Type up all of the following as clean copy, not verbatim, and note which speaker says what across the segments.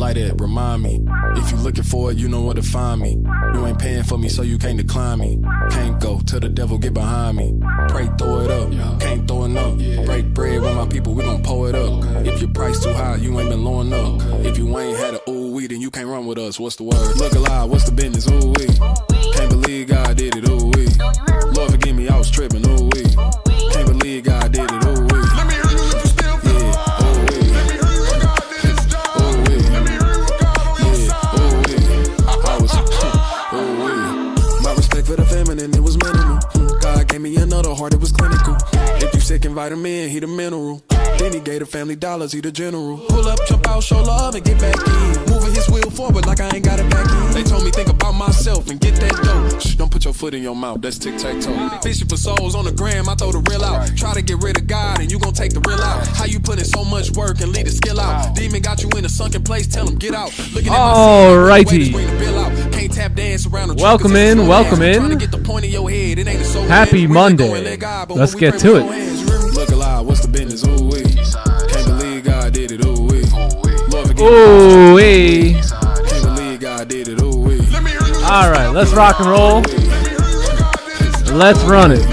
Speaker 1: like that, remind me. If you looking for it, you know where to find me. You ain't paying for me, so you can't decline me. Can't go till the devil get behind me. Pray, throw it up, can't throw it up. Break bread with my people, we gon' pour it up. If your price too high, you ain't been lowing up. If you ain't had a ooh wee, then you can't run with us. What's the word? Look alive, what's the business? Ooh wee. Can't believe God did it. Ooh wee. Lord forgive me, I was tripping. Ooh wee. Can't believe God did it. Ooh wee.
Speaker 2: Let me hear you if you still feel
Speaker 1: Yeah. Ooh wee.
Speaker 2: Let me hear you what God did his job.
Speaker 1: Ooh wee.
Speaker 2: Let me hear you what God on your
Speaker 1: Yeah.
Speaker 2: side.
Speaker 1: Ooh wee. I was. Ooh wee. My respect for the feminine, it was minimal. God gave me another heart, it was clinical. If you sick, invite him in, he the mineral. Then he gave the family dollars, he the general. Pull up, jump out, show love, and get back in. Moving his wheel forward like I ain't got it back in. They told me think about myself and get that dough. Shh, don't put your foot in your mouth, that's tic-tac-toe. Fishing for souls on the gram, I throw the real out. Try to get rid of God and you gon' take the real out. How you put in so much work and leave the skill out? Demon got you in a sunken place, tell him get out. Looking at
Speaker 3: Alrighty.
Speaker 1: Can't tap dance around the
Speaker 3: Welcome in, welcome in. Happy Monday. Let's get to it.
Speaker 1: Look alive, what's the business? Ooh wee. Can't believe God did it. Ooh wee. Lord forgive me.
Speaker 3: Ooh wee.
Speaker 1: Can't believe God did it. Ooh wee.
Speaker 3: All right, let's rock and roll. Let's run it.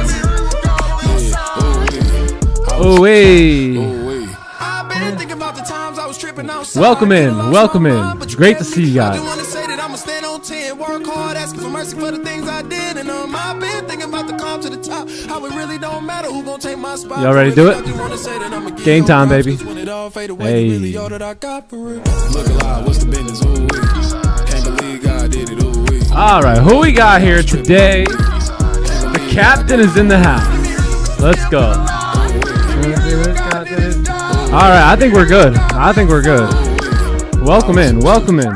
Speaker 3: Ooh wee. Welcome in, welcome in. Great to see you guys.
Speaker 1: Work hard, asking for mercy for the things I did, and I've been thinking about the climb to the top. How it really don't matter who gon' take my spot.
Speaker 3: Y'all ready to do it? Game time, baby. Hey. All right, who we got here today? The captain is in the house. Let's go. All right, I think we're good. Welcome in, welcome in.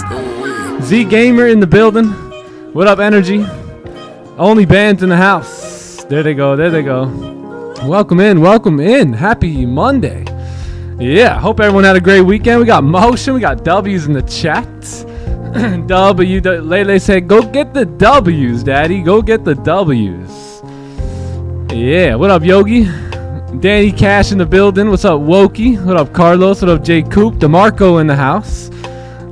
Speaker 3: Z Gamer in the building. What up, Energy? Only bands in the house. There they go. Welcome in. Happy Monday. Yeah, hope everyone had a great weekend. We got motion. We got W's in the chat. Lele said, go get the W's, Daddy. Go get the W's. Yeah, what up, Yogi? Danny Cash in the building. What's up, Wokey? What up, Carlos? What up, Jay Coop? DeMarco in the house.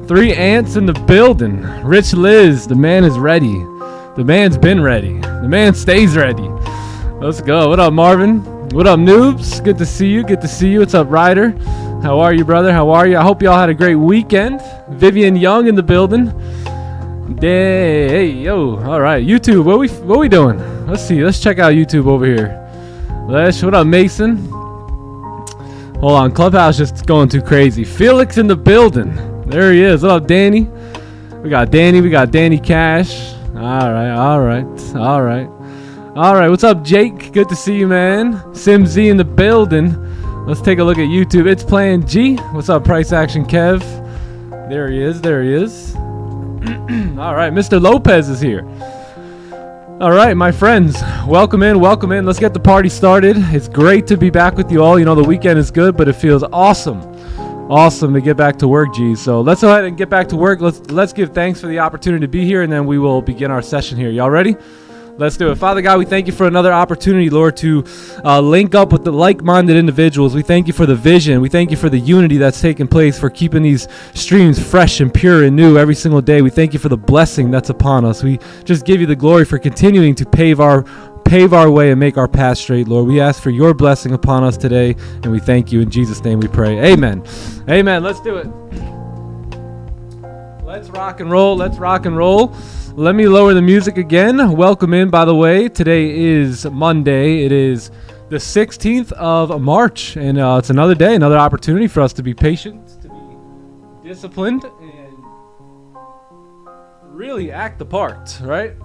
Speaker 3: 3 ants in the building. Rich Liz, the man is ready. The man's been ready. The man stays ready. Let's go. What up, Marvin? What up, noobs? Good to see you. What's up, Ryder? How are you, brother? How are you? I hope y'all had a great weekend. Vivian Young in the building. Hey, yo. All right, YouTube. What we doing? Let's see. Let's check out YouTube over here. What up, Mason? Hold on. Clubhouse just going too crazy. Felix in the building. There he is. What up, Danny? We got Danny Cash. All right. What's up, Jake? Good to see you, man. Sim Z in the building. Let's take a look at YouTube. It's playing G. What's up, Price Action Kev? There he is. All right, Mr. Lopez is here. All right, my friends, welcome in. Let's get the party started. It's great to be back with you all. You know, the weekend is good, but it feels awesome to get back to work, G. So let's go ahead and get back to work. Let's give thanks for the opportunity to be here, and then we will begin our session here. Y'all ready? Let's do it. Father God, we thank you for another opportunity, Lord, to link up with the like-minded individuals. We thank you for the vision. We thank you for the unity that's taken place, for keeping these streams fresh and pure and new every single day. We thank you for the blessing that's upon us. We just give you the glory for continuing to pave our way and make our path straight, Lord. We ask for your blessing upon us today, and we thank you. In Jesus' name we pray. Amen. Let's do it. Let's rock and roll. Let me lower the music again. Welcome in, by the way. Today is Monday. It is the 16th of March, and it's another day, another opportunity for us to be patient, to be disciplined, and really act the part, right?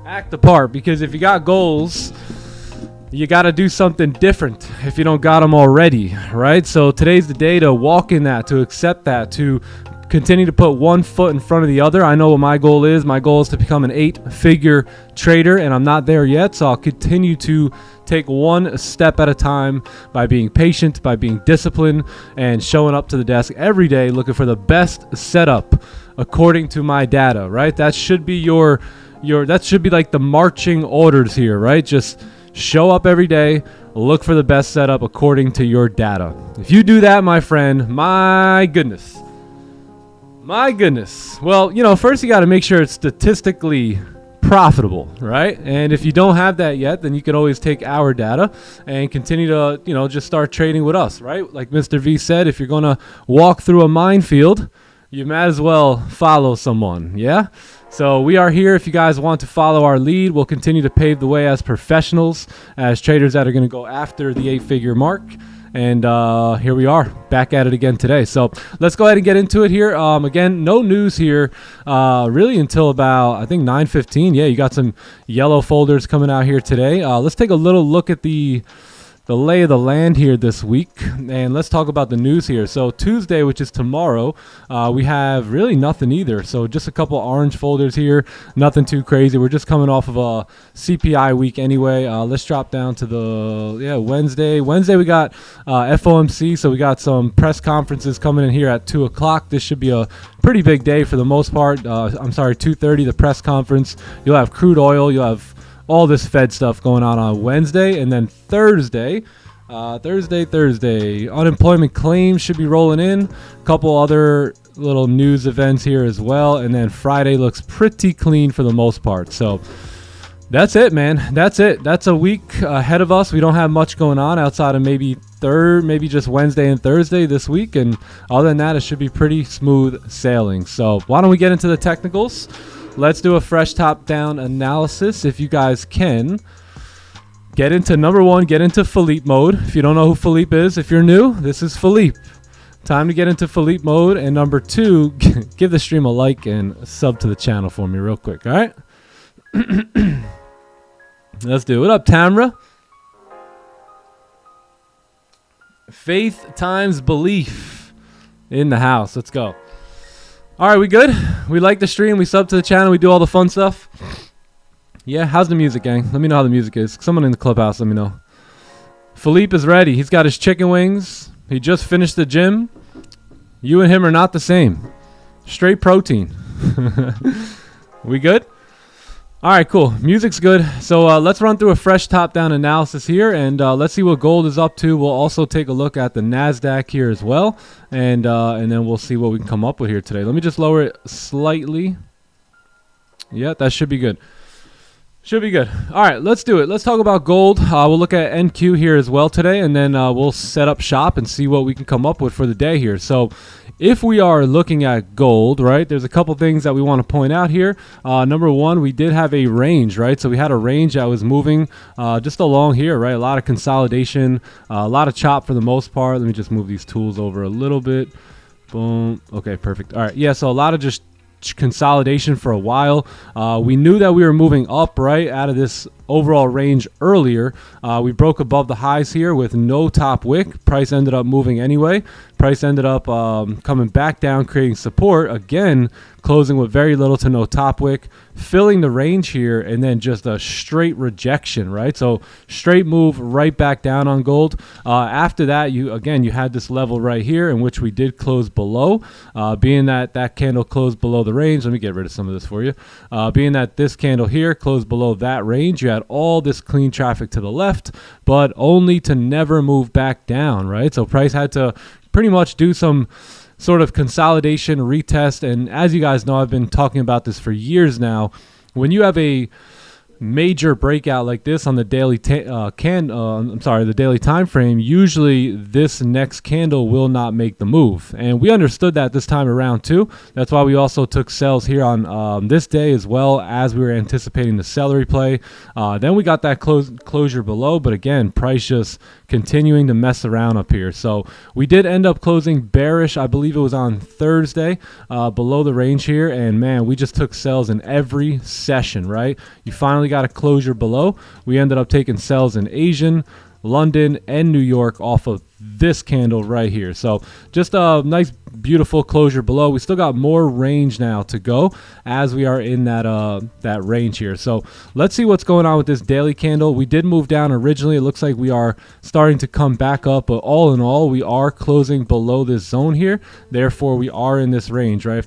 Speaker 3: Act the part, because if you got goals, you got to do something different if you don't got them already, right? So today's the day to walk in that, to accept that, to continue to put one foot in front of the other. I know what my goal is. My goal is to become an 8-figure trader, and I'm not there yet, so I'll continue to take one step at a time by being patient, by being disciplined, and showing up to the desk every day looking for the best setup according to my data, right? That should be that should be like the marching orders here, right? Just show up every day, look for the best setup according to your data. If you do that, my friend, my goodness, My goodness. Well, you know, first you got to make sure it's statistically profitable, right? And if you don't have that yet, then you can always take our data and continue to, you know, just start trading with us, right? Like Mr. V said, if you're going to walk through a minefield, you might as well follow someone, yeah? So we are here if you guys want to follow our lead. We'll continue to pave the way as professionals, as traders that are going to go after the 8-figure mark. And here we are, back at it again today. So let's go ahead and get into it here. Again, no news here really until about, I think, 9:15. Yeah, you got some yellow folders coming out here today. Let's take a little look at the lay of the land here this week, and let's talk about the news here. So Tuesday, which is tomorrow, we have really nothing either. So just a couple orange folders here, nothing too crazy. We're just coming off of a CPI week anyway. Let's drop down to the Wednesday. Wednesday we got FOMC, so we got some press conferences coming in here at 2 o'clock. This should be a pretty big day for the most part. 2:30, the press conference. You'll have crude oil. You'll have all this Fed stuff going on Wednesday, and then Thursday, unemployment claims should be rolling in. A couple other little news events here as well, and then Friday looks pretty clean for the most part. So that's it, man. That's it. That's a week ahead of us. We don't have much going on outside of maybe just Wednesday and Thursday this week, and other than that, it should be pretty smooth sailing. So why don't we get into the technicals? Let's do a fresh top-down analysis. If you guys can, get into number one, get into Philippe mode. If you don't know who Philippe is, if you're new, this is Philippe. Time to get into Philippe mode. And number two, give the stream a like and sub to the channel for me real quick, all right? Let's do it. What up, Tamra? Faith times belief in the house. Let's go. All right, we good? We like the stream. We sub to the channel. We do all the fun stuff. Yeah, how's the music, gang? Let me know how the music is. Someone in the clubhouse, let me know. Philippe is ready. He's got his chicken wings. He just finished the gym. You and him are not the same. Straight protein. We good? All right, cool. Music's good. So let's run through a fresh top-down analysis here, and let's see what gold is up to. We'll also take a look at the NASDAQ here as well, and then we'll see what we can come up with here today. Let me just lower it slightly. Yeah, that should be good. Should be good. All right, let's do it. Let's talk about gold. We'll look at NQ here as well today, and then we'll set up shop and see what we can come up with for the day here. So if we are looking at gold, right, there's a couple things that we want to point out here. Number one, we did have a range, right? So we had a range that was moving just along here, right? A lot of consolidation, a lot of chop for the most part. Let me just move these tools over a little bit. Boom. Okay, perfect. All right. Yeah, so a lot of just consolidation for a while. We knew that we were moving up, right, out of this overall range earlier. We broke above the highs here with no top wick. Price ended up moving anyway. Price ended up coming back down, creating support again, closing with very little to no top wick, filling the range here, and then just a straight rejection, right? So straight move right back down on gold. After that, you had this level right here in which we did close below. Being that that candle closed below the range, let me get rid of some of this for you. Being that this candle here closed below that range, you had all this clean traffic to the left, but only to never move back down, right? So price had to pretty much do some sort of consolidation retest. And as you guys know, I've been talking about this for years now. When you have a major breakout like this on the daily the daily time frame, usually this next candle will not make the move, and we understood that this time around too. That's why we also took sells here on this day, as well as we were anticipating the celery play. Then we got that closure below, but again, price just continuing to mess around up here. So we did end up closing bearish, I believe it was on Thursday, below the range here, and man, we just took sells in every session, right? You finally got a closure below. We ended up taking sells in Asian, London, and New York off of this candle right here. So just a nice beautiful closure below. We still got more range now to go as we are in that range here. So let's see what's going on with this daily candle. We did move down originally. It looks like we are starting to come back up, but all in all, we are closing below this zone here. Therefore, we are in this range, right?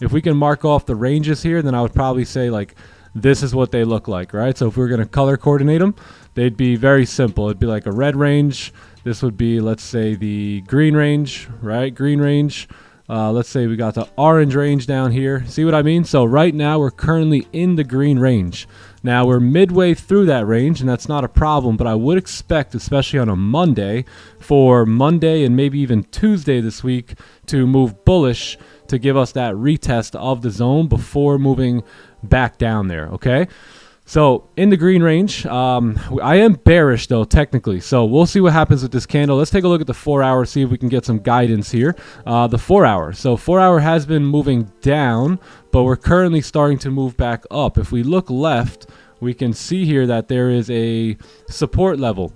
Speaker 3: If we can mark off the ranges here, then I would probably say like this is what they look like, right? So if we were going to color coordinate them, they'd be very simple. It'd be like a red range. This would be, let's say, the green range, right? Green range. let's say we got the orange range down here. See what I mean? So right now we're currently in the green range. Now we're midway through that range, and that's not a problem, but I would expect, especially on a Monday, for Monday and maybe even Tuesday this week to move bullish to give us that retest of the zone before moving back down there, okay? So in the green range, I am bearish though, technically. So we'll see what happens with this candle. Let's take a look at the 4 hour, see if we can get some guidance here. The 4 hour. So 4 hour has been moving down, but we're currently starting to move back up. If we look left, we can see here that there is a support level.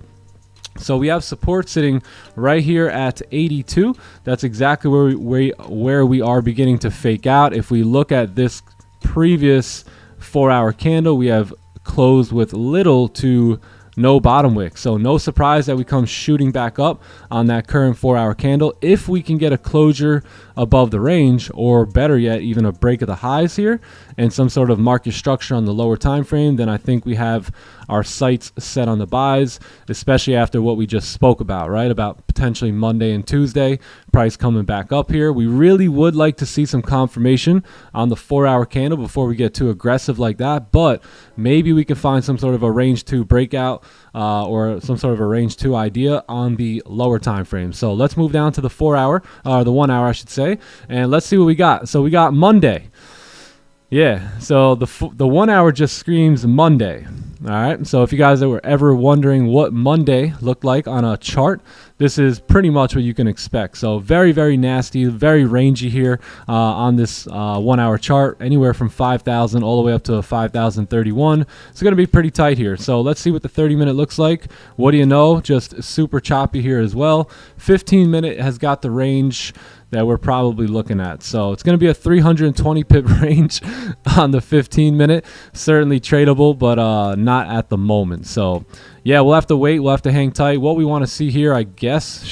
Speaker 3: So we have support sitting right here at 82. That's exactly where we are beginning to fake out. If we look at this previous 4 hour candle, we have closed with little to no bottom wick. So no surprise that we come shooting back up on that current 4 hour candle. If we can get a closure above the range, or better yet, even a break of the highs here and some sort of market structure on the lower time frame, then I think we have our sights set on the buys, especially after what we just spoke about, right? About potentially Monday and Tuesday, price coming back up here. We really would like to see some confirmation on the 4 hour candle before we get too aggressive like that, but maybe we can find some sort of a range 2 breakout or some sort of a range 2 idea on the lower time frame. So let's move down to the 4 hour, or the 1 hour I should say, and let's see what we got. So we got Monday. Yeah, so the 1 hour just screams Monday. All right, so if you guys were ever wondering what Monday looked like on a chart, this is pretty much what you can expect. So very, very nasty, very rangy here on this 1 hour chart, anywhere from 5,000 all the way up to 5,031. It's going to be pretty tight here. So let's see what the 30-minute looks like. What do you know? Just super choppy here as well. 15-minute has got the range that we're probably looking at. So it's going to be a 320 pip range on the 15-minute. Certainly tradable, but not at the moment. So yeah, we'll have to wait. We'll have to hang tight. What we want to see here, I guess,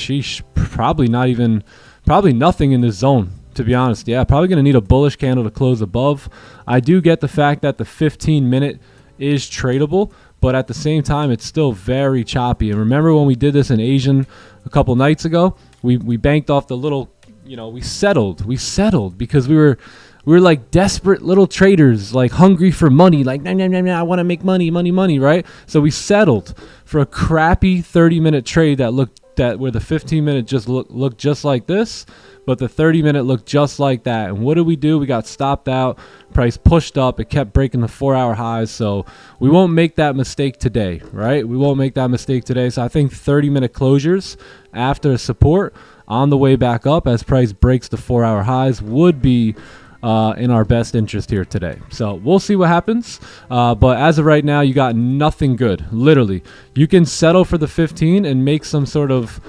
Speaker 3: probably nothing in this zone, to be honest. Yeah, probably going to need a bullish candle to close above. I do get the fact that the 15-minute is tradable, but at the same time, it's still very choppy. And remember when we did this in Asian a couple nights ago, we banked off the little, we settled because we were like desperate little traders, like hungry for money, like, nah, I want to make money, right? So we settled for a crappy 30-minute trade where the 15-minute just looked just like this, but the 30-minute looked just like that. And what did we do? We got stopped out, price pushed up, it kept breaking the 4 hour highs. So we won't make that mistake today, right? We won't make that mistake today. So I think 30-minute closures after support on the way back up as price breaks the 4 hour highs would be in our best interest here today. So we'll see what happens. But as of right now, you got nothing good. Literally, you can settle for the 15 and make some sort of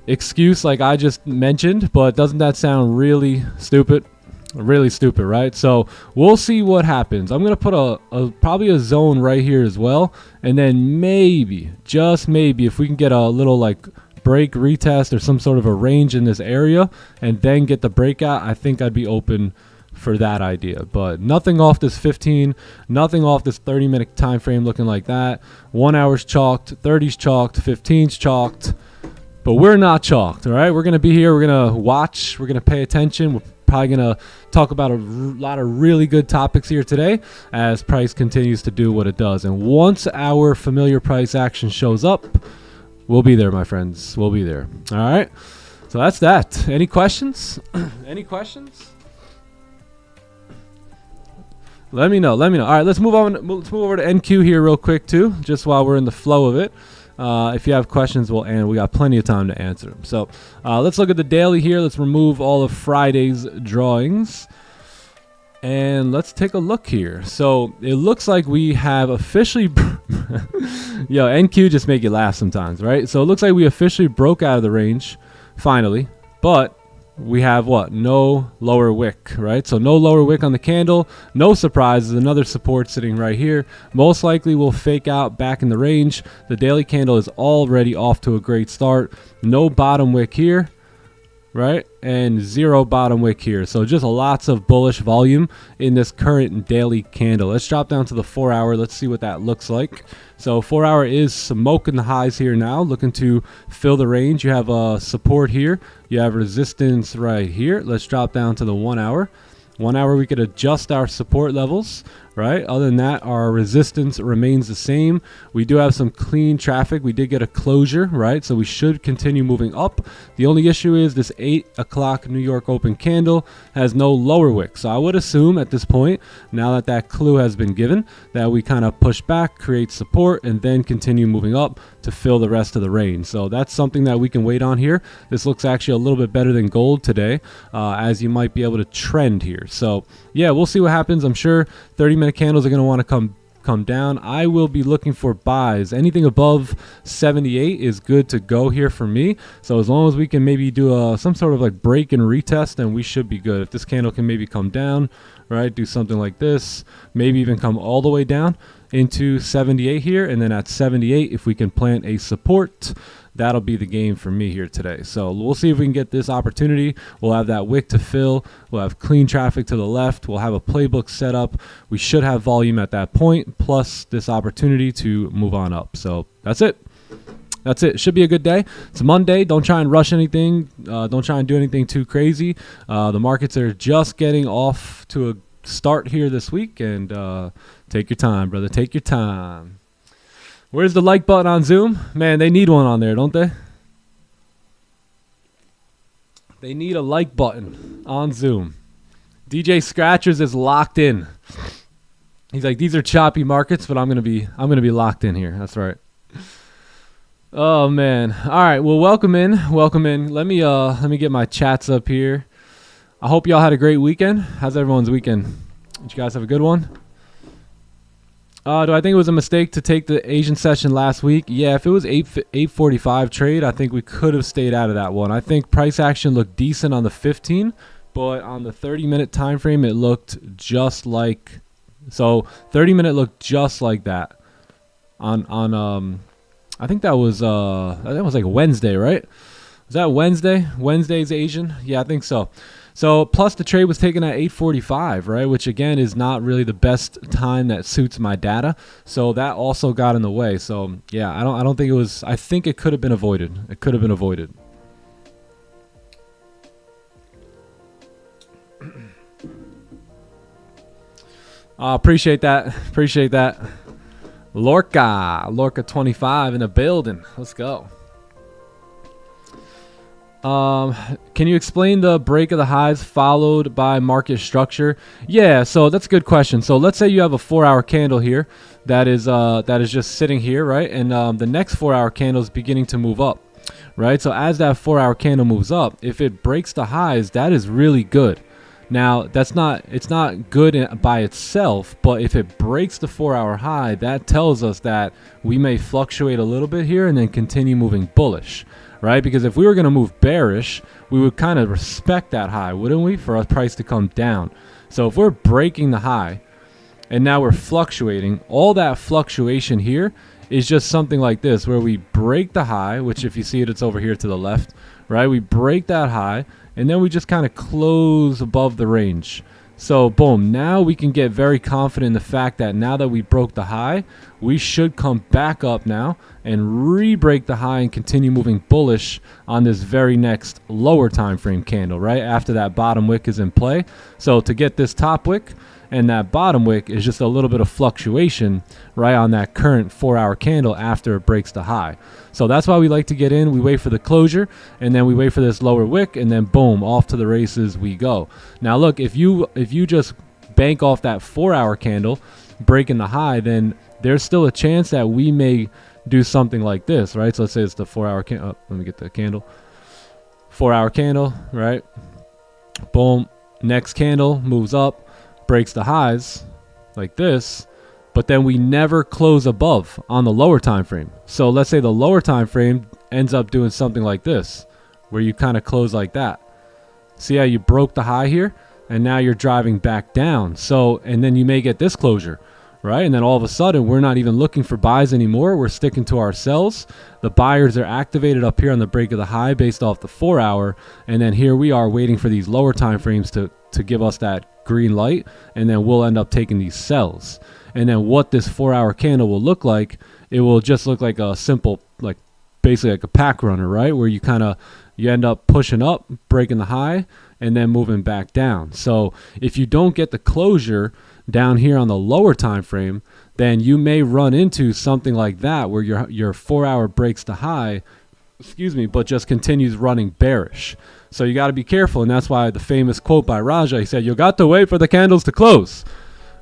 Speaker 3: excuse like I just mentioned, but doesn't that sound really stupid? Really stupid, right? So we'll see what happens. I'm going to put probably a zone right here as well. And then maybe, just maybe, if we can get a little like break, retest, or some sort of a range in this area and then get the breakout, I think I'd be open for that idea. But nothing off this 15, nothing off this 30-minute time frame looking like that. 1 hour's chalked, 30's chalked, 15's chalked, but we're not chalked. All right, we're gonna be here, we're gonna watch, we're gonna pay attention. We're probably gonna talk about a lot of really good topics here today as price continues to do what it does. And once our familiar price action shows up, we'll be there, my friends. We'll be there. All right, so that's that. Any questions? Any questions? Let me know. All right, let's move on. Let's move over to NQ here real quick too, just while we're in the flow of it. If you have questions, we got plenty of time to answer them. So let's look at the daily here. Let's remove all of Friday's drawings. And let's take a look here. So it looks like we have officially... Yo, NQ just make you laugh sometimes, right? So it looks like we officially broke out of the range, finally. But we have what? No lower wick, right? So no lower wick on the candle. No surprises. Another support sitting right here. Most likely we'll fake out back in the range. The daily candle is already off to a great start. No bottom wick here. right? And 0 bottom wick here. So just lots of bullish volume in this current daily candle. Let's drop down to the 4 hour. Let's see what that looks like. So 4 hour is smoking the highs here now, looking to fill the range. You have a support here. You have resistance right here. Let's drop down to the 1 hour. 1 hour, we could adjust our support levels, right? Other than that, our resistance remains the same. We do have some clean traffic. We did get a closure, right? So we should continue moving up. The only issue is this 8 o'clock New York open candle has no lower wick. So I would assume at this point, now that that clue has been given, that we kind of push back, create support, and then continue moving up to fill the rest of the range. So that's something that we can wait on here. This looks actually a little bit better than gold today, as you might be able to trend here. So yeah, we'll see what happens. I'm sure 30-minute candles are going to want to come down. I will be looking for buys. Anything above 78 is good to go here for me. So as long as we can maybe do some sort of like break and retest, then we should be good. If this candle can maybe come down, right, do something like this, maybe even come all the way down into 78 here, and then at 78, if we can plant a support, that'll be the game for me here today. So we'll see if we can get this opportunity. We'll have that wick to fill. We'll have clean traffic to the left. We'll have a playbook set up. We should have volume at that point, plus this opportunity to move on up. So that's it. That's it. Should be a good day. It's Monday. Don't try and rush anything. Don't try and do anything too crazy. The markets are just getting off to a start here this week, and take your time, brother. Take your time. Where's the like button on Zoom? Man, they need one on there, don't they? They need a like button on Zoom. DJ Scratchers is locked in. He's like, these are choppy markets, but I'm gonna be locked in here. That's right. Oh man. All right. Well, welcome in. Let me get my chats up here. I hope y'all had a great weekend. How's everyone's weekend? Did you guys have a good one? Do I think it was a mistake to take the Asian session last week? Yeah, if it was 8:45 trade, I think we could have stayed out of that one. I think price action looked decent on the 15, but on the 30-minute time frame, it looked just like. So 30-minute looked just like that. On I think that was like Wednesday, right? Was that Wednesday? Wednesday's Asian? Yeah, I think so. So plus the trade was taken at 8:45, right? Which again is not really the best time that suits my data. So that also got in the way. So yeah, I don't think it was. I think it could have been avoided. It could have been avoided. Appreciate that. Appreciate that. Lorca 25 in the building. Let's go. Can you explain the break of the highs followed by market structure? Yeah, so that's a good question. So let's say you have a 4-hour candle here that is just sitting here, right? And the next 4-hour candle is beginning to move up, right? So as that 4-hour candle moves up, if it breaks the highs, that is really good. Now, it's not good by itself, but if it breaks the 4-hour high, that tells us that we may fluctuate a little bit here and then continue moving bullish. Right? Because if we were going to move bearish, we would kind of respect that high, wouldn't we, for our price to come down? So if we're breaking the high and now we're fluctuating, all that fluctuation here is just something like this, where we break the high, which if you see it, it's over here to the left, right? We break that high and then we just kind of close above the range. So boom, now we can get very confident in the fact that now that we broke the high, we should come back up now and re-break the high and continue moving bullish on this very next lower time frame candle, right? After that bottom wick is in play. So to get this top wick and that bottom wick is just a little bit of fluctuation right on that current 4-hour candle after it breaks the high. So that's why we like to get in. We wait for the closure and then we wait for this lower wick and then boom, off to the races we go. Now look, if you just bank off that 4-hour candle breaking the high, then there's still a chance that we may do something like this, right? So let's say it's the 4-hour candle. Let me get the candle. 4-hour candle, right? Boom. Next candle moves up, breaks the highs like this, but then we never close above on the lower time frame. So let's say the lower time frame ends up doing something like this, where you kind of close like that. See how you broke the high here, and now you're driving back down. So, and then you may get this closure, right? And then all of a sudden, we're not even looking for buys anymore. We're sticking to our sells. The buyers are activated up here on the break of the high based off the 4 hour. And then here we are waiting for these lower time frames to give us that green light. And then we'll end up taking these sells. And then what this 4 hour candle will look like, it will just look like a simple, like basically like a pack runner, right? Where you end up pushing up, breaking the high, and then moving back down. So if you don't get the closure down here on the lower time frame, then you may run into something like that where your 4 hour breaks the high, but just continues running bearish. So you got to be careful, and that's why the famous quote by Raja, he said, "You got to wait for the candles to close."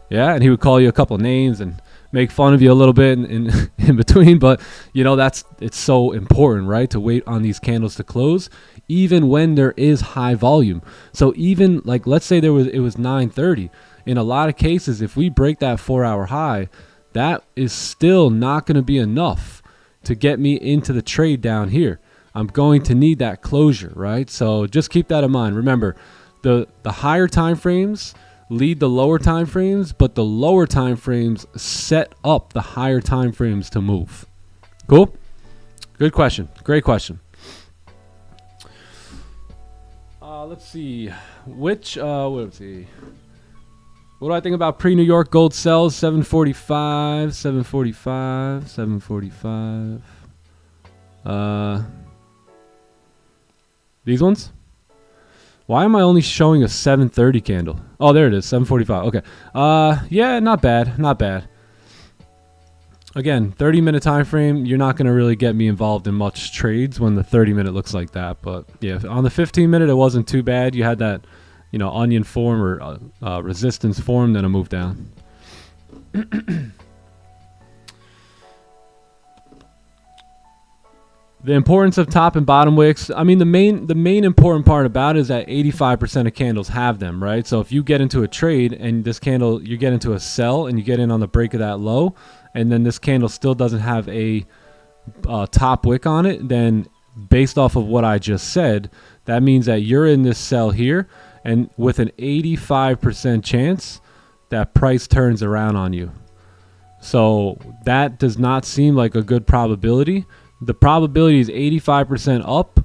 Speaker 3: Yeah, and he would call you a couple of names and make fun of you a little bit in between, but it's so important, right, to wait on these candles to close even when there is high volume. So even like, let's say it was 9:30. In a lot of cases, if we break that 4 hour high, that is still not going to be enough to get me into the trade down here. I'm going to need that closure, right? So just keep that in mind. Remember, the higher time frames lead the lower time frames, but the lower time frames set up the higher time frames to move. Cool? Good question. Great question. Let's see. Let's see. What do I think about pre-New York gold sells? 745, 745, 745. These ones? Why am I only showing a 730 candle? Oh, there it is, 745. Okay. Yeah, not bad. Not bad. Again, 30-minute time frame, you're not going to really get me involved in much trades when the 30-minute looks like that. But yeah, on the 15-minute, it wasn't too bad. You had that, onion form or resistance form, then a move down. The importance of top and bottom wicks. I mean, the main important part about it is that 85% of candles have them, right? So if you get into a trade and this candle, you get into a sell and you get in on the break of that low, and then this candle still doesn't have a top wick on it, then based off of what I just said, that means that you're in this sell here, and with an 85% chance that price turns around on you. So that does not seem like a good probability. The probability is 85% up,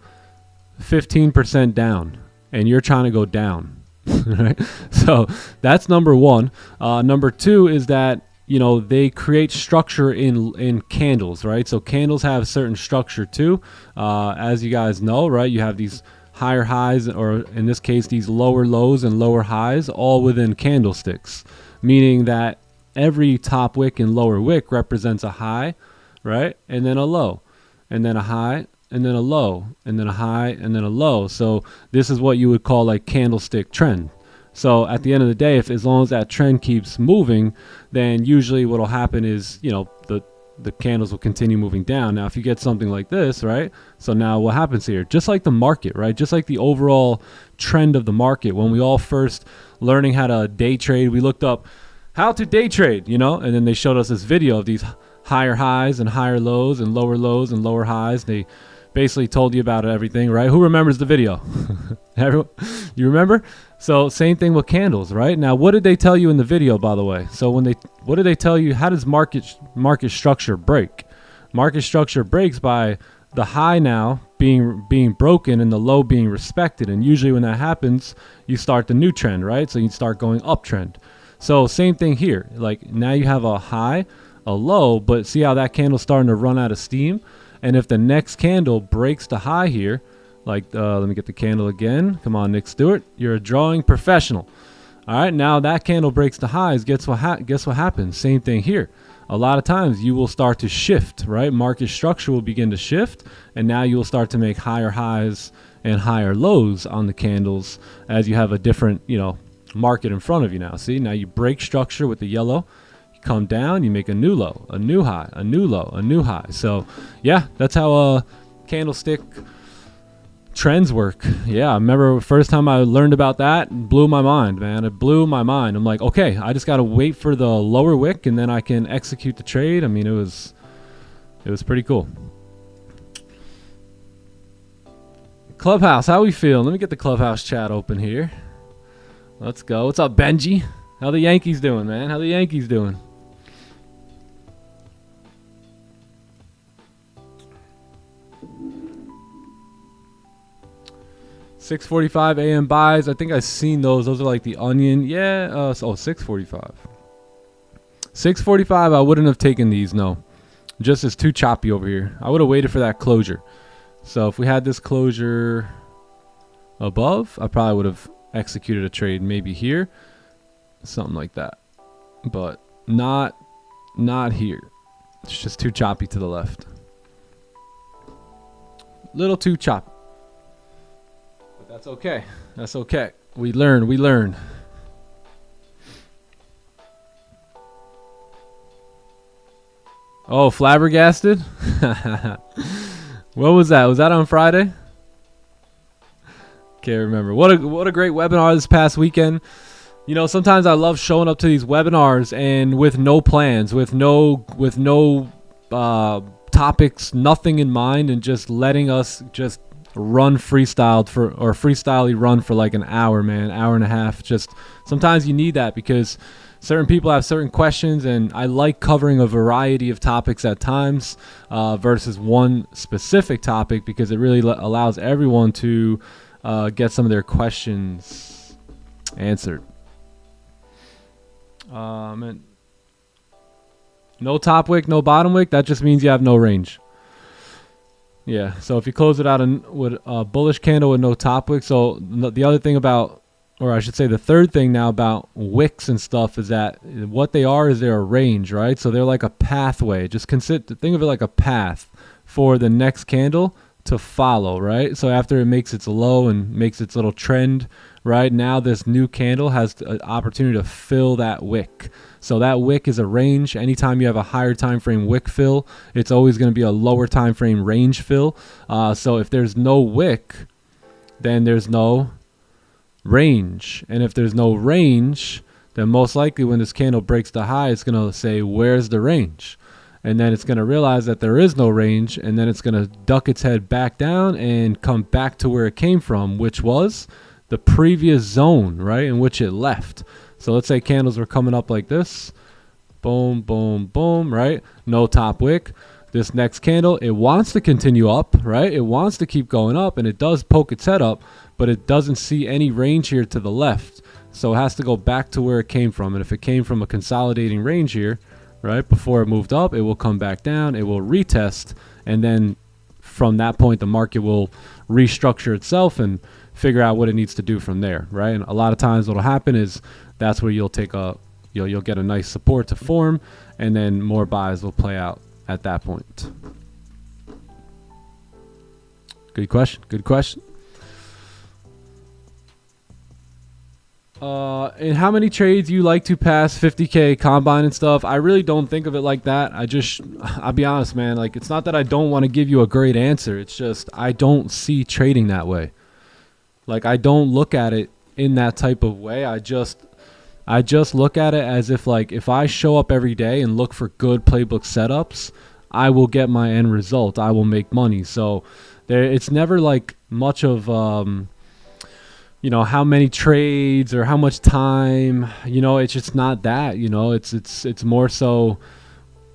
Speaker 3: 15% down, and you're trying to go down. Right? So that's number one. Number two is that they create structure in candles, right? So candles have certain structure too. As you guys know, right? You have these higher highs, or in this case, these lower lows and lower highs, all within candlesticks, meaning that every top wick and lower wick represents a high, right? And then a low, and then a high, and then a low, and then a high, and then a low. So this is what you would call like candlestick trend. So at the end of the day, as long as that trend keeps moving, then usually what will happen is, the candles will continue moving down. Now, if you get something like this, right? So now what happens here? Just like the market, right? Just like the overall trend of the market. When we all first learning how to day trade, we looked up how to day trade, and then they showed us this video of these higher highs and higher lows and lower highs. They basically told you about everything, right? Who remembers the video? Everyone? You remember? So same thing with candles, right? Now, what did they tell you in the video, by the way? So what did they tell you? How does market structure break? Market structure breaks by the high now being broken and the low being respected. And usually when that happens, you start the new trend, right? So you start going uptrend. So same thing here. Like now you have a high, a low, but see how that candle's starting to run out of steam? And if the next candle breaks the high here, like let me get the candle again. Come on, Nick Stewart. You're a drawing professional. All right, now that candle breaks the highs. Guess what happens? Same thing here. A lot of times you will start to shift, right? Market structure will begin to shift, and now you will start to make higher highs and higher lows on the candles as you have a different, market in front of you now. See, now you break structure with the yellow. Come down, you make a new low, a new high, a new low, a new high. So yeah, that's how candlestick trends work. Yeah, I remember the first time I learned about that, it blew my mind, man. It blew my mind. I'm like, okay, I just got to wait for the lower wick and then I can execute the trade. I mean, it was pretty cool. Clubhouse, how we feeling? Let me get the Clubhouse chat open here. Let's go. What's up, Benji? How the Yankees doing, man? How the Yankees doing? 6:45 a.m. buys. I think I've seen those. Those are like the onion. Yeah. 6:45. 6:45. I wouldn't have taken these. No. Just as too choppy over here. I would have waited for that closure. So if we had this closure above, I probably would have executed a trade maybe here. Something like that. But not here. It's just too choppy to the left. Little too choppy. But that's okay. That's okay. We learn. Oh, flabbergasted? What was that? Was that on Friday? Can't remember. What a great webinar this past weekend. You know, sometimes I love showing up to these webinars and with no plans, with no topics, nothing in mind, and just letting us just run freestylely run for like an hour, man, hour and a half. Just sometimes you need that because certain people have certain questions, and I like covering a variety of topics at times versus one specific topic because it really allows everyone to get some of their questions answered. And no top wick, no bottom wick. That just means you have no range. Yeah. So if you close it out with a bullish candle with no top wick. So the other thing about, or I should say the third thing now about wicks and stuff is that what they are is they're a range, right? So they're like a pathway. Just think of it like a path for the next candle to follow, right? So after it makes its low and makes its little trend, right, now this new candle has an opportunity to fill that wick. So that wick is a range. Anytime you have a higher time frame wick fill, it's always going to be a lower time frame range fill. So if there's no wick, then there's no range. And if there's no range, then most likely when this candle breaks the high, it's going to say, where's the range? And then it's going to realize that there is no range, and then it's going to duck its head back down and come back to where it came from, which was the previous zone, right, in which it left. So let's say candles were coming up like this. Boom, boom, boom, right? No top wick. This next candle, it wants to continue up, right? It wants to keep going up, and it does poke its head up, but it doesn't see any range here to the left. So it has to go back to where it came from. And if it came from a consolidating range here, right, before it moved up, it will come back down, it will retest, and then from that point the market will restructure itself and figure out what it needs to do from there, right? And a lot of times what'll happen is that's where you'll get a nice support to form, and then more buys will play out at that point. Good question. And how many trades you like to pass 50K combine and stuff? I really don't think of it like that. I'll be honest, man. Like, it's not that I don't want to give you a great answer. It's just I don't see trading that way. Like, I don't look at it in that type of way. I just look at it as if, like, if I show up every day and look for good playbook setups, I will get my end result. I will make money. So it's never like much of how many trades or how much time, it's just not that, it's more so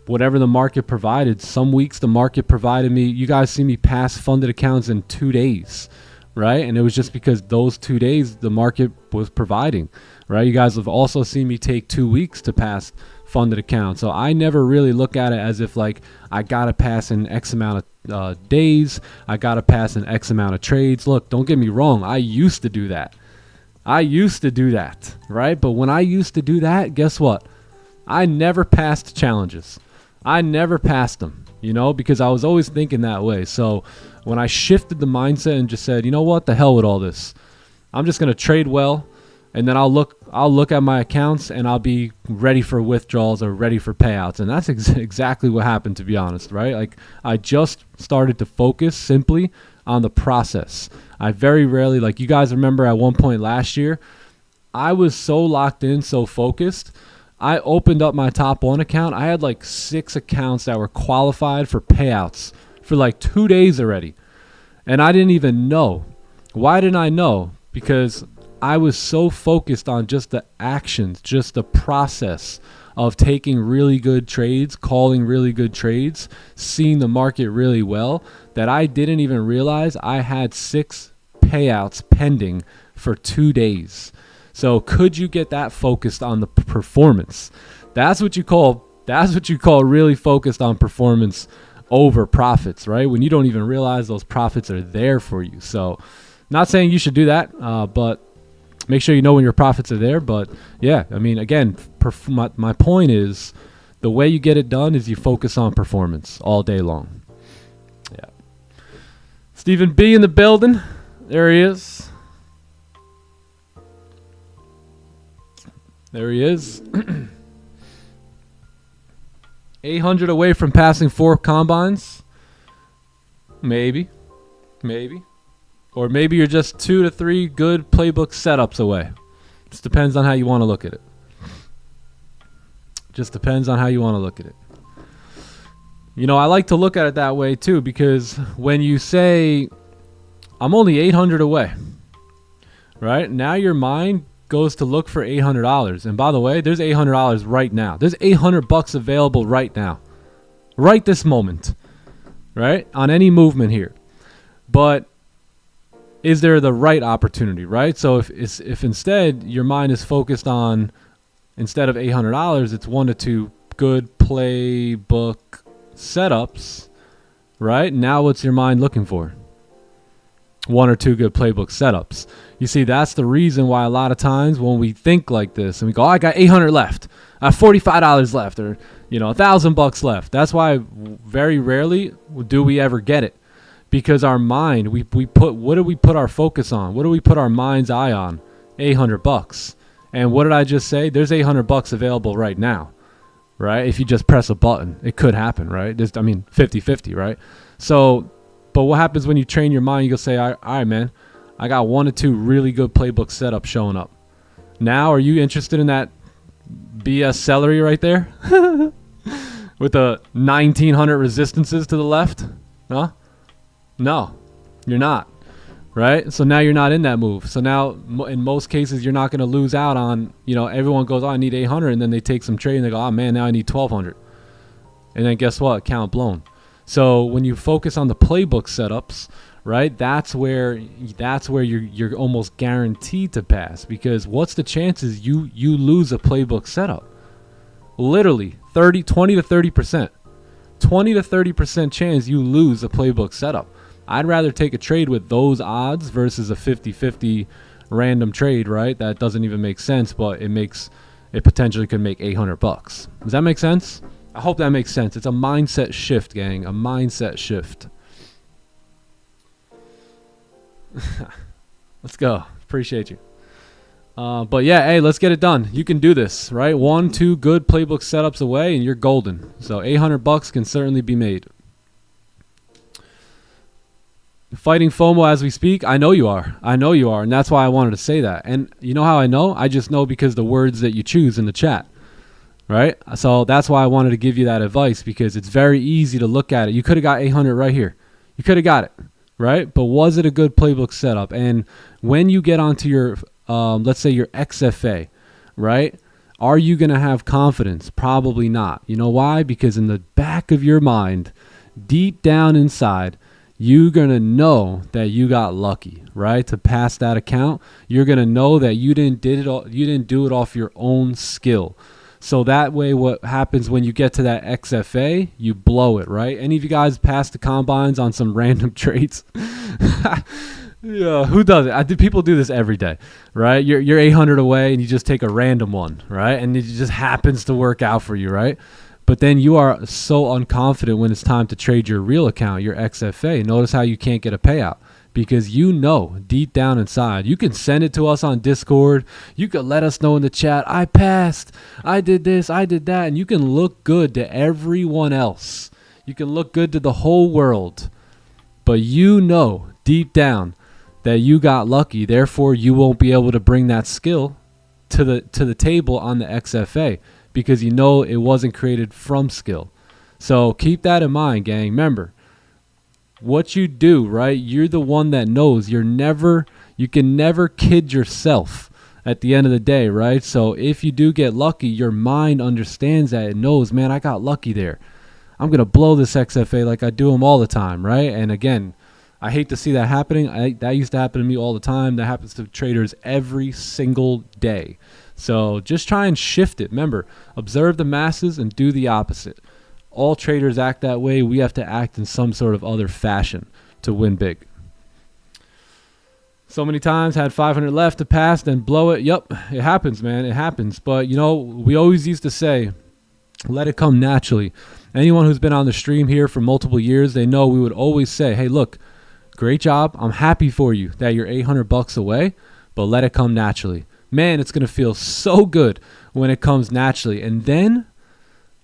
Speaker 3: whatever the market provided. Some weeks the market provided me, you guys see me pass funded accounts in 2 days, right? And it was just because those 2 days the market was providing, right? You guys have also seen me take 2 weeks to pass funded accounts. So I never really look at it as if like I got to pass in X amount of days, I got to pass an X amount of trades. Look, don't get me wrong. I used to do that, right? But when I used to do that, guess what? I never passed challenges. I never passed them, because I was always thinking that way. So when I shifted the mindset and just said, you know what, the hell with all this. I'm just going to trade well. And then I'll look at my accounts and I'll be ready for withdrawals or ready for payouts. And that's exactly what happened, to be honest, right? Like, I just started to focus simply on the process. I very rarely, like you guys remember at one point last year, I was so locked in, so focused. I opened up my top one account. I had like 6 accounts that were qualified for payouts for like 2 days already. And I didn't even know. Why didn't I know? Because I was so focused on just the actions, just the process of taking really good trades, calling really good trades, seeing the market really well, that I didn't even realize I had 6 payouts pending for 2 days. So could you get that focused on the performance? That's what you call really focused on performance over profits, right? When you don't even realize those profits are there for you. So not saying you should do that, but make sure you know when your profits are there. But yeah, I mean, again, my point is the way you get it done is you focus on performance all day long. Yeah. Stephen B in the building. There he is. There he is. 800 away from passing 4 combines. Maybe. Or maybe you're just 2 to 3 good playbook setups away. Just depends on how you want to look at it. You know, I like to look at it that way too, because when you say, I'm only 800 away, right? Now your mind goes to look for $800. And by the way, there's $800 right now. There's $800 available right now. Right this moment. Right? On any movement here. But is there the right opportunity, right? So if instead your mind is focused on, instead of $800, it's 1 to 2 good playbook setups, right? Now what's your mind looking for? 1 or 2 good playbook setups. You see, that's the reason why a lot of times when we think like this and we go, oh, I got 800 left, I have $45 left, or $1,000 left. That's why very rarely do we ever get it, because our mind, we put, what do we put our focus on? What do we put our mind's eye on? $800. And what did I just say? There's $800 available right now, right? If you just press a button, it could happen, right? 50-50, right? So, but what happens when you train your mind? You go say, all right, man, I got 1 or 2 really good playbook setups showing up. Now, are you interested in that BS celery right there? With the 1,900 resistances to the left? Huh? No, you're not. Right? So now you're not in that move. So now, in most cases, you're not going to lose out on, everyone goes, oh, I need 800. And then they take some trade and they go, oh, man, now I need 1,200. And then guess what? Account blown. So when you focus on the playbook setups, right, that's where you're almost guaranteed to pass, because what's the chances you lose a playbook setup? Literally 20 to 30%. 20 to 30% chance you lose a playbook setup. I'd rather take a trade with those odds versus a 50-50 random trade, right? That doesn't even make sense, but it potentially could make $800. Does that make sense? I hope that makes sense. It's a mindset shift, gang. A mindset shift. Let's go. Appreciate you. But yeah, hey, let's get it done. You can do this, right? 1, 2 good playbook setups away and you're golden. So $800 can certainly be made. Fighting FOMO as we speak. I know you are. And that's why I wanted to say that. And you know how I know? I just know because the words that you choose in the chat. Right? So that's why I wanted to give you that advice, because it's very easy to look at it. You could have got 800 right here. You could have got it, right? But was it a good playbook setup? And when you get onto your, let's say your XFA, right? Are you going to have confidence? Probably not. You know why? Because in the back of your mind, deep down inside, you're going to know that you got lucky, right? To pass that account. You're going to know that you didn't do it off your own skill. So that way, what happens when you get to that XFA, you blow it, right? Any of you guys pass the combines on some random trades? Yeah, who does it? People do this every day, right? You're 800 away and you just take a random one, right? And it just happens to work out for you, right? But then you are so unconfident when it's time to trade your real account, your XFA. Notice how you can't get a payout. Because you know deep down inside, you can send it to us on Discord. You can let us know in the chat, I passed, I did this, I did that. And you can look good to everyone else. You can look good to the whole world. But you know deep down that you got lucky. Therefore, you won't be able to bring that skill to the table on the XFA, because you know it wasn't created from skill. So keep that in mind, gang. Remember, what you do, right? You're the one that knows. You can never kid yourself at the end of the day, right? So if you do get lucky, your mind understands that. It knows, man, I got lucky there. I'm going to blow this XFA like I do them all the time, right? And again, I hate to see that happening. That used to happen to me all the time. That happens to traders every single day. So just try and shift it. Remember, observe the masses and do the opposite. All traders act that way. We have to act in some sort of other fashion to win big. So many times had 500 left to pass, then blow it. Yep, it happens, man. It happens. But, you know, we always used to say, let it come naturally. Anyone who's been on the stream here for multiple years, they know we would always say, hey, look, great job. I'm happy for you that you're $800 away, but let it come naturally. Man, it's going to feel so good when it comes naturally. And then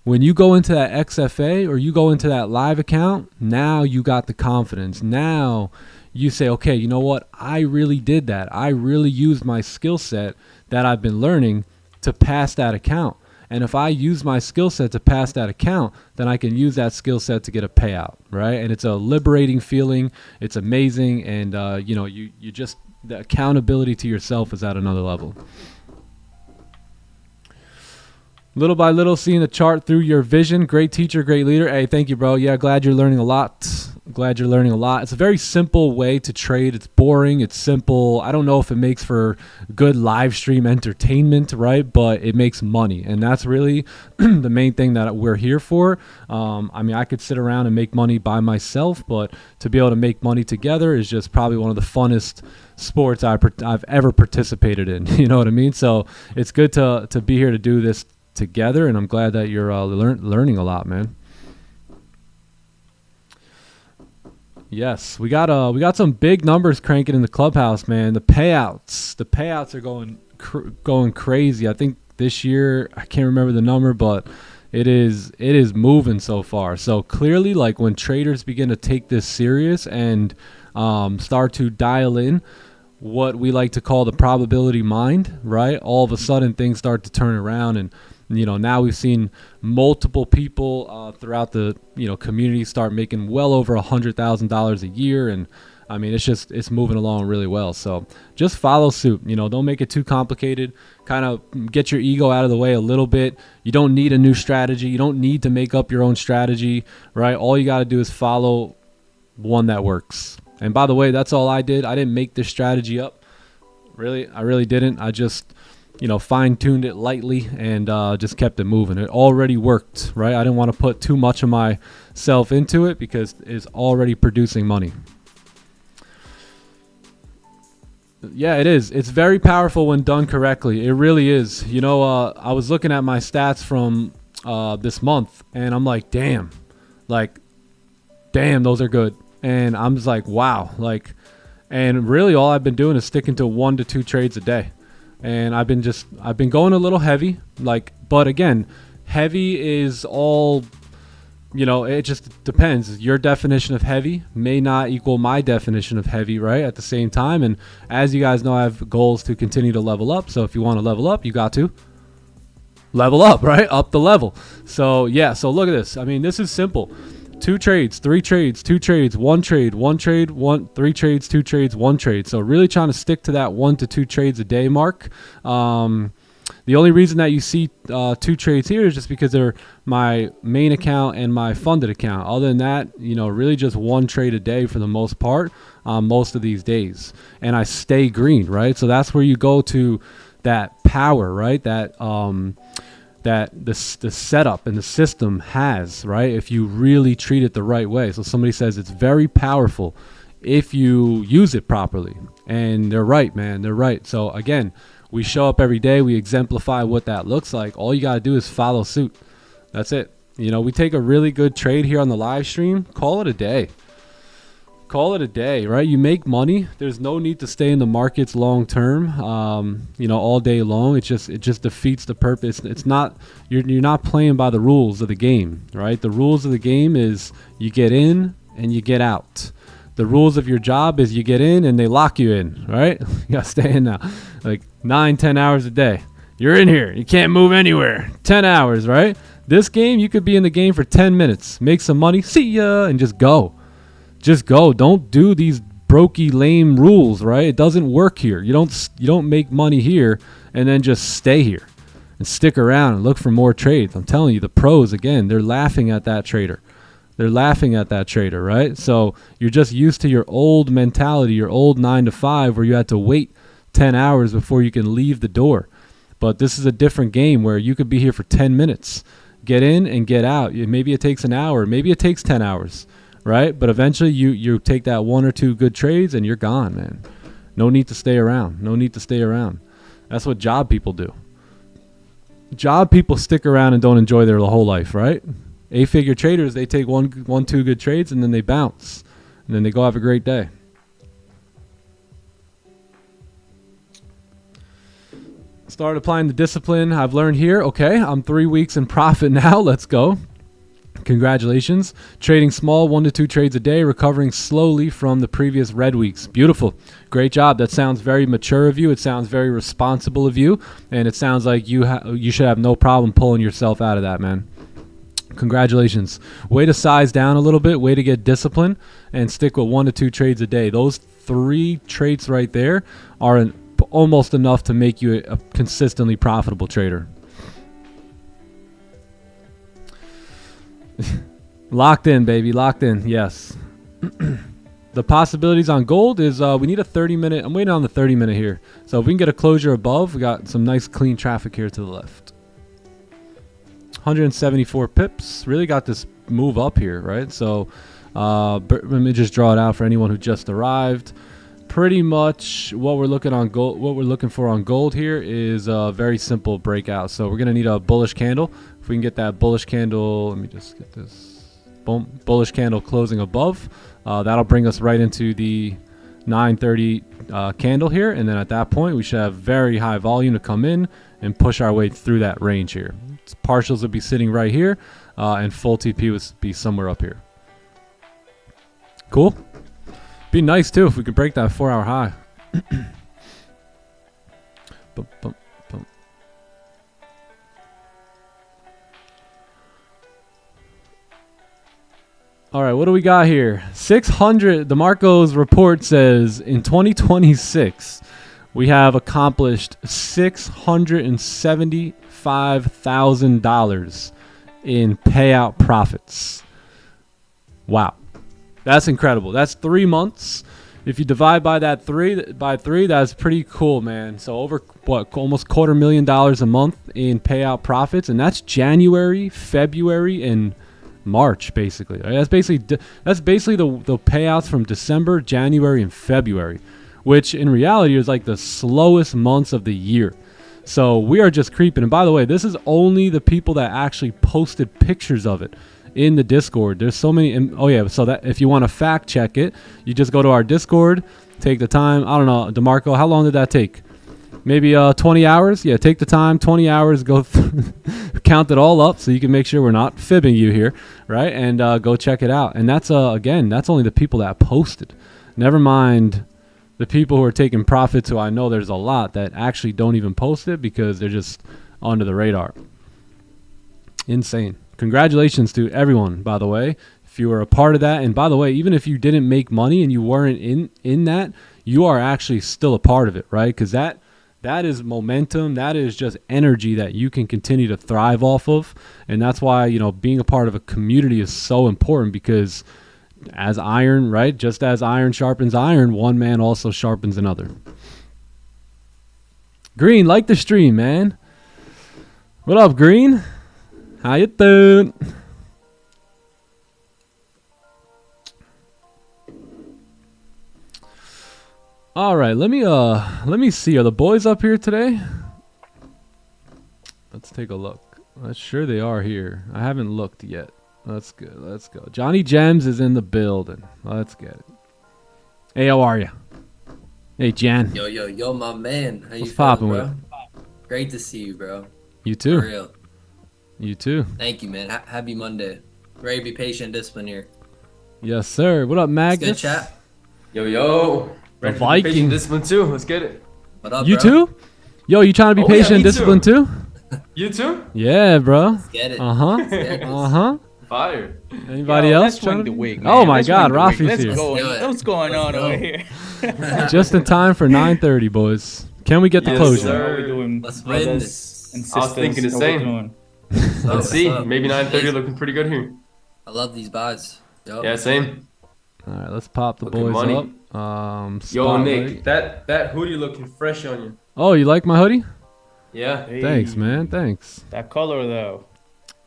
Speaker 3: when you go into that XFA or you go into that live account, now you got the confidence. Now you say, okay, you know what? I really did that. I really used my skill set that I've been learning to pass that account. And if I use my skill set to pass that account, then I can use that skill set to get a payout, right? And it's a liberating feeling. It's amazing. And, you know, you just, the accountability to yourself is at another level. Little by little, seeing the chart through your vision. Great teacher, great leader. Hey, thank you, bro. Yeah, glad you're learning a lot. Glad you're learning a lot. It's a very simple way to trade. It's boring. It's simple. I don't know if it makes for good live stream entertainment, right? But it makes money. And that's really the main thing that we're here for. I mean, I could sit around and make money by myself, but to be able to make money together is just probably one of the funnest sports I've ever participated in. You know what I mean? So it's good to be here to do this together, and I'm glad that you're learning a lot, man. Yes, we got some big numbers cranking in the clubhouse, man. The payouts are going crazy. I think this year, I can't remember the number, but it is moving so far. So clearly, like, when traders begin to take this serious and start to dial in what we like to call the probability mind, right? All of a sudden things start to turn around, and you know, now we've seen multiple people throughout the, you know, community start making well over $100,000 a year. And I mean, it's moving along really well. So just follow suit, you know, don't make it too complicated. Kind of get your ego out of the way a little bit. You don't need a new strategy. You don't need to make up your own strategy, right? All you got to do is follow one that works. And by the way, that's all I did. I didn't make this strategy up. Really, I really didn't. I just, you know, fine-tuned it lightly and just kept it moving. It already worked, right? I didn't want to put too much of myself into it because it's already producing money. Yeah, it is. It's very powerful when done correctly. It really is. You know, I was looking at my stats from this month, and I'm like, damn, those are good. And I'm just like, wow. And really all I've been doing is sticking to 1 to 2 trades a day. And I've been going a little heavy, but again, heavy is all, you know, it just depends. Your definition of heavy may not equal my definition of heavy, right? At the same time. And as you guys know, I have goals to continue to level up. So if you want to level up, you got to level up, right? Up the level. So yeah, so look at this. I mean, this is simple. 2 trades, 3 trades, 2 trades, 1 trade, 1 trade, 3 trades, 2 trades, 1 trade. So really trying to stick to that 1 to 2 trades a day mark. The only reason that you see 2 trades here is just because they're my main account and my funded account. Other than that, you know, really just 1 trade a day for the most part, most of these days. And I stay green, right? So that's where you go to that power, right? That the setup and the system has, right? If you really treat it the right way. So somebody says it's very powerful if you use it properly. And they're right, man. They're right. So again, we show up every day. We exemplify what that looks like. All you got to do is follow suit. That's it. You know, we take a really good trade here on the live stream. Call it a day. Call it a day, right? You make money. There's no need to stay in the markets long term, you know, all day long. It just defeats the purpose. It's not, you're not playing by the rules of the game, right? The rules of the game is you get in and you get out. The rules of your job is you get in and they lock you in, right? You got to stay in now, like 9-10 hours a day. You're in here. You can't move anywhere. 10 hours, right? This game, you could be in the game for 10 minutes, make some money, see ya, and just go. Just go. Don't do these brokey lame rules, right? It doesn't work here. You don't make money here and then just stay here and stick around and look for more trades. I'm telling you, the pros, again, they're laughing at that trader. They're laughing at that trader, right? So you're just used to your old mentality, your old 9 to 5, where you had to wait 10 hours before you can leave the door. But this is a different game where you could be here for 10 minutes, get in and get out. Maybe it takes an hour, maybe it takes 10 hours, right? But eventually you take that 1 or 2 good trades and you're gone, man. No need to stay around. No need to stay around. That's what job people do. Job people stick around and don't enjoy their whole life, right? 8-figure traders, they take one, 2 good trades and then they bounce. And then they go have a great day. Start applying the discipline I've learned here. Okay, I'm 3 weeks in profit now. Let's go. Congratulations. Trading small, 1 to 2 trades a day, recovering slowly from the previous red weeks. Beautiful. Great job. That sounds very mature of you. It sounds very responsible of you. And it sounds like you should have no problem pulling yourself out of that, man. Congratulations. Way to size down a little bit. Way to get discipline and stick with 1 to 2 trades a day. Those 3 traits right there are almost enough to make you a consistently profitable trader. Locked in, baby. Locked in. Yes. The possibilities on gold is we need a 30-minute. I'm waiting on the 30-minute here. So if we can get a closure above, we got some nice clean traffic here to the left. 174 pips. Really got this move up here, right? So let me just draw it out for anyone who just arrived. Pretty much what we're looking on gold. What we're looking for on gold here is a very simple breakout. So we're gonna need a bullish candle. If we can get that bullish candle, let me just get this. Boom, bullish candle closing above. That'll bring us right into the 930 candle here, and then at that point we should have very high volume to come in and push our way through that range here. Partials would be sitting right here, and full TP would be somewhere up here. Cool. Be nice too if we could break that 4-hour high. Boom, boom, boom. All right, what do we got here? 600. DeMarco's report says in 2026 we have accomplished $675,000 in payout profits. Wow. That's incredible. That's 3 months. If you divide by that by three, that's pretty cool, man. So over almost $250,000 a month in payout profits, and that's January, February, and March, basically. Right? That's basically the payouts from December, January, and February, which in reality is like the slowest months of the year. So we are just creeping. And by the way, this is only the people that actually posted pictures of it in the Discord. There's so many. Oh yeah, so that if you want to fact check it, you just go to our Discord, take the time. I don't know, DeMarco, how long did that take? Maybe 20 hours? Yeah, take the time, 20 hours, go count it all up so you can make sure we're not fibbing you here, right? And go check it out. And that's, again, that's only the people that posted. Never mind the people who are taking profits, who I know there's a lot that actually don't even post it because they're just under the radar. Insane. Congratulations to everyone, by the way, if you were a part of that. And by the way, even if you didn't make money and you weren't in that, you are actually still a part of it, right? Because that is momentum. That is just energy that you can continue to thrive off of. And that's why, you know, being a part of a community is so important, because as iron, right? Just as iron sharpens iron, one man also sharpens another. Green, like the stream, man. What up, Green? How you doing? All right, let me see. Are the boys up here today? Let's take a look. I'm sure they are here. I haven't looked yet. That's good. Let's go. Johnny Gems is in the building. Let's get it. Hey, how are you? Hey, Jan.
Speaker 4: Yo, my man. How you
Speaker 3: What's poppin'
Speaker 4: feeling,
Speaker 3: with
Speaker 4: bro? Great to see you, bro.
Speaker 3: You too.
Speaker 4: For real.
Speaker 3: You too.
Speaker 4: Thank you, man. Happy Monday. Ready to be patient and disciplined here.
Speaker 3: Yes, sir. What up, Magnus?
Speaker 4: Good chat.
Speaker 5: Yo. Ready for
Speaker 3: Viking.
Speaker 5: patient discipline too. Let's get it.
Speaker 4: What up,
Speaker 3: You
Speaker 4: bro?
Speaker 3: too? Yo, you trying to be
Speaker 5: Oh,
Speaker 3: patient
Speaker 5: yeah,
Speaker 3: and
Speaker 5: me
Speaker 3: disciplined too?
Speaker 5: You too?
Speaker 3: Yeah, bro.
Speaker 4: Let's get it.
Speaker 3: Uh-huh.
Speaker 4: Let's get this.
Speaker 3: Uh-huh.
Speaker 5: Fire.
Speaker 3: Anybody
Speaker 6: Yo,
Speaker 3: else?
Speaker 6: let's swing
Speaker 3: trying
Speaker 6: the
Speaker 3: to-
Speaker 6: wig,
Speaker 3: Oh
Speaker 6: man.
Speaker 3: my
Speaker 6: Let's
Speaker 3: God,
Speaker 6: swing the wig.
Speaker 3: Rafi's
Speaker 6: Let's
Speaker 3: here.
Speaker 6: go.
Speaker 4: Let's do it.
Speaker 6: What's going
Speaker 4: Let's
Speaker 6: on
Speaker 4: go.
Speaker 6: over here?
Speaker 3: Just in time for 9:30, boys. Can we get the
Speaker 5: Yes,
Speaker 3: closure?
Speaker 5: sir.
Speaker 6: How we doing,
Speaker 4: Let's win
Speaker 6: brothers
Speaker 4: this.
Speaker 6: and
Speaker 5: I was
Speaker 6: sisters?
Speaker 5: thinking the
Speaker 6: How we
Speaker 5: same.
Speaker 6: doing?
Speaker 4: So,
Speaker 5: Let's see.
Speaker 4: what's up?
Speaker 5: Maybe 9:30
Speaker 4: Amazing.
Speaker 5: looking pretty good here.
Speaker 4: I love these buys. Yup.
Speaker 5: Yeah, same.
Speaker 3: All right, let's pop the
Speaker 5: Looking
Speaker 3: boys
Speaker 5: money.
Speaker 3: up.
Speaker 5: Yo,
Speaker 3: Spotlight.
Speaker 5: Nick, that hoodie looking fresh on you.
Speaker 3: Oh, you like my hoodie?
Speaker 5: Yeah.
Speaker 3: Thanks,
Speaker 6: Hey,
Speaker 3: man. Thanks.
Speaker 6: That color though,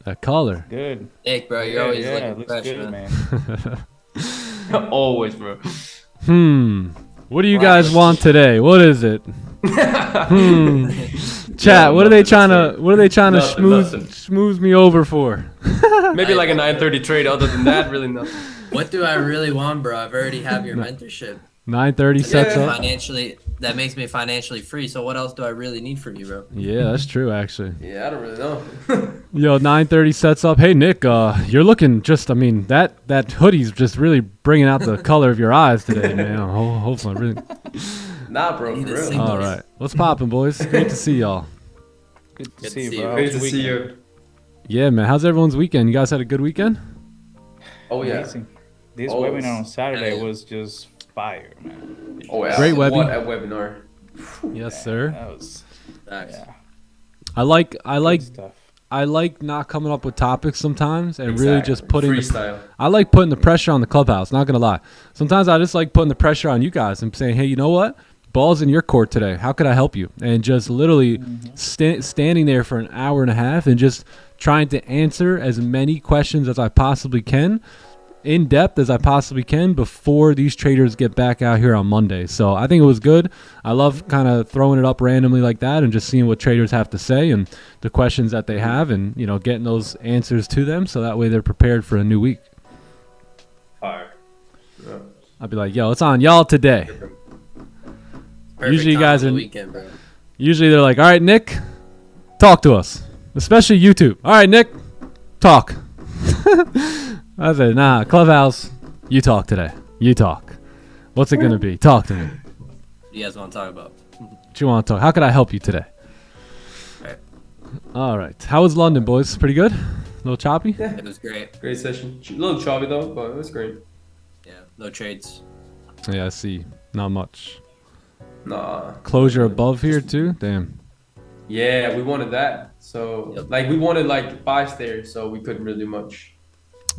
Speaker 3: That color.
Speaker 6: good.
Speaker 4: Nick, bro, you're always
Speaker 6: yeah,
Speaker 4: looking
Speaker 6: looks
Speaker 4: fresh,
Speaker 6: good,
Speaker 4: man.
Speaker 5: Always, bro.
Speaker 3: What do you guys want today? What is it? Chat. What are they trying to? What are they trying to
Speaker 5: Nothing, nothing.
Speaker 3: schmooze me over for?
Speaker 5: Maybe like a 930 trade. Other than that, really nothing.
Speaker 4: What do I really want, bro? I've already have your mentorship.
Speaker 3: 9:30 sets up.
Speaker 4: That makes me financially free. So what else do I really need from you, bro?
Speaker 3: Yeah, that's true actually.
Speaker 5: Yeah, I don't really know.
Speaker 3: Yo, 9:30 sets up. Hey Nick, you're looking just. I mean, that hoodie's just really bringing out the color of your eyes today, man. Hopefully, really.
Speaker 5: Nah, bro, for
Speaker 4: Need a
Speaker 5: real.
Speaker 4: single-
Speaker 3: All right, what's popping, boys? Great to see y'all.
Speaker 6: Good to
Speaker 4: Good
Speaker 6: see
Speaker 4: to see
Speaker 6: you,
Speaker 4: you.
Speaker 6: bro.
Speaker 5: Great
Speaker 6: How's
Speaker 5: to
Speaker 6: your
Speaker 5: see
Speaker 6: weekend?
Speaker 5: you.
Speaker 3: Yeah, man. How's everyone's weekend? You guys had a good weekend?
Speaker 5: Oh yeah.
Speaker 6: Amazing. This
Speaker 5: Always.
Speaker 6: webinar on Saturday
Speaker 4: Yeah.
Speaker 6: was just fire, man.
Speaker 5: Oh yeah.
Speaker 3: Great
Speaker 5: What
Speaker 3: Webby.
Speaker 5: a webinar.
Speaker 3: Yes, sir.
Speaker 6: That was
Speaker 4: Facts.
Speaker 6: yeah.
Speaker 3: I like
Speaker 6: Good stuff.
Speaker 3: I like not coming up with topics sometimes and really
Speaker 5: Exactly.
Speaker 3: just putting
Speaker 5: freestyle.
Speaker 3: I like putting the pressure on the clubhouse, not gonna lie. Sometimes I just like putting the pressure on you guys and saying, hey, you know what? Ball's in your court today. How could I help you? And just literally standing there for an hour and a half and just trying to answer as many questions as I possibly can, in depth as I possibly can before these traders get back out here on Monday. So I think it was good. I love kind of throwing it up randomly like that and just seeing what traders have to say and the questions that they have and, you know, getting those answers to them so that way they're prepared for a new week.
Speaker 5: Fire. Yeah.
Speaker 3: I'll be like, yo, it's on y'all today.
Speaker 4: Perfect
Speaker 3: Usually you
Speaker 4: time
Speaker 3: guys
Speaker 4: on the
Speaker 3: are-
Speaker 4: weekend, bro.
Speaker 3: Usually they're like, all right, Nick, talk to us. Especially YouTube. All right, Nick, talk. I said, nah, Clubhouse, you talk today. You talk. What's it going to be? Talk to me.
Speaker 4: What do you guys want to talk about?
Speaker 3: What you want to talk? How could I help you today?
Speaker 4: Right.
Speaker 3: All right. How was London, boys? Pretty good? A little choppy?
Speaker 4: It was great.
Speaker 5: Great session. A little choppy though, but it was great.
Speaker 4: Yeah, no trades.
Speaker 3: Yeah, I see. Not much.
Speaker 5: Nah.
Speaker 3: Closure above here, too? Damn.
Speaker 5: Yeah, we wanted that. So
Speaker 4: Yep.
Speaker 5: like we wanted like buys there, so we couldn't really do much.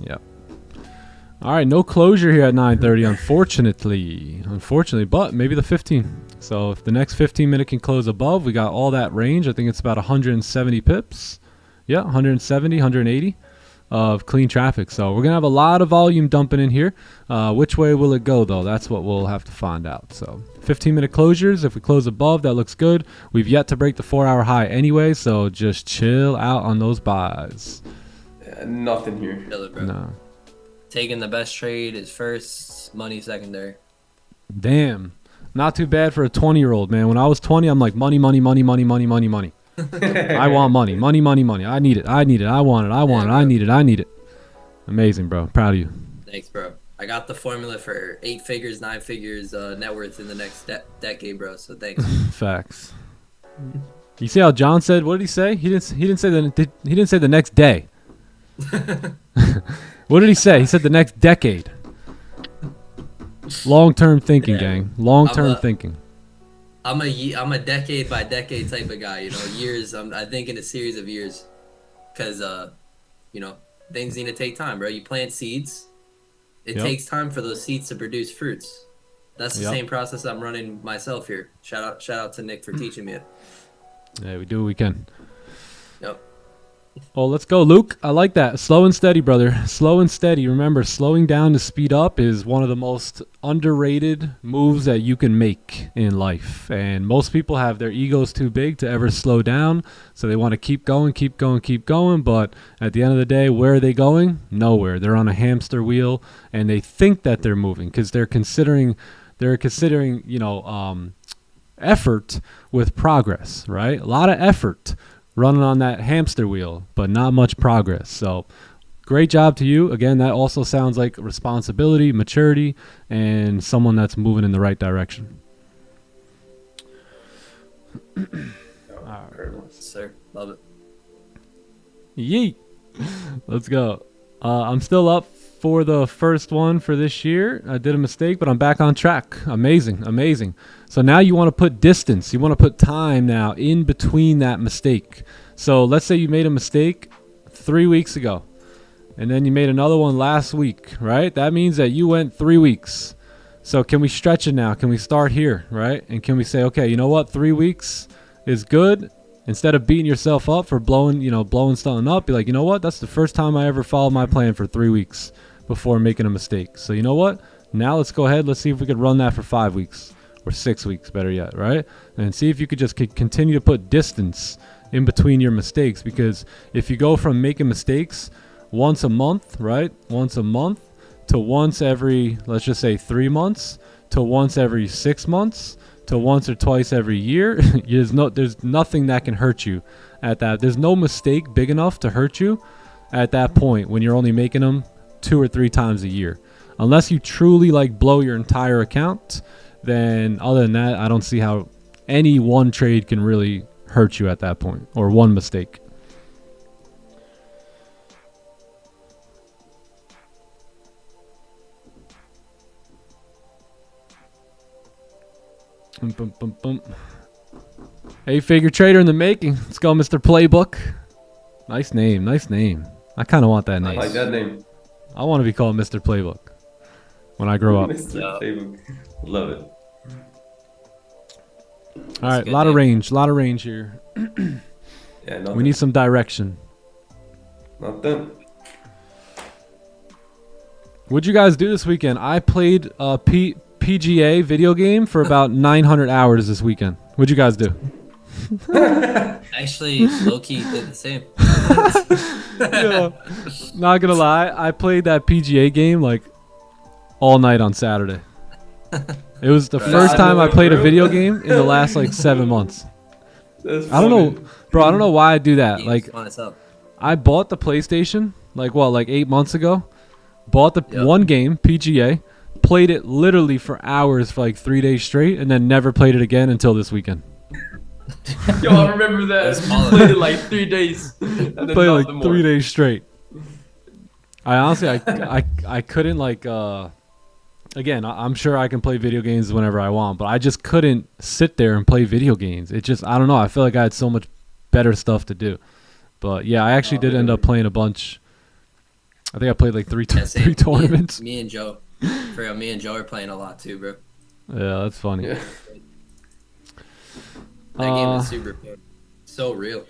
Speaker 3: Yep. All right, no closure here at 9:30, unfortunately, but maybe the 15. So if the next 15 minute can close above, we got all that range. I think it's about 170 pips. Yeah, 170, 180 of clean traffic. So we're gonna have a lot of volume dumping in here. Which way will it go though? That's what we'll have to find out. So 15-minute closures. If we close above, that looks good. We've yet to break the 4-hour high anyway, so just chill out on those buys.
Speaker 5: Nothing here.
Speaker 4: Kill it, bro.
Speaker 3: No.
Speaker 4: Taking the best trade is first, money secondary.
Speaker 3: Damn. Not too bad for a 20-year-old, man. When I was 20, I'm like, money, money, money, money, money, money, money. I want money. Money, money, money. I need it. I need it. I want it. I want it. I need it. I need it. Amazing, bro. Proud of you.
Speaker 4: Thanks, bro. I got the formula for 8 figures, 9 figures net worth in the next decade, bro. So thanks.
Speaker 3: Facts. You see how John said? What did he say? He didn't say he didn't say the next day. What did he say? He said the next decade. Long-term thinking,
Speaker 4: Yeah.
Speaker 3: gang. Long-term
Speaker 4: I'm a-
Speaker 3: thinking.
Speaker 4: I'm a decade by decade type of guy. You know, years. I think in a series of years, because you know, things need to take time, bro. You plant seeds. It
Speaker 3: Yep.
Speaker 4: takes time for those seeds to produce fruits. That's the
Speaker 3: Yep.
Speaker 4: same process I'm running myself here. Shout out to Nick for teaching me it.
Speaker 3: Yeah, we do what we can.
Speaker 4: Yep.
Speaker 3: Oh, let's go, Luke. I like that. Slow and steady, brother. Slow and steady. Remember, slowing down to speed up is one of the most underrated moves that you can make in life. And most people have their egos too big to ever slow down. So they want to keep going, keep going, keep going. But at the end of the day, where are they going? Nowhere. They're on a hamster wheel and they think that they're moving because they're considering, effort with progress, right? A lot of effort running on that hamster wheel, but not much progress. So great job to you. Again, that also sounds like responsibility, maturity, and someone that's moving in the right direction.
Speaker 4: Sir, love it.
Speaker 3: Yeet. Let's go. I'm still up for the first one for this year. I did a mistake, but I'm back on track. Amazing, amazing. So now you want to put distance. You want to put time now in between that mistake. So let's say you made a mistake 3 weeks ago. and then you made another one last week, right? That means that you went 3 weeks. So can we stretch it now? Can we start here, right? And can we say, okay, you know what? 3 weeks is good. Instead of beating yourself up for blowing something up, be like, you know what? That's the first time I ever followed my plan for 3 weeks before making a mistake. So you know what? Now let's go ahead. Let's see if we could run that for 5 weeks or 6 weeks, better yet, right? And see if you could just continue to put distance in between your mistakes. Because if you go from making mistakes once a month, right? Once a month to once every, let's just say 3 months, to once every 6 months, to once or twice every year, there's nothing that can hurt you at that. There's no mistake big enough to hurt you at that point when you're only making them 2 or 3 times a year. Unless you truly like blow your entire account, then other than that, I don't see how any one trade can really hurt you at that point, or one mistake. Bum, bum, bum. Hey, figure trader in the making. Let's go, Mr. Playbook. Nice name, nice name. I kind of want that
Speaker 5: I
Speaker 3: name.
Speaker 5: like that name.
Speaker 3: I want to be called Mr. Playbook when I grow up.
Speaker 5: Mr. Playbook. Love it.
Speaker 3: All right,
Speaker 4: good
Speaker 3: lot of
Speaker 4: name.
Speaker 3: range here.
Speaker 5: Yeah, nothing.
Speaker 3: We need some direction.
Speaker 5: Nothing.
Speaker 3: What'd you guys do this weekend? I played a PGA video game for about 900 hours this weekend. What'd you guys do?
Speaker 4: Actually, low-key did the same.
Speaker 3: Yeah. Not gonna lie, I played that PGA game like all night on Saturday. It was the first time I played a video game in the last like 7 months.
Speaker 5: That's
Speaker 3: I don't
Speaker 5: funny.
Speaker 3: know, bro. I don't know why I do that.
Speaker 4: Game's
Speaker 3: Like,
Speaker 4: fun as hell.
Speaker 3: I bought the PlayStation like 8 months ago. Bought the
Speaker 4: Yep.
Speaker 3: one game, PGA, played it literally for hours for like 3 days straight, and then never played it again until this weekend.
Speaker 5: Yo, I remember that.
Speaker 4: That's
Speaker 5: You
Speaker 4: solid.
Speaker 5: played it like 3 days. And then
Speaker 3: Played like
Speaker 5: nothing
Speaker 3: 3
Speaker 5: more.
Speaker 3: days straight. I honestly, I couldn't like. Again, I'm sure I can play video games whenever I want, but I just couldn't sit there and play video games. It just, I don't know. I feel like I had so much better stuff to do. But yeah, I actually did end up playing a bunch. I think I played like three
Speaker 4: Yeah, same.
Speaker 3: three tournaments.
Speaker 4: Me and Joe. For real, me and Joe are playing a lot too, bro.
Speaker 3: Yeah, that's funny.
Speaker 5: Yeah.
Speaker 4: That game is super cool. So real.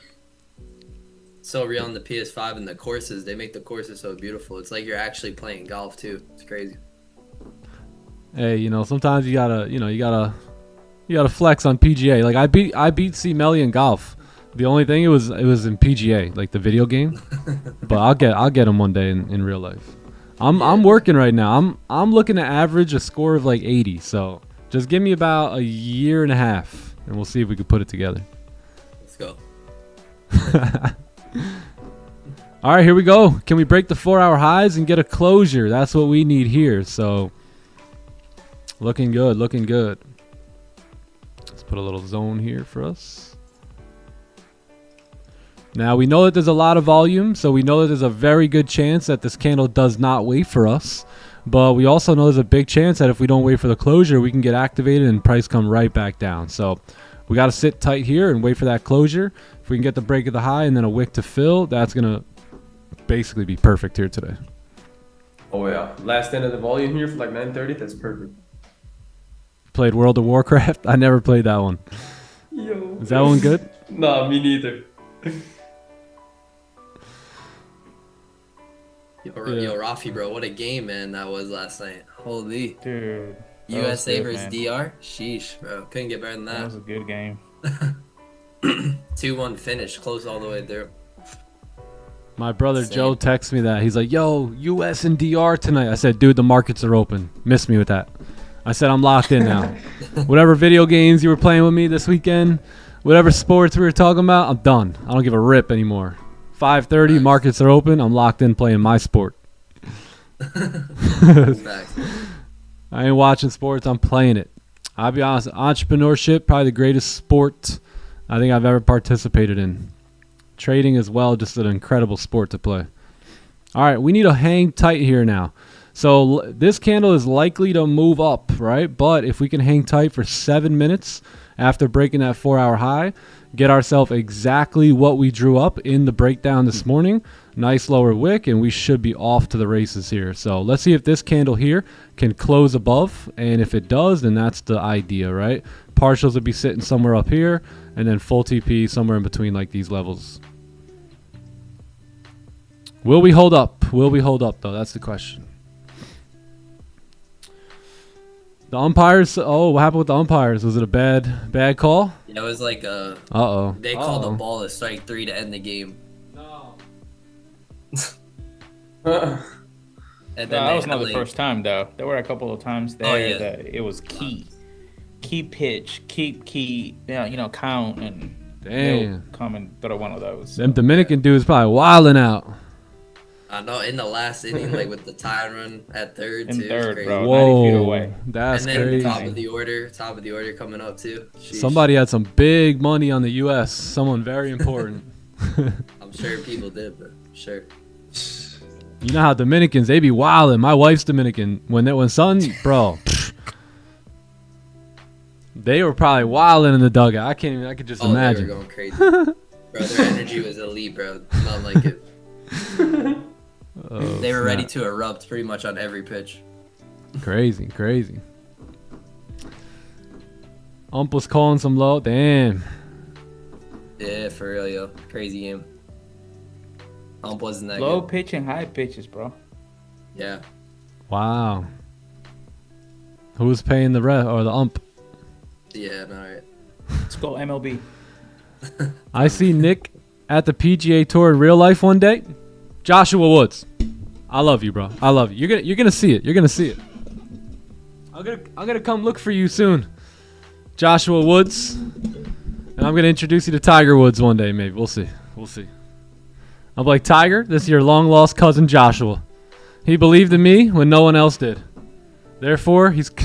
Speaker 4: So real on the PS5 and the courses. They make the courses so beautiful. It's like you're actually playing golf too. It's crazy.
Speaker 3: Hey, sometimes you gotta flex on PGA. Like I beat C Melly in golf. The only thing it was in PGA, like the video game. But I'll get him one day in real life. I'm working right now. I'm looking to average a score of like 80. So just give me about a year and a half, and we'll see if we can put it together.
Speaker 4: Let's go.
Speaker 3: All right, here we go. Can we break the 4-hour highs and get a closure? That's what we need here. So looking good, looking good. Let's put a little zone here for us. Now we know that there's a lot of volume, so we know that there's a very good chance that this candle does not wait for us. But we also know there's a big chance that if we don't wait for the closure, we can get activated and price come right back down. So we got to sit tight here and wait for that closure. If we can get the break of the high and then a wick to fill, that's going to basically be perfect here today.
Speaker 5: Oh yeah. Last end of the volume here for like 9:30. That's perfect.
Speaker 3: Played World of Warcraft? I never played that one.
Speaker 5: Yo.
Speaker 3: Is that one good?
Speaker 5: Nah, me neither.
Speaker 4: Yo,
Speaker 3: Yeah.
Speaker 4: Rafi, bro, what a game, man, that was last night. Holy.
Speaker 6: Dude. that was
Speaker 4: USA
Speaker 6: good,
Speaker 4: versus
Speaker 6: man.
Speaker 4: DR? Sheesh, bro. Couldn't get better than
Speaker 6: That
Speaker 4: that.
Speaker 6: was a good game.
Speaker 4: 2-1 finish, close all the way through.
Speaker 3: My brother
Speaker 4: Same.
Speaker 3: Joe texts me that. He's like, yo, US and DR tonight. I said, dude, the markets are open. Miss me with that. I said, I'm locked in now. Whatever video games you were playing with me this weekend, whatever sports we were talking about, I'm done. I don't give a rip anymore. 5:30,
Speaker 4: Nice.
Speaker 3: markets are open. I'm locked in playing my sport.
Speaker 4: Facts.
Speaker 3: I ain't watching sports. I'm playing it. I'll be honest. Entrepreneurship, probably the greatest sport I think I've ever participated in. Trading as well, just an incredible sport to play. All right, we need to hang tight here now. So this candle is likely to move up, right? But if we can hang tight for 7 minutes after breaking that 4-hour high, get ourselves exactly what we drew up in the breakdown this morning. Nice lower wick, and we should be off to the races here. So let's see if this candle here can close above, and if it does, then that's the idea, right? Partials would be sitting somewhere up here, and then full TP somewhere in between like these levels. Will we hold up? Will we hold up, though? That's the question. The umpires. Oh, what happened with the umpires? Was it a bad call?
Speaker 4: Yeah, it was like
Speaker 3: Uh-oh.
Speaker 4: they called the ball to strike 3 to end the game.
Speaker 3: No.
Speaker 4: And then
Speaker 6: That
Speaker 4: they
Speaker 6: was not the
Speaker 4: like-
Speaker 6: first time though. There were a couple of times there
Speaker 4: yeah.
Speaker 6: that it was key pitch, key, count, and they'll
Speaker 3: Damn.
Speaker 6: come and throw one of those.
Speaker 3: Them Dominican dudes probably wilding out.
Speaker 4: I know in the last inning, like with the tie run at third
Speaker 6: In
Speaker 4: too.
Speaker 6: third,
Speaker 4: crazy.
Speaker 6: bro. 90 feet
Speaker 3: Whoa.
Speaker 6: away.
Speaker 3: That's
Speaker 4: And then
Speaker 3: crazy.
Speaker 4: top of the order coming up too. Sheesh.
Speaker 3: Somebody had some big money on the U.S. Someone very important.
Speaker 4: I'm sure people did, but sure.
Speaker 3: You know how Dominicans, they be wilding. My wife's Dominican. When son, bro, they were probably wilding in the dugout. I could just
Speaker 4: Oh,
Speaker 3: imagine.
Speaker 4: they were going crazy. Bro, their energy was elite, bro. Not like it.
Speaker 3: Oh,
Speaker 4: They were ready
Speaker 3: snap.
Speaker 4: to erupt pretty much on every pitch.
Speaker 3: Crazy. Ump was calling some low. Damn.
Speaker 4: Yeah, for real, yo. Crazy game. Ump wasn't that
Speaker 6: Low
Speaker 4: good.
Speaker 6: pitch and high pitches, bro.
Speaker 4: Yeah.
Speaker 3: Wow. Who was paying the ref or the ump?
Speaker 4: Yeah, all right.
Speaker 6: Let's go MLB.
Speaker 3: I see Nick at the PGA Tour in real life one day. Joshua Woods, I love you, bro. I love you. You're gonna see it. You're gonna see it. I'm gonna come look for you soon, Joshua Woods, and I'm gonna introduce you to Tiger Woods one day. Maybe we'll see. I'm like, Tiger, this is your long lost cousin Joshua. He believed in me when no one else did. Therefore, I'm just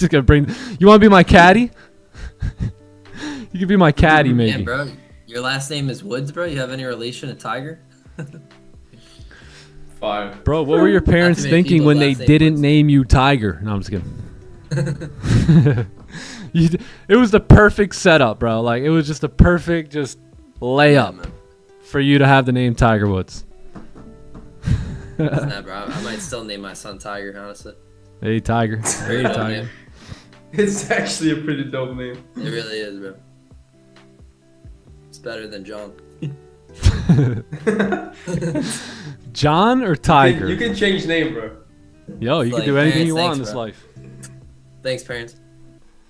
Speaker 3: gonna bring. You want to be my caddy? You can be my caddy, maybe.
Speaker 4: Yeah, bro. Your last name is Woods, bro? You have any relation to Tiger?
Speaker 5: Fire.
Speaker 3: Bro, what were your parents
Speaker 4: Not too many
Speaker 3: thinking when they
Speaker 4: people's last name
Speaker 3: didn't
Speaker 4: Woods.
Speaker 3: name you Tiger? No, I'm just kidding. It was the perfect setup, bro. Like, it was just a perfect layup
Speaker 4: man.
Speaker 3: for you to have the name Tiger Woods.
Speaker 4: Nah, bro. I might still name my son Tiger, honestly.
Speaker 3: Hey, Tiger. Hey,
Speaker 4: dope
Speaker 3: Tiger.
Speaker 4: name.
Speaker 5: It's actually a pretty dope name.
Speaker 4: It really is, bro. It's better than John.
Speaker 3: John or Tiger?
Speaker 5: You can change name, bro.
Speaker 3: Yo, you
Speaker 4: Like,
Speaker 3: can do anything you
Speaker 4: parents,
Speaker 3: want in
Speaker 4: thanks,
Speaker 3: this
Speaker 4: bro.
Speaker 3: life.
Speaker 4: Thanks, parents.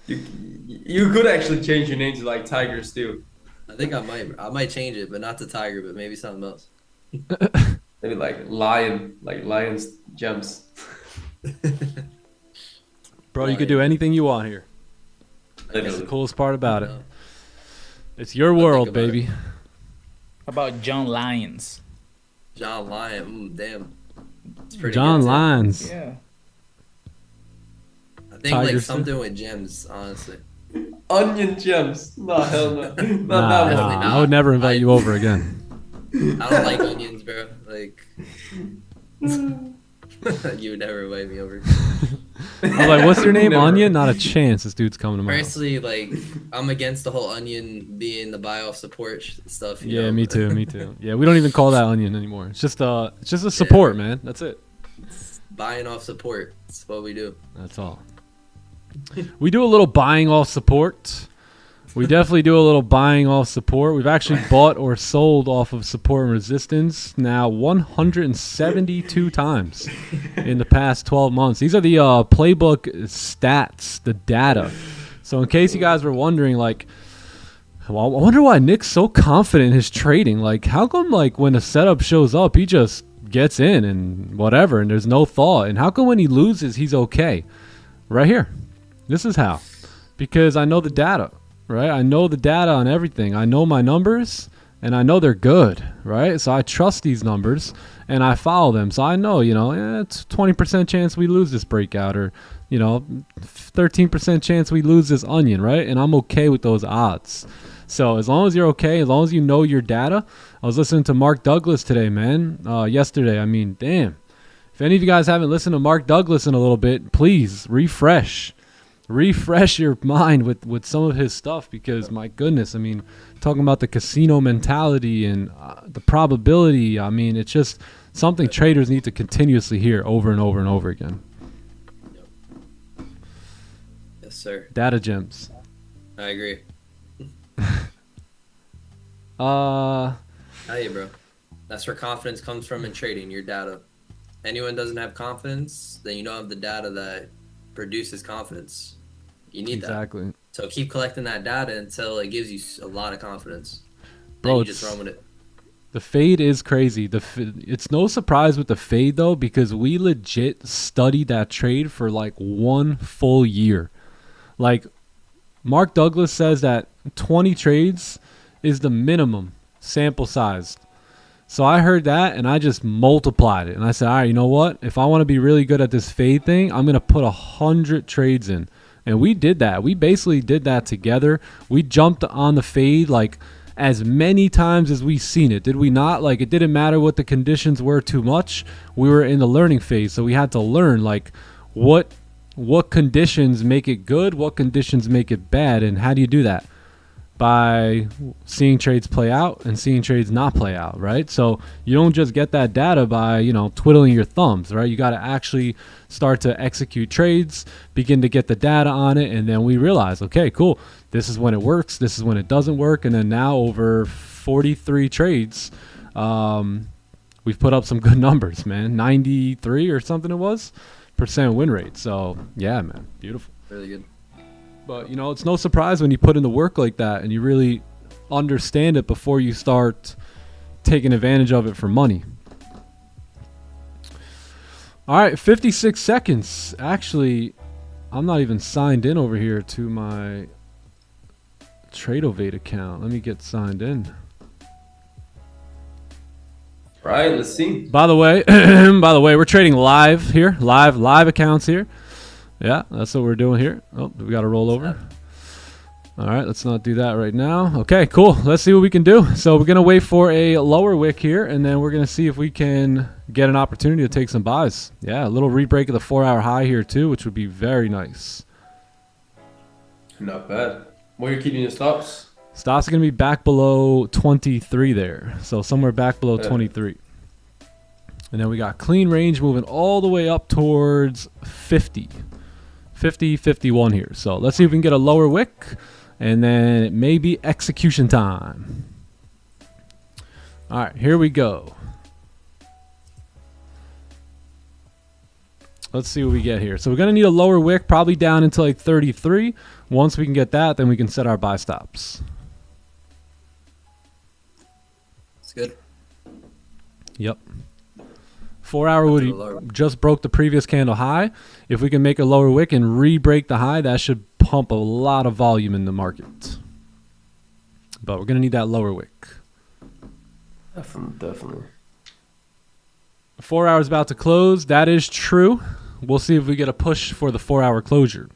Speaker 5: You could actually change your name to like Tiger Steel.
Speaker 4: I think I might change it, but not to Tiger, but maybe something else.
Speaker 5: Maybe like Lion, like Lion's Gems.
Speaker 3: Bro, you could do anything you want here. That's the
Speaker 5: Literally.
Speaker 3: coolest part about it.
Speaker 4: No.
Speaker 3: It's your
Speaker 4: think
Speaker 3: world,
Speaker 4: about
Speaker 3: baby.
Speaker 6: How about John Lyons?
Speaker 4: John Lyon, damn. It's pretty
Speaker 3: John
Speaker 4: good, too.
Speaker 3: Lyons.
Speaker 6: Yeah.
Speaker 4: I think
Speaker 3: Tiger
Speaker 4: like
Speaker 3: Sim-
Speaker 4: something with gems, honestly.
Speaker 5: Onion Gems. No, hell no. Not
Speaker 3: Nah,
Speaker 5: that one.
Speaker 4: Definitely
Speaker 3: nah,
Speaker 4: not.
Speaker 3: I would never invite you over again.
Speaker 4: I don't like onions, bro. Like, you would never invite me over.
Speaker 3: I was like, what's your name?
Speaker 5: Never.
Speaker 3: Onion? Not a chance. This dude's coming to my house.
Speaker 4: Personally, like, I'm against the whole onion being the buy off support stuff. You
Speaker 3: Yeah,
Speaker 4: know?
Speaker 3: me too. Yeah, we don't even call that onion anymore. It's just a support, man. That's it.
Speaker 4: Buying off support. That's what we do.
Speaker 3: That's all. We do a little buying off support. We definitely do a little buying off support. We've actually bought or sold off of support and resistance now 172 times in the past 12 months. These are the playbook stats, the data. So in case you guys were wondering, like, well, I wonder why Nick's so confident in his trading. Like, how come, like, when a setup shows up, he just gets in and whatever, and there's no thought? And how come when he loses, he's okay? Right here. This is how. Because I know the data. Right? I know the data on everything. I know my numbers, and I know they're good, right? So I trust these numbers, and I follow them. So I know, it's 20% chance we lose this breakout, or, 13% chance we lose this onion, right? And I'm okay with those odds. So as long as you're okay, as long as you know your data. I was listening to Mark Douglas today, man. Yesterday. I mean, damn. If any of you guys haven't listened to Mark Douglas in a little bit, please refresh refresh your mind with some of his stuff, because my goodness, I mean, talking about the casino mentality and the probability, I mean, it's just something traders need to continuously hear over and over and over again.
Speaker 4: Yes, sir.
Speaker 3: Data gems.
Speaker 4: I agree. Tell you, bro. That's where confidence comes from in trading, your data. Anyone doesn't have confidence, then you don't have the data that produces confidence. You need that.
Speaker 3: Exactly.
Speaker 4: So keep collecting that data until it gives you a lot of confidence.
Speaker 3: Bro,
Speaker 4: Then you just run with it.
Speaker 3: The fade is crazy. It's no surprise with the fade, though, because we legit studied that trade for like 1 full year. Like, Mark Douglas says that 20 trades is the minimum sample size. So I heard that, and I just multiplied it. And I said, all right, you know what? If I want to be really good at this fade thing, I'm going to put 100 trades in. And we did that. We basically did that together. We jumped on the fade like as many times as we seen it. Did we not? Like, it didn't matter what the conditions were too much. We were in the learning phase, so we had to learn like what conditions make it good, what conditions make it bad, and how do you do that? By seeing trades play out and seeing trades not play out, right? So you don't just get that data by, you know, twiddling your thumbs, right? You got to actually start to execute trades, begin to get the data on it, and then we realize, okay, cool, this is when it works, this is when it doesn't work, and then now over 43 trades, we've put up some good numbers, man. 93 or something it was % win rate. So yeah, man, beautiful.
Speaker 4: Really good.
Speaker 3: But, you know, it's no surprise when you put in the work like that and you really understand it before you start taking advantage of it for money. All right, 56 seconds. Actually, I'm not even signed in over here to my Tradeovate account. Let me get signed in.
Speaker 5: Right, let's see.
Speaker 3: By the way, we're trading live here. Live accounts here. Yeah, that's what we're doing here. Oh, we got to roll over. All right, let's not do that right now. Okay, cool. Let's see what we can do. So we're going to wait for a lower wick here, and then we're going to see if we can get an opportunity to take some buys. Yeah, a little rebreak of the 4-hour high here too, which would be very nice.
Speaker 5: Not bad. Where are you keeping your stops?
Speaker 3: Stops are going to be back below 23 there. So somewhere back below 23. And then we got clean range moving all the way up towards 50. 50, 51 here. So let's see if we can get a lower wick, and then it may be execution time. All right, here we go. Let's see what we get here. So we're going to need a lower wick, probably down into like 33. Once we can get that, then we can set our buy stops.
Speaker 4: It's good.
Speaker 3: Yep. 4-hour would just broke the previous candle high. If we can make a lower wick and re-break the high, that should pump a lot of volume in the market. But we're going to need that lower wick.
Speaker 5: Definitely.
Speaker 3: 4 hours about to close. That is true. We'll see if we get a push for the 4-hour closure.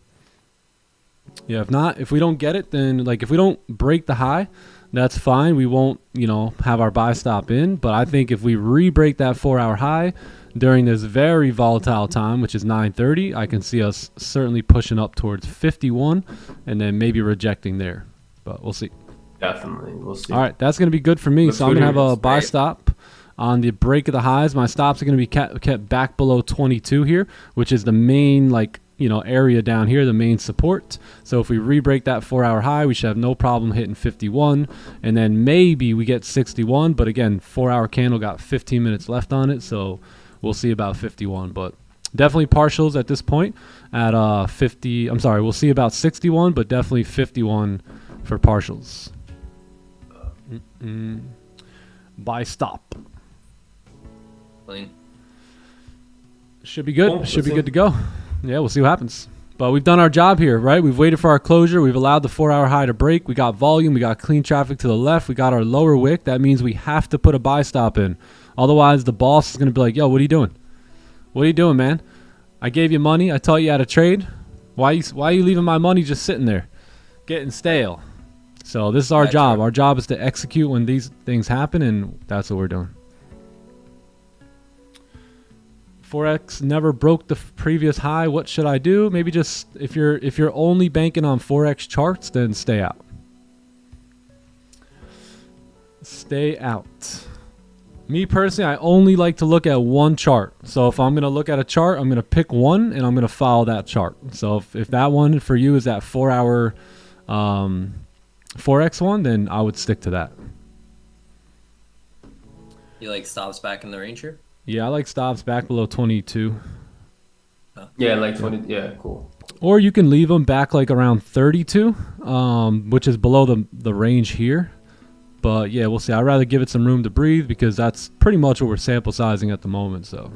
Speaker 3: Yeah, if not, if we don't get it, then like if we don't break the high, that's fine. We won't, you know, have our buy stop in. But I think if we re-break that 4-hour high during this very volatile time, which is 9:30, I can see us certainly pushing up towards 51 and then maybe rejecting there. But we'll see.
Speaker 5: Definitely. We'll see.
Speaker 3: All right, that's going to be good for me. So I'm going to have a buy stop on the break of the highs. My stops are going to be kept back below 22 here, which is the main, like, you know, area down here, the main support. So if we re-break that 4-hour high, we should have no problem hitting 51, and then maybe we get 61. But again, 4-hour candle got 15 minutes left on it, so we'll see about 51. But definitely partials at this point at 50. I'm sorry, we'll see about 61, but definitely 51 for partials. Buy stop.
Speaker 4: Clean.
Speaker 3: Should be good.
Speaker 5: Cool.
Speaker 3: Should be good to go. Yeah, we'll see what happens. But we've done our job here, right? We've waited for our closure. We've allowed the 4-hour high to break. We got volume. We got clean traffic to the left. We got our lower wick. That means we have to put a buy stop in. Otherwise, the boss is going to be like, yo, what are you doing? What are you doing, man? I gave you money. I taught you how to trade. Why are you leaving my money just sitting there, getting stale? So this is our job. Our job is to execute when these things happen, and that's what we're doing. Forex never broke the previous high. What should I do? Maybe just if you're only banking on Forex charts, then stay out. Stay out. Me personally, I only like to look at one chart. So if I'm going to look at a chart, I'm going to pick one and I'm going to follow that chart. So if that one for you is that 4-hour Forex one, then I would stick to that.
Speaker 4: You like stops back in the range here?
Speaker 3: Yeah, I like stops back below 22.
Speaker 5: Yeah, like 20. Yeah, cool.
Speaker 3: Or you can leave them back like around 32, which is below the range here. But yeah, we'll see. I'd rather give it some room to breathe because that's pretty much what we're sample sizing at the moment. So,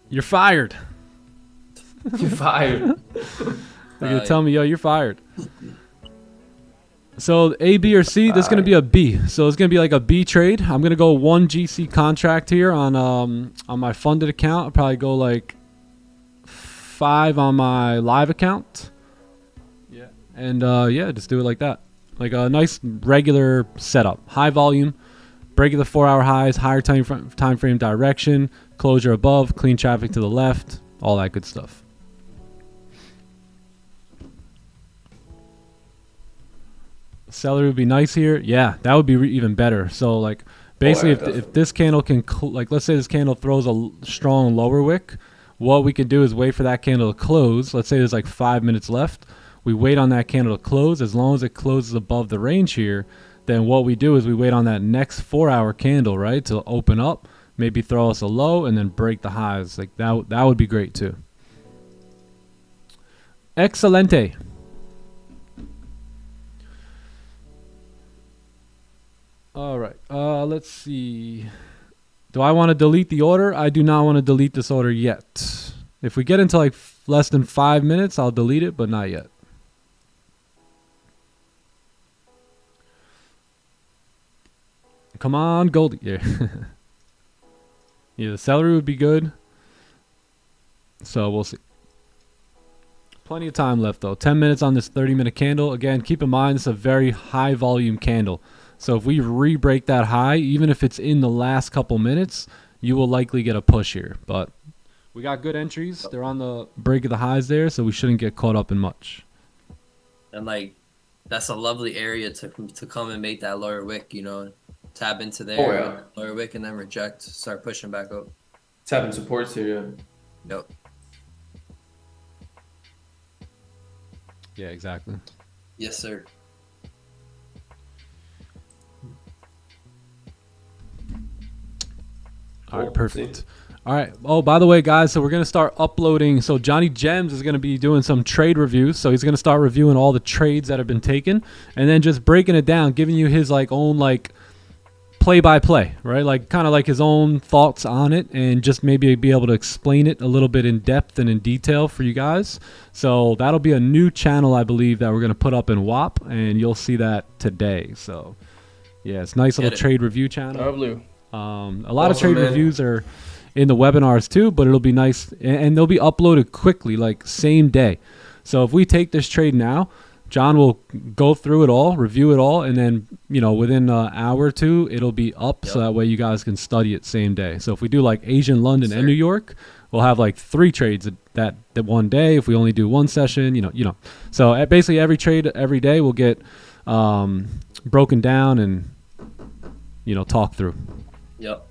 Speaker 3: you're fired.
Speaker 5: You're fired.
Speaker 3: They're gonna tell me, yo, you're fired. So A, B, or C, this is gonna be a B. So it's gonna be like a B trade. I'm gonna go 1 GC contract here on my funded account. I'll probably go like 5 on my live account. Yeah. And yeah, just do it like that. Like a nice regular setup. High volume, break of the 4-hour highs, higher time frame direction, closure above, clean traffic to the left, all that good stuff. Seller would be nice here. Yeah, that would be even better. So like basically if this candle can like let's say this candle throws a strong lower wick, what we could do is wait for that candle to close. Let's say there's like 5 minutes left. We wait on that candle to close. As long as it closes above the range here, then what we do is we wait on that next 4-hour candle, right, to open up, maybe throw us a low and then break the highs. Like that would be great too. Excelente. All right, let's see. Do I want to delete the order? I do not want to delete this order yet. If we get into like less than 5 minutes, I'll delete it, but not yet. Come on, Goldie. Yeah. Yeah, the celery would be good. So we'll see. Plenty of time left though. 10 minutes on this 30-minute candle. Again, keep in mind it's a very high volume candle. So if we re-break that high, even if it's in the last couple minutes, you will likely get a push here. But we got good entries. They're on the break of the highs there, so we shouldn't get caught up in much.
Speaker 4: And like, that's a lovely area to come and make that lower wick, you know, tap into there, lower wick, and then reject, start pushing back up.
Speaker 5: Tapping supports here, yeah.
Speaker 4: Yep.
Speaker 3: Yeah, exactly.
Speaker 4: Yes, sir.
Speaker 3: All right, perfect. All right. Oh, by the way, guys, so we're going to start uploading. So Johnny Gems is going to be doing some trade reviews. So he's going to start reviewing all the trades that have been taken and then just breaking it down, giving you his like own like play-by-play, right? Like kind of like his own thoughts on it and just maybe be able to explain it a little bit in depth and in detail for you guys. So that'll be a new channel, I believe, that we're going to put up in WAP, and you'll see that today. So yeah, it's a nice little trade review channel. A lot of trade reviews are in the webinars too, but it'll be nice, and they'll be uploaded quickly, like same day. So if we take this trade now, John will go through it all, review it all, and then, you know, within an hour or two, it'll be up. So that way you guys can study it same day. So if we do like Asian, London, and New York, we'll have like 3 trades that one day. If we only do one session, you know. So basically every trade every day will get broken down and, you know, talked through.
Speaker 4: Yep.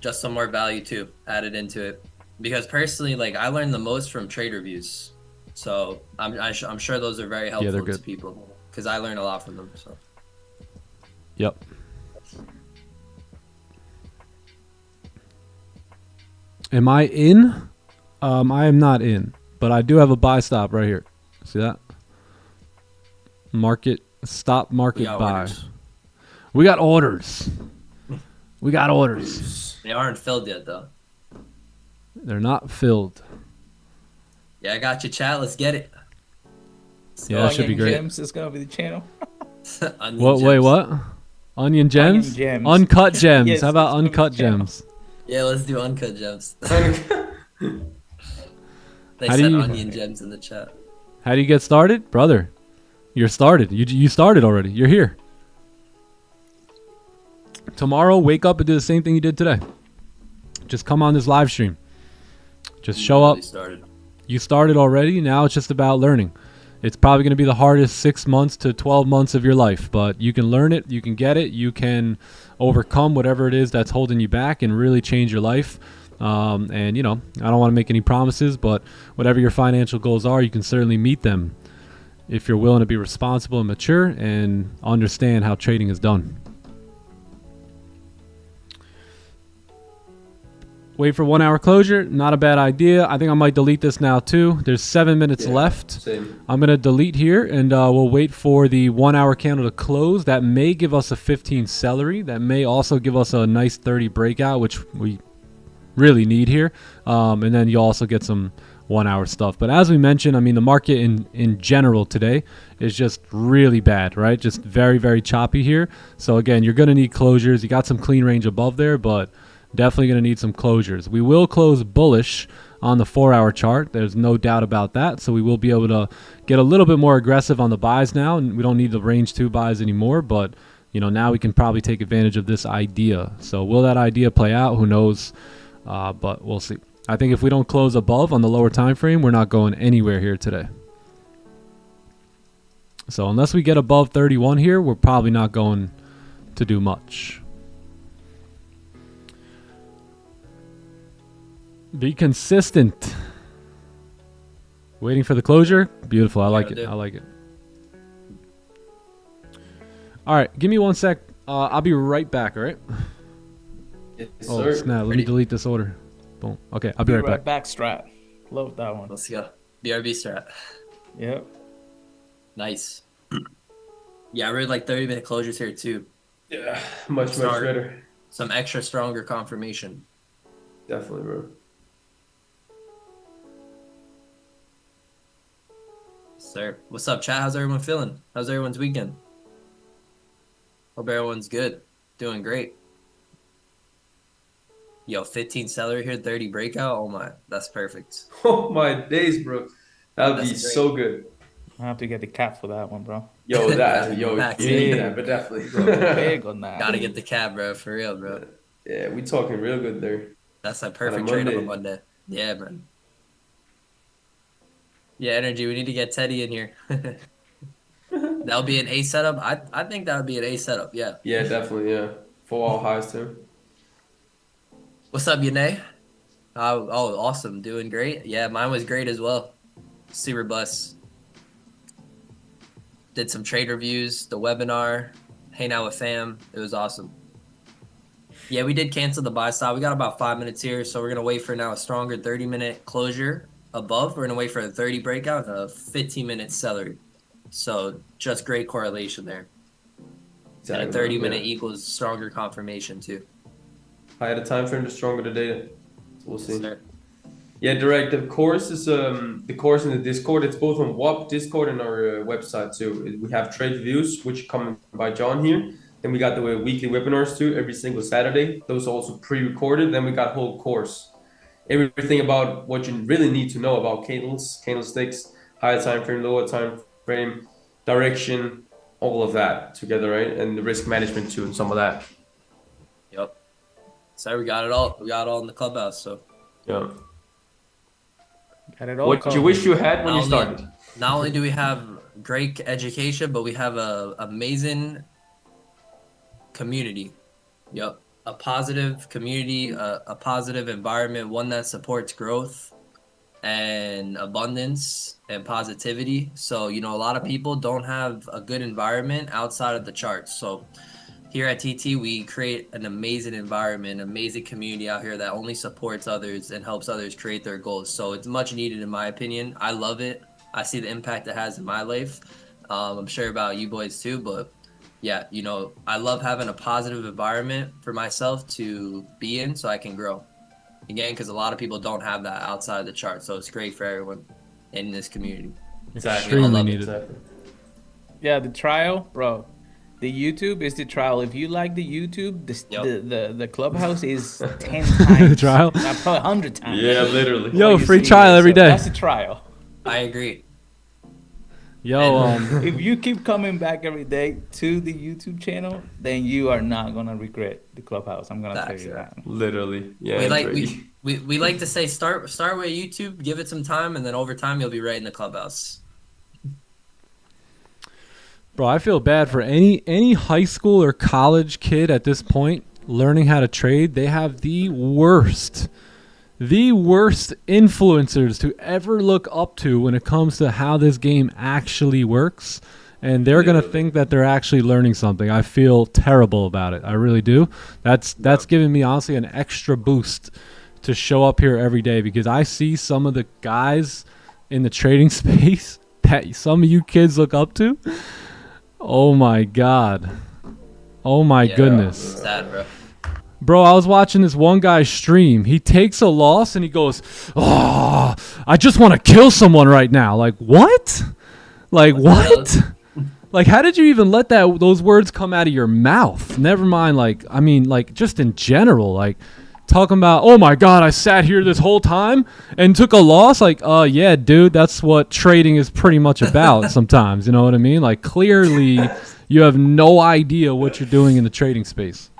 Speaker 4: Just some more value too added into it, because personally, like, I learned the most from trade reviews. So I'm sure those are very helpful to people, because I learn a lot from them. So.
Speaker 3: Yep. Am I in? I am not in, but I do have a buy stop right here. See that? Market stop, market buy.
Speaker 4: Orders.
Speaker 3: We got orders. We got orders.
Speaker 4: They aren't filled yet though.
Speaker 3: They're not filled.
Speaker 4: Yeah, I got you, chat. Let's get it.
Speaker 3: Yeah, that should be great.
Speaker 6: Gems is gonna be the channel.
Speaker 3: What? Wait, what? Onion gems?
Speaker 6: Onion gems.
Speaker 3: Uncut gems.
Speaker 6: Yes,
Speaker 3: how about
Speaker 6: that's
Speaker 3: uncut
Speaker 6: the channel.
Speaker 3: gems?
Speaker 4: Yeah, let's do uncut gems. They
Speaker 3: How do
Speaker 4: said
Speaker 3: you-
Speaker 4: onion gems in the chat.
Speaker 3: How do you get started? Brother, you're started. You started already. You're here. tomorrow, wake up and do the same thing you did today. Just come on this live stream. Just show up. You started already. Now it's just about learning. It's probably going to be the hardest 6 months to 12 months of your life, but you can learn it. You can get it. You can overcome whatever it is that's holding you back and really change your life. And, you know, I don't want to make any promises, but whatever your financial goals are, you can certainly meet them if you're willing to be responsible and mature and understand how trading is done. Wait for 1 hour closure. Not a bad idea. I think I might delete this now too. There's 7 minutes left.
Speaker 5: Same.
Speaker 3: I'm going to delete here and we'll wait for the 1 hour candle to close. That may give us a 15 celery. That may also give us a nice 30 breakout, which we really need here. And then you also get some 1 hour stuff. But as we mentioned, I mean, the market in general today is just really bad, right? Just very, very choppy here. So again, you're going to need closures. You got some clean range above there, but definitely going to need some closures. We will close bullish on the 4 hour chart. There's no doubt about that. So we will be able to get a little bit more aggressive on the buys now. And we don't need the range 2 buys anymore. But, you know, now we can probably take advantage of this idea. So will that idea play out? Who knows? But we'll see. I think if we don't close above on the lower time frame, we're not going anywhere here today. So unless we get above 31 here, we're probably not going to do much. Be consistent. Waiting for the closure. Beautiful. I like it. I like it. All right. Give me 1 sec. I'll be right back. All right.
Speaker 5: Yes,
Speaker 3: Oh,
Speaker 5: sir.
Speaker 3: snap. Let me delete this order. Boom. Okay. I'll be right back.
Speaker 6: Back strat. Love that one.
Speaker 4: Let's go. BRB strat.
Speaker 6: Yep.
Speaker 4: Nice. Yeah, I really like 30-minute closures here too.
Speaker 5: Yeah, much better.
Speaker 4: Some extra stronger confirmation.
Speaker 5: Definitely, bro.
Speaker 4: Sir, what's up, chat? How's everyone feeling? How's everyone's weekend? Hope everyone's good. Doing great. Yo, 15 celery here, 30 breakout. Oh my, that's perfect.
Speaker 5: Oh my days, bro. That would be
Speaker 4: That's great.
Speaker 5: so good.
Speaker 6: I have to get the cap for that one, bro.
Speaker 5: Yo, that, yo,
Speaker 4: Max,
Speaker 5: you need
Speaker 6: yeah.
Speaker 5: that, but definitely.
Speaker 6: Big on that.
Speaker 4: Gotta get the cab, bro. For real, bro.
Speaker 5: Yeah, we talking real good there.
Speaker 4: That's a perfect trade on a Monday. Yeah, man. Yeah, energy. We need to get Teddy in here. That'll be an A setup. I think that would be an A setup. Yeah.
Speaker 5: Yeah, definitely. Yeah, 4 all highs too.
Speaker 4: What's up, Yane? Oh, awesome. Doing great. Yeah, mine was great as well. Super blessed. Did some trade reviews, the webinar, hang out with fam. It was awesome. Yeah, we did cancel the buy stop. We got about 5 minutes here, so we're going to wait for now a stronger 30-minute closure above. We're going to wait for a 30 breakout and a 15-minute celery. So just great correlation there.
Speaker 5: Exactly,
Speaker 4: and a 30-minute equals stronger confirmation too.
Speaker 5: Higher the time frame, the stronger the data. So we'll see.
Speaker 4: Sir.
Speaker 5: Yeah, direct. The course is the course in the Discord. It's both on WAP Discord and our website too. We have trade reviews, which come by John here. Then we got the weekly webinars too, every single Saturday. Those are also pre-recorded. Then we got whole course, everything about what you really need to know about candles, candlesticks, higher time frame, lower time frame, direction, all of that together, right? And the risk management too, and some of that.
Speaker 4: Yep. So we got it all. We got it all in the clubhouse. So.
Speaker 5: Yeah.
Speaker 6: Got it all
Speaker 5: What
Speaker 6: covered.
Speaker 5: you wish you had when you started.
Speaker 4: Not only do we have great education, but we have a amazing community. Yep. A positive community, a positive environment, one that supports growth and abundance and positivity. So, you know, a lot of people don't have a good environment outside of the charts. So here at TT, we create an amazing environment, amazing community out here that only supports others and helps others create their goals. So it's much needed in my opinion. I love it. I see the impact it has in my life. I'm sure about you boys too, but yeah, you know, I love having a positive environment for myself to be in so I can grow. Again, because a lot of people don't have that outside of the chart. So it's great for everyone in this community.
Speaker 5: Exactly.
Speaker 3: Extremely needed.
Speaker 5: Exactly.
Speaker 6: Yeah, the trial, bro. The YouTube is the trial. If you like the YouTube, the clubhouse is 10 times.
Speaker 3: The trial?
Speaker 6: Probably 100 times.
Speaker 5: Yeah, literally.
Speaker 3: Yo,
Speaker 6: What you
Speaker 3: free
Speaker 6: see
Speaker 3: trial
Speaker 6: here.
Speaker 3: every
Speaker 6: So
Speaker 3: day.
Speaker 6: That's the trial.
Speaker 4: I agree.
Speaker 3: Yo,
Speaker 6: If you keep coming back every day to the YouTube channel, then you are not gonna regret the clubhouse. I'm gonna tell you that.
Speaker 5: Literally, yeah.
Speaker 4: We like to say start with YouTube, give it some time, and then over time you'll be right in the clubhouse.
Speaker 3: bro, I feel bad for any high school or college kid at this point learning how to trade. They have the worst influencers to ever look up to when it comes to how this game actually works. And they're going to think that they're actually learning something. I feel terrible about it. I really do. That's giving me, honestly, an extra boost to show up here every day, because I see some of the guys in the trading space that some of you kids look up to. Oh, my God. Oh, my goodness.
Speaker 4: Sad, bro.
Speaker 3: Bro, I was watching this one guy's stream. He takes a loss and he goes, "Oh, I just want to kill someone right now." Like, what? Like, what? Like, how did you even let those words come out of your mouth? Never mind, like, I mean, like, just in general, like, talking about, "Oh my God, I sat here this whole time and took a loss." Like, yeah, dude, that's what trading is pretty much about sometimes. You know what I mean? Like, clearly, you have no idea what you're doing in the trading space.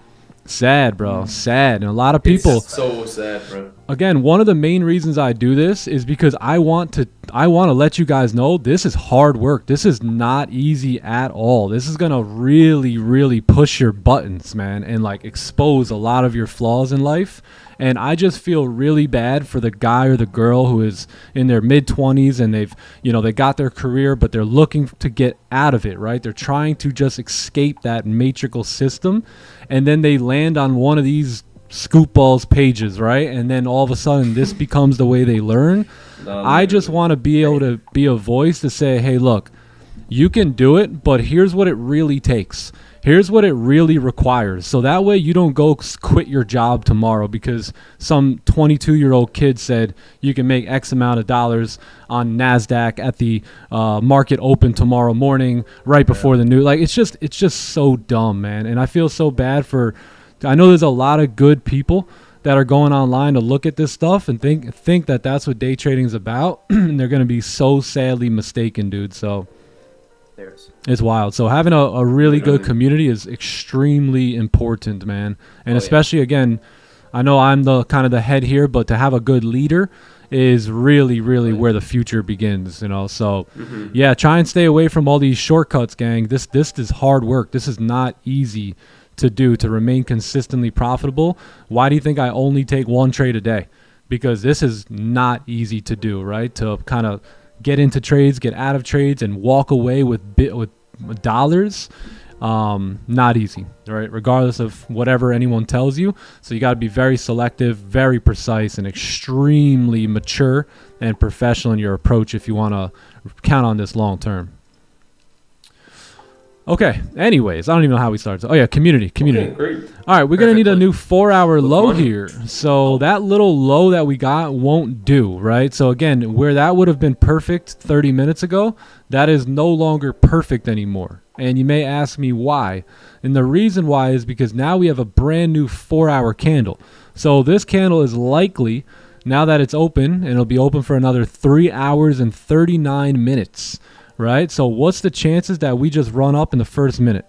Speaker 3: Sad, bro. Sad. And a lot of people.
Speaker 5: It's so sad, bro.
Speaker 3: Again, one of the main reasons I do this is because I want to let you guys know this is hard work. This is not easy at all. This is going to really, really push your buttons, man, and like expose a lot of your flaws in life. And I just feel really bad for the guy or the girl who is in their mid-20s and they got their career, but they're looking to get out of it, right? They're trying to just escape that matrical system, and then they land on one of these scoop balls pages, right? And then all of a sudden this becomes the way they learn. I just want to be able to be a voice to say, hey, look, you can do it, but here's what it really takes. Here's what it really requires. So that way you don't go quit your job tomorrow because some 22-year-old kid said you can make X amount of dollars on NASDAQ at the market open tomorrow morning right before the news. Like, it's just so dumb, man. And I feel so bad I know there's a lot of good people that are going online to look at this stuff and think that that's what day trading is about. And they're going to be so sadly mistaken, dude. So it's wild. So having a really good community is extremely important, man. And especially, again, I know I'm the kind of the head here, but to have a good leader is really, really where the future begins, you know. So yeah, try and stay away from all these shortcuts, gang. This is hard work. This is not easy to do, to remain consistently profitable. Why do you think I only take one trade a day? Because this is not easy to do, right? To kind of get into trades, get out of trades, and walk away with dollars. Not easy, right? Regardless of whatever anyone tells you. So you got to be very selective, very precise, and extremely mature and professional in your approach if you want to count on this long term. Okay, anyways, I don't even know how we started. Oh yeah, community. Okay,
Speaker 5: great.
Speaker 3: All right, we're going to need a new 4-hour low here. So that little low that we got won't do, right? So again, where that would have been perfect 30 minutes ago, that is no longer perfect anymore. And you may ask me why. And the reason why is because now we have a brand new 4-hour candle. So this candle is likely, now that it's open, and it'll be open for another 3 hours and 39 minutes. Right? So what's the chances that we just run up in the first minute?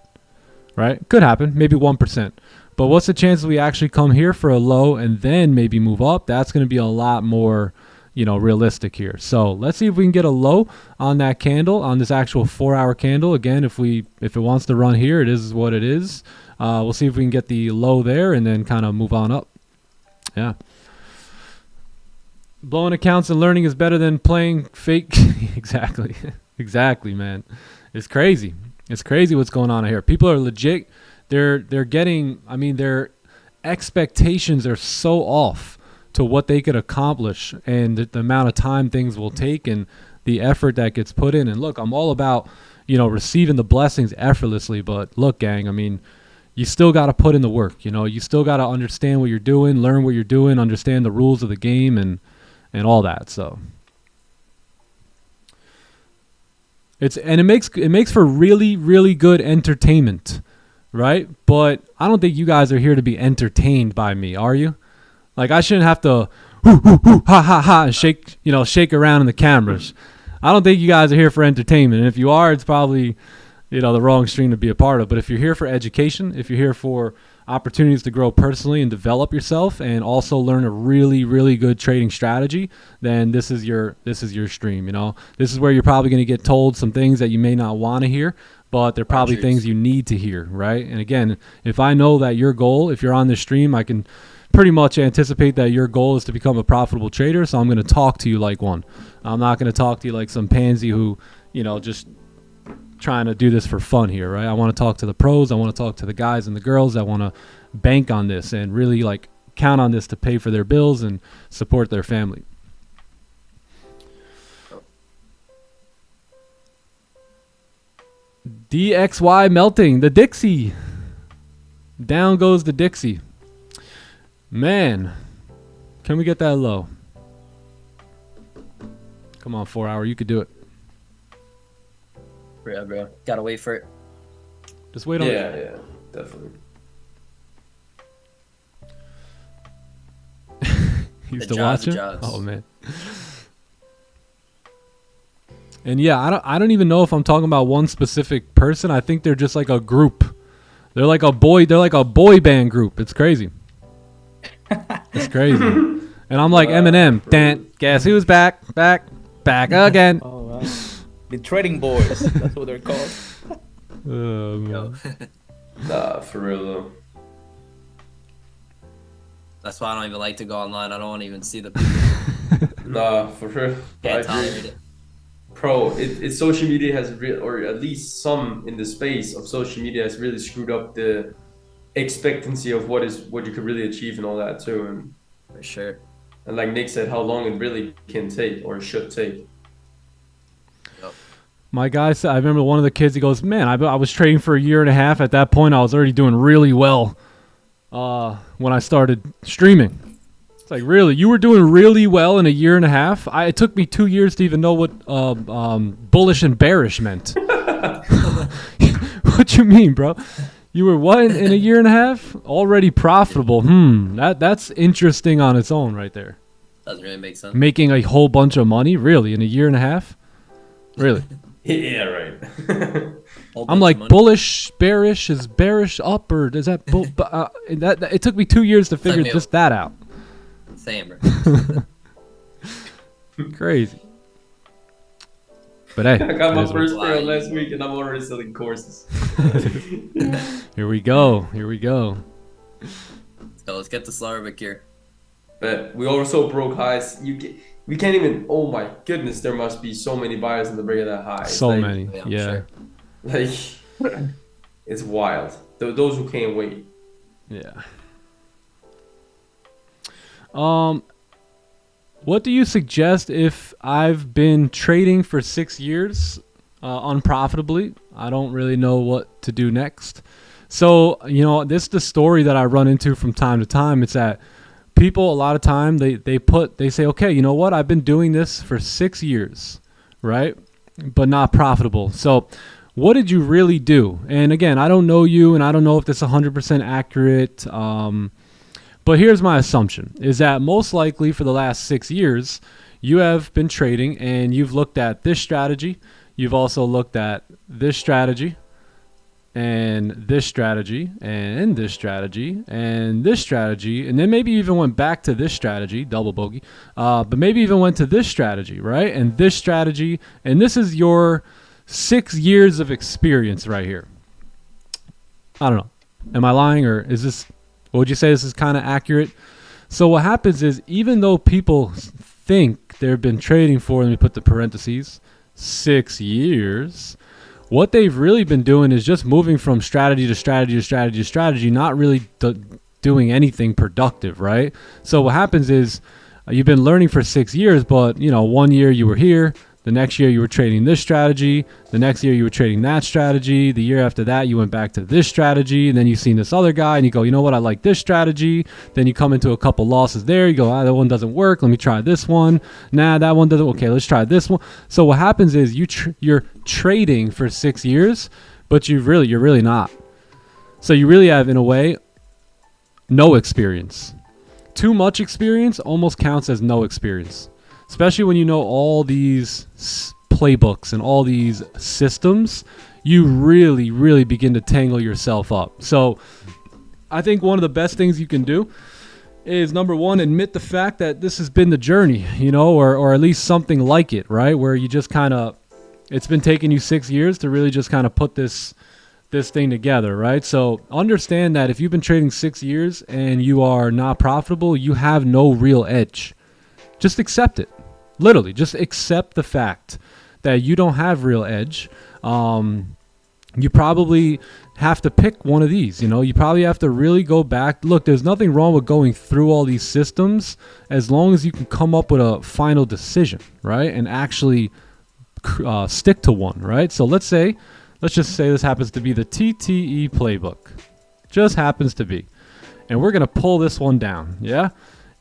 Speaker 3: Right? Could happen, maybe 1%. But what's the chances we actually come here for a low and then maybe move up? That's going to be a lot more, realistic here. So let's see if we can get a low on that candle, on this actual 4-hour candle. Again, if it wants to run here, it is what it is. We'll see if we can get the low there and then kind of move on up. Yeah. Blowing accounts and learning is better than playing fake. Exactly. Exactly, man. It's crazy. It's crazy what's going on here. People are legit. They're getting, their expectations are so off to what they could accomplish and the amount of time things will take and the effort that gets put in. And look, I'm all about, receiving the blessings effortlessly. But look, gang, you still got to put in the work. You still got to understand what you're doing, learn what you're doing, understand the rules of the game and all that. So. It makes for really, really good entertainment, right? But I don't think you guys are here to be entertained by me, are you? Like, I shouldn't have to hoo, hoo, hoo, ha ha ha and shake around in the cameras. I don't think you guys are here for entertainment. And if you are, it's probably, you know, the wrong stream to be a part of. But if you're here for education, if you're here for opportunities to grow personally and develop yourself and also learn a really, really good trading strategy, then this is your stream. You know, this is where you're probably going to get told some things that you may not want to hear, but they're probably things you need to hear, right? And again, if I know that your goal, if you're on this stream, I can pretty much anticipate that your goal is to become a profitable trader. So I'm going to talk to you like one. I'm not going to talk to you like some pansy who, you know, just trying to do this for fun here, right? I want to talk to the pros. I want to talk to the guys and the girls that want to bank on this and really like count on this to pay for their bills and support their family. DXY melting the Dixie. Down goes the Dixie. Man, can we get that low? Come on, 4 hour, you could do it.
Speaker 4: Yeah, bro. Gotta wait for it.
Speaker 3: Just wait on it.
Speaker 5: Yeah, definitely.
Speaker 3: You
Speaker 4: The
Speaker 3: still
Speaker 4: jaws,
Speaker 3: watching?
Speaker 4: the jaws.
Speaker 3: Oh man. And yeah, I don't even know if I'm talking about one specific person. I think they're just like a group. They're like a boy band group. It's crazy. It's crazy. And I'm like Eminem. Dan, guess who's back again.
Speaker 6: Oh, wow. The trading boys. That's what they're called.
Speaker 4: Yo.
Speaker 5: Nah, for real though.
Speaker 4: That's why I don't even like to go online. I don't want to even see the people.
Speaker 5: Nah, for real. I
Speaker 4: Can't
Speaker 5: agree.
Speaker 4: tolerate it.
Speaker 5: Bro, it's social media has or at least some in the space of social media has really screwed up the expectancy of what you could really achieve and all that too. And
Speaker 4: For sure.
Speaker 5: like Nick said, how long it really can take or should take.
Speaker 3: My guy said, I remember one of the kids, he goes, man, I was trading for a year and a half. At that point, I was already doing really well when I started streaming. It's like, really? You were doing really well in a year and a half? It took me 2 years to even know what bullish and bearish meant. What you mean, bro? You were what in a year and a half? Already profitable. That's interesting on its own right there.
Speaker 4: Doesn't really make sense.
Speaker 3: Making a whole bunch of money? Really? In a year and a half? Really?
Speaker 5: Yeah, right.
Speaker 4: Whole
Speaker 3: I'm
Speaker 4: bunch
Speaker 3: like
Speaker 4: of money.
Speaker 3: bullish, bearish. Is bearish up or is that that it took me 2 years to figure
Speaker 4: me
Speaker 3: just that out.
Speaker 4: Same, bro.
Speaker 3: Crazy. But hey,
Speaker 5: I got
Speaker 3: it
Speaker 5: my
Speaker 3: is what-
Speaker 5: first pair last week and I'm already selling courses.
Speaker 3: here we go. Here we go.
Speaker 4: So let's get the slower but here.
Speaker 5: But we also broke highs. We can't even. Oh my goodness, there must be so many buyers in the break of that high.
Speaker 3: So
Speaker 5: Like-
Speaker 3: many.
Speaker 4: Yeah, I'm
Speaker 3: Yeah.
Speaker 4: sure.
Speaker 5: Like, it's wild. Those who can't wait.
Speaker 3: Yeah. What do you suggest if I've been trading for 6 years unprofitably? I don't really know what to do next. So, you know, this is the story that I run into from time to time. It's that people, a lot of time, they say, okay, you know what? I've been doing this for 6 years, right? But not profitable. So what did you really do? And again, I don't know you, and I don't know if this is 100% accurate. But here's my assumption, is that most likely for the last 6 years, you have been trading and you've looked at this strategy. You've also looked at this strategy and this strategy and this strategy and this strategy. And then maybe you even went back to this strategy, double bogey, but maybe even went to this strategy, right? And this strategy. And this is your 6 years of experience right here. I don't know. Am I lying, or is this... Would you say this is kind of accurate? So what happens is, even though people think they've been trading for, let me put the parentheses, 6 years, what they've really been doing is just moving from strategy to strategy to strategy to strategy, not really doing anything productive, right? So what happens is you've been learning for 6 years, but, you know, 1 year you were here. The next year you were trading this strategy. The next year you were trading that strategy. The year after that you went back to this strategy. And then you've seen this other guy and you go, you know what, I like this strategy. Then you come into a couple losses there. You go, that one doesn't work. Let me try this one. Nah, that one doesn't. Okay, let's try this one. So what happens is you're trading for 6 years, but you're really not. So you really have, in a way, no experience. Too much experience almost counts as no experience. Especially when you know all these playbooks and all these systems, you really, really begin to tangle yourself up. So I think one of the best things you can do is, number one, admit the fact that this has been the journey, you know, or at least something like it, right? Where you just kind of, it's been taking you 6 years to really just kind of put this thing together, right? So understand that if you've been trading 6 years and you are not profitable, you have no real edge. Just accept it. Literally, just accept the fact that you don't have real edge. You probably have to pick one of these. You know, you probably have to really go back. Look, there's nothing wrong with going through all these systems as long as you can come up with a final decision, right? And actually stick to one, right? So let's just say this happens to be the TTE playbook. Just happens to be. And we're going to pull this one down, yeah?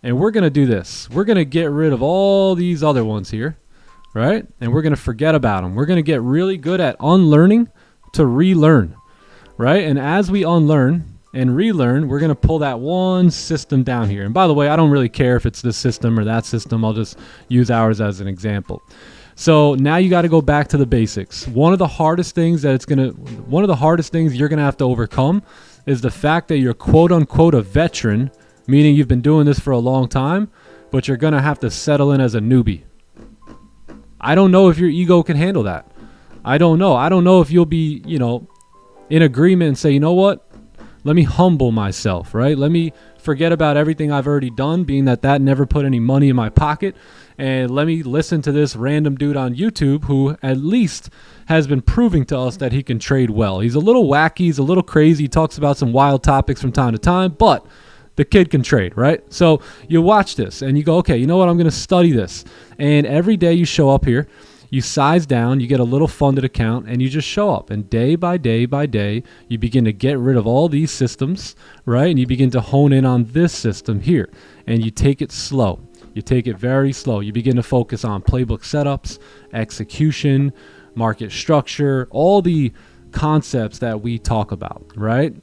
Speaker 3: And we're going to do this. We're going to get rid of all these other ones here, right? And we're going to forget about them. We're going to get really good at unlearning to relearn, right? And as we unlearn and relearn, we're going to pull that one system down here. And by the way, I don't really care if it's this system or that system. I'll just use ours as an example. So now you got to go back to the basics. One of the hardest things you're going to have to overcome is the fact that you're quote unquote a veteran, meaning you've been doing this for a long time, but you're going to have to settle in as a newbie. I don't know if your ego can handle that. I don't know. I don't know if you'll be, you know, in agreement and say, you know what? Let me humble myself, right? Let me forget about everything I've already done, being that never put any money in my pocket. And let me listen to this random dude on YouTube who at least has been proving to us that he can trade well. He's a little wacky. He's a little crazy. He talks about some wild topics from time to time, but the kid can trade, right? So you watch this and you go, okay, you know what? I'm going to study this. And every day you show up here, you size down, you get a little funded account, and you just show up. And day by day by day, you begin to get rid of all these systems, right? And you begin to hone in on this system here. And you take it slow. You take it very slow. You begin to focus on playbook setups, execution, market structure, all the concepts that we talk about, right?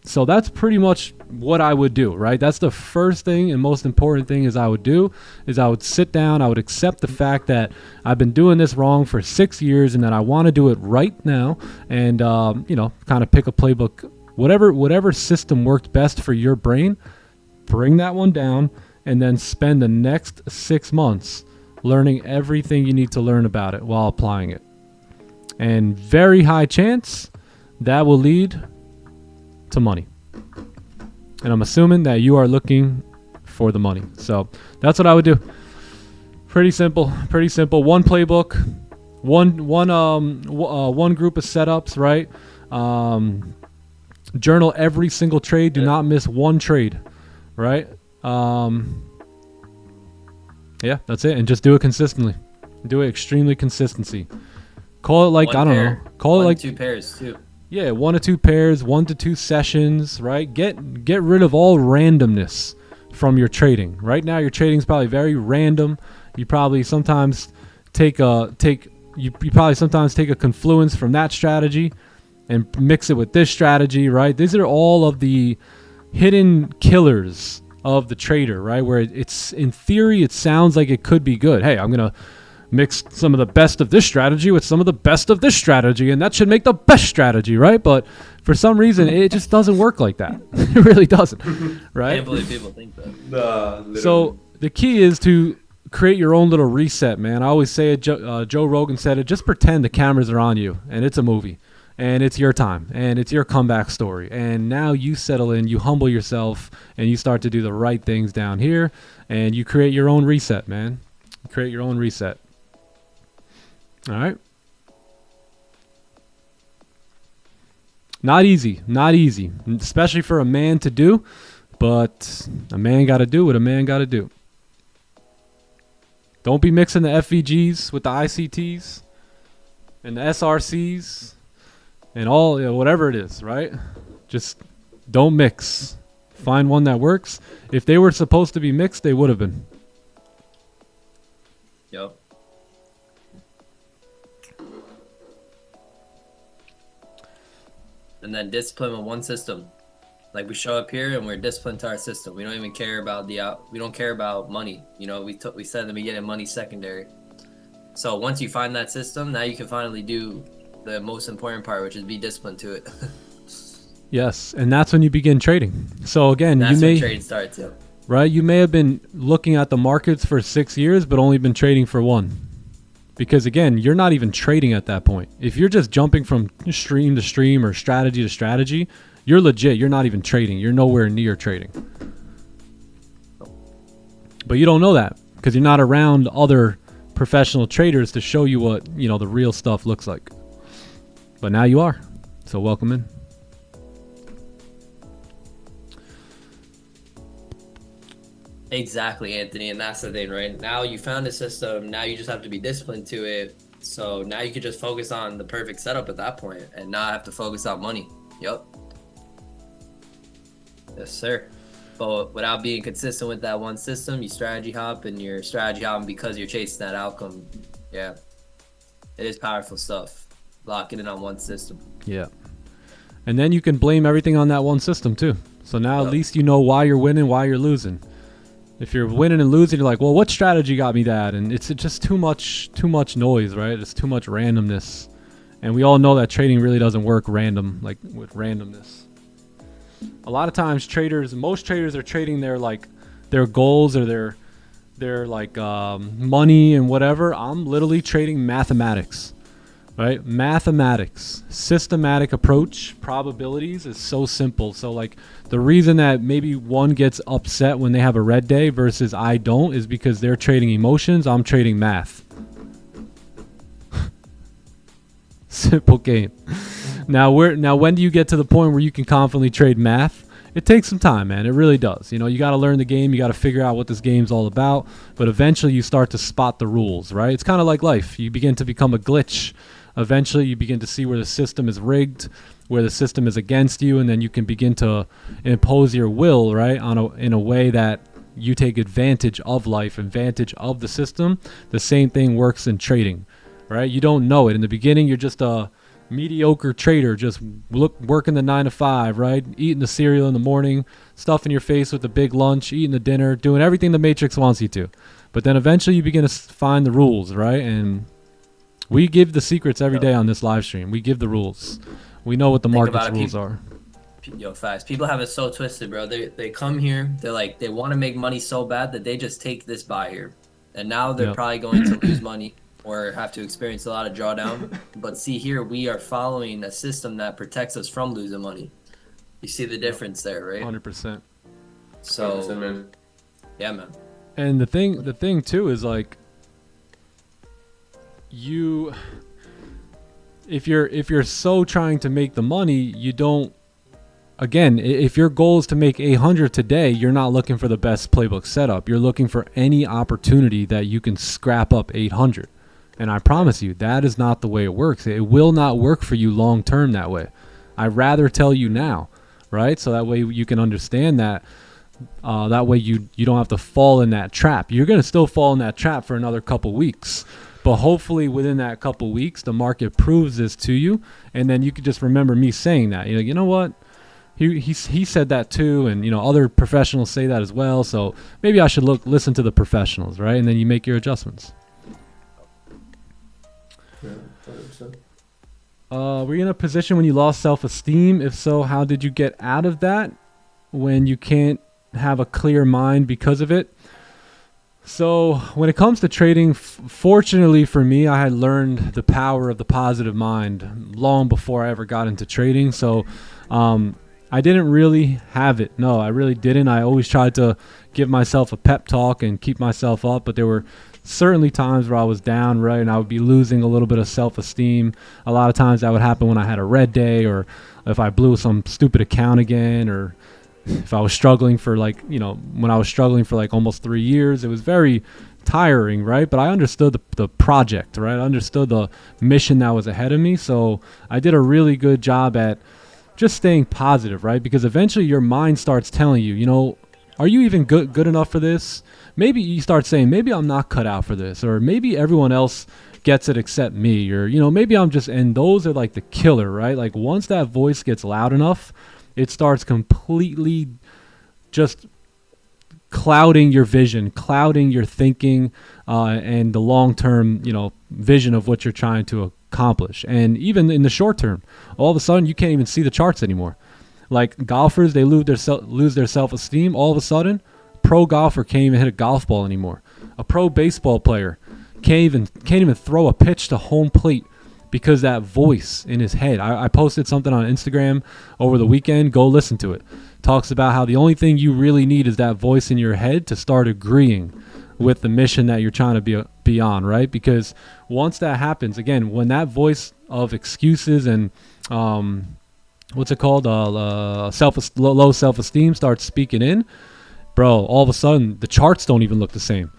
Speaker 3: So that's pretty much what I would do, right? That's the first thing and most important thing I would sit down, I would accept the fact that I've been doing this wrong for 6 years and that I want to do it right now, and you know, kind of pick a playbook, whatever system worked best for your brain, bring that one down, and then spend the next 6 months learning everything you need to learn about it while applying it. And very high chance that will lead to money. And I'm assuming that you are looking for the money. So that's what I would do. Pretty simple. Pretty simple. One playbook, one group of setups, right? Journal every single trade. Do not miss one trade, right? Yeah, that's it. And just do it consistently. Do it extremely consistency. Call it like, I don't know. Call it like
Speaker 4: 2 pairs too.
Speaker 3: Yeah, 1 to 2 pairs, 1 to 2 sessions, right? Get rid of all randomness from your trading. Right now, your trading is probably very random. You probably sometimes take a confluence from that strategy and mix it with this strategy, right? These are all of the hidden killers of the trader, right? Where it's, in theory, it sounds like it could be good. Hey, I'm gonna mix some of the best of this strategy with some of the best of this strategy, and that should make the best strategy, right? But for some reason, it just doesn't work like that. It really doesn't, right?
Speaker 4: I can't believe people think that.
Speaker 3: So the key is to create your own little reset, man. I always say it. Joe Rogan said it. Just pretend the cameras are on you, and it's a movie, and it's your time, and it's your comeback story. And now you settle in, you humble yourself, and you start to do the right things down here, and you create your own reset, man. Create your own reset. All right. Not easy, especially for a man to do, but a man got to do what a man got to do. Don't be mixing the FVGs with the ICTs and the SRCs and all, you know, whatever it is, right? Just don't mix. Find one that works. If they were supposed to be mixed, they would have been.
Speaker 4: Yep. And then discipline with one system. Like, we show up here and we're disciplined to our system. We don't even care about we don't care about money. You know, we said in the beginning, money secondary. So once you find that system, now you can finally do the most important part, which is be disciplined to it.
Speaker 3: Yes, and that's when you begin trading. So again,
Speaker 4: That's when trading starts. Yep.
Speaker 3: Right? You may have been looking at the markets for 6 years, but only been trading for 1. Because again, you're not even trading at that point. If you're just jumping from stream to stream or strategy to strategy, you're legit. You're not even trading. You're nowhere near trading. But you don't know that because you're not around other professional traders to show you what, you know, the real stuff looks like. But now you are. So welcome in.
Speaker 4: Exactly, Anthony, and that's the thing, right? Now you found a system, now you just have to be disciplined to it. So now you can just focus on the perfect setup at that point and not have to focus on money. Yep. Yes, sir. But without being consistent with that one system, you strategy hop and you're strategy hopping because you're chasing that outcome. Yeah. It is powerful stuff. Locking in on one system.
Speaker 3: Yeah. And then you can blame everything on that one system too. So now at least you know why you're winning, why you're losing. If you're winning and losing, you're like, well, what strategy got me that? And it's just too much noise, right? It's too much randomness. And we all know that trading really doesn't work random, like with randomness. A lot of times most traders are trading their goals or their like money and whatever. I'm literally trading mathematics, right? Mathematics, systematic approach, probabilities is so simple. So like the reason that maybe one gets upset when they have a red day versus I don't is because they're trading emotions. I'm trading math. Simple game. Now when do you get to the point where you can confidently trade math? It takes some time, man. It really does. You know, you got to learn the game. You got to figure out what this game's all about. But eventually you start to spot the rules, right? It's kind of like life. You begin to become a glitch. Eventually you begin to see where the system is rigged, where the system is against you, and then you can begin to impose your will, right, in a way that you take advantage of life, advantage of the system. The same thing works in trading, right? You don't know it. In the beginning, you're just a mediocre trader, just working the 9 to 5, right? Eating the cereal in the morning, stuffing your face with the big lunch, eating the dinner, doing everything the Matrix wants you to. But then eventually you begin to find the rules, right? And we give the secrets every day on this live stream. We give the rules. We know what the market's rules are.
Speaker 4: Yo, fast. People have it so twisted, bro. They come here, they're like, they want to make money so bad that they just take this buy here. And now they're probably going to lose money or have to experience a lot of drawdown. But see here, we are following a system that protects us from losing money. You see the difference there, right?
Speaker 3: 100%.
Speaker 4: So,
Speaker 5: 100%, man.
Speaker 4: Yeah, man.
Speaker 3: And the thing too is like, if you're so trying to make the money, you don't. Again, if your goal is to make 800 today, you're not looking for the best playbook setup. You're looking for any opportunity that you can scrap up 800. And I promise you, that is not the way it works. It will not work for you long term that way. I'd rather tell you now, right? So that way you can understand that. That way you don't have to fall in that trap. You're going to still fall in that trap for another couple weeks. But hopefully within that couple weeks, the market proves this to you. And then you could just remember me saying that. You know what? He said that too. And, other professionals say that as well. So maybe I should listen to the professionals, right? And then you make your adjustments.
Speaker 5: Yeah, 100%.
Speaker 3: Were you in a position when you lost self-esteem? If so, how did you get out of that when you can't have a clear mind because of it? So when it comes to trading, fortunately for me, I had learned the power of the positive mind long before I ever got into trading. So I didn't really have it. No, I really didn't. I always tried to give myself a pep talk and keep myself up. But there were certainly times where I was down, right? And I would be losing a little bit of self-esteem. A lot of times that would happen when I had a red day or if I blew some stupid account again or if I was struggling for when I was struggling for almost 3 years. It was very tiring, right? But I understood the project, right? I understood the mission that was ahead of me. So I did a really good job at just staying positive, right? Because eventually your mind starts telling you, are you even good enough for this? Maybe you start saying, maybe I'm not cut out for this, or maybe everyone else gets it except me, or, maybe I'm just, and those are like the killer, right? Like once that voice gets loud enough, it starts completely just clouding your vision, clouding your thinking, and the long-term, vision of what you're trying to accomplish. And even in the short term, all of a sudden you can't even see the charts anymore. Like golfers, they lose their self-esteem. All of a sudden, pro golfer can't even hit a golf ball anymore. A pro baseball player can't even throw a pitch to home plate because that voice in his head. I posted something on Instagram over the weekend. Go listen to it. Talks about how the only thing you really need is that voice in your head to start agreeing with the mission that you're trying to be on, right? Because once that happens, again, when that voice of excuses and what's it called, low self-esteem starts speaking in, bro, all of a sudden the charts don't even look the same.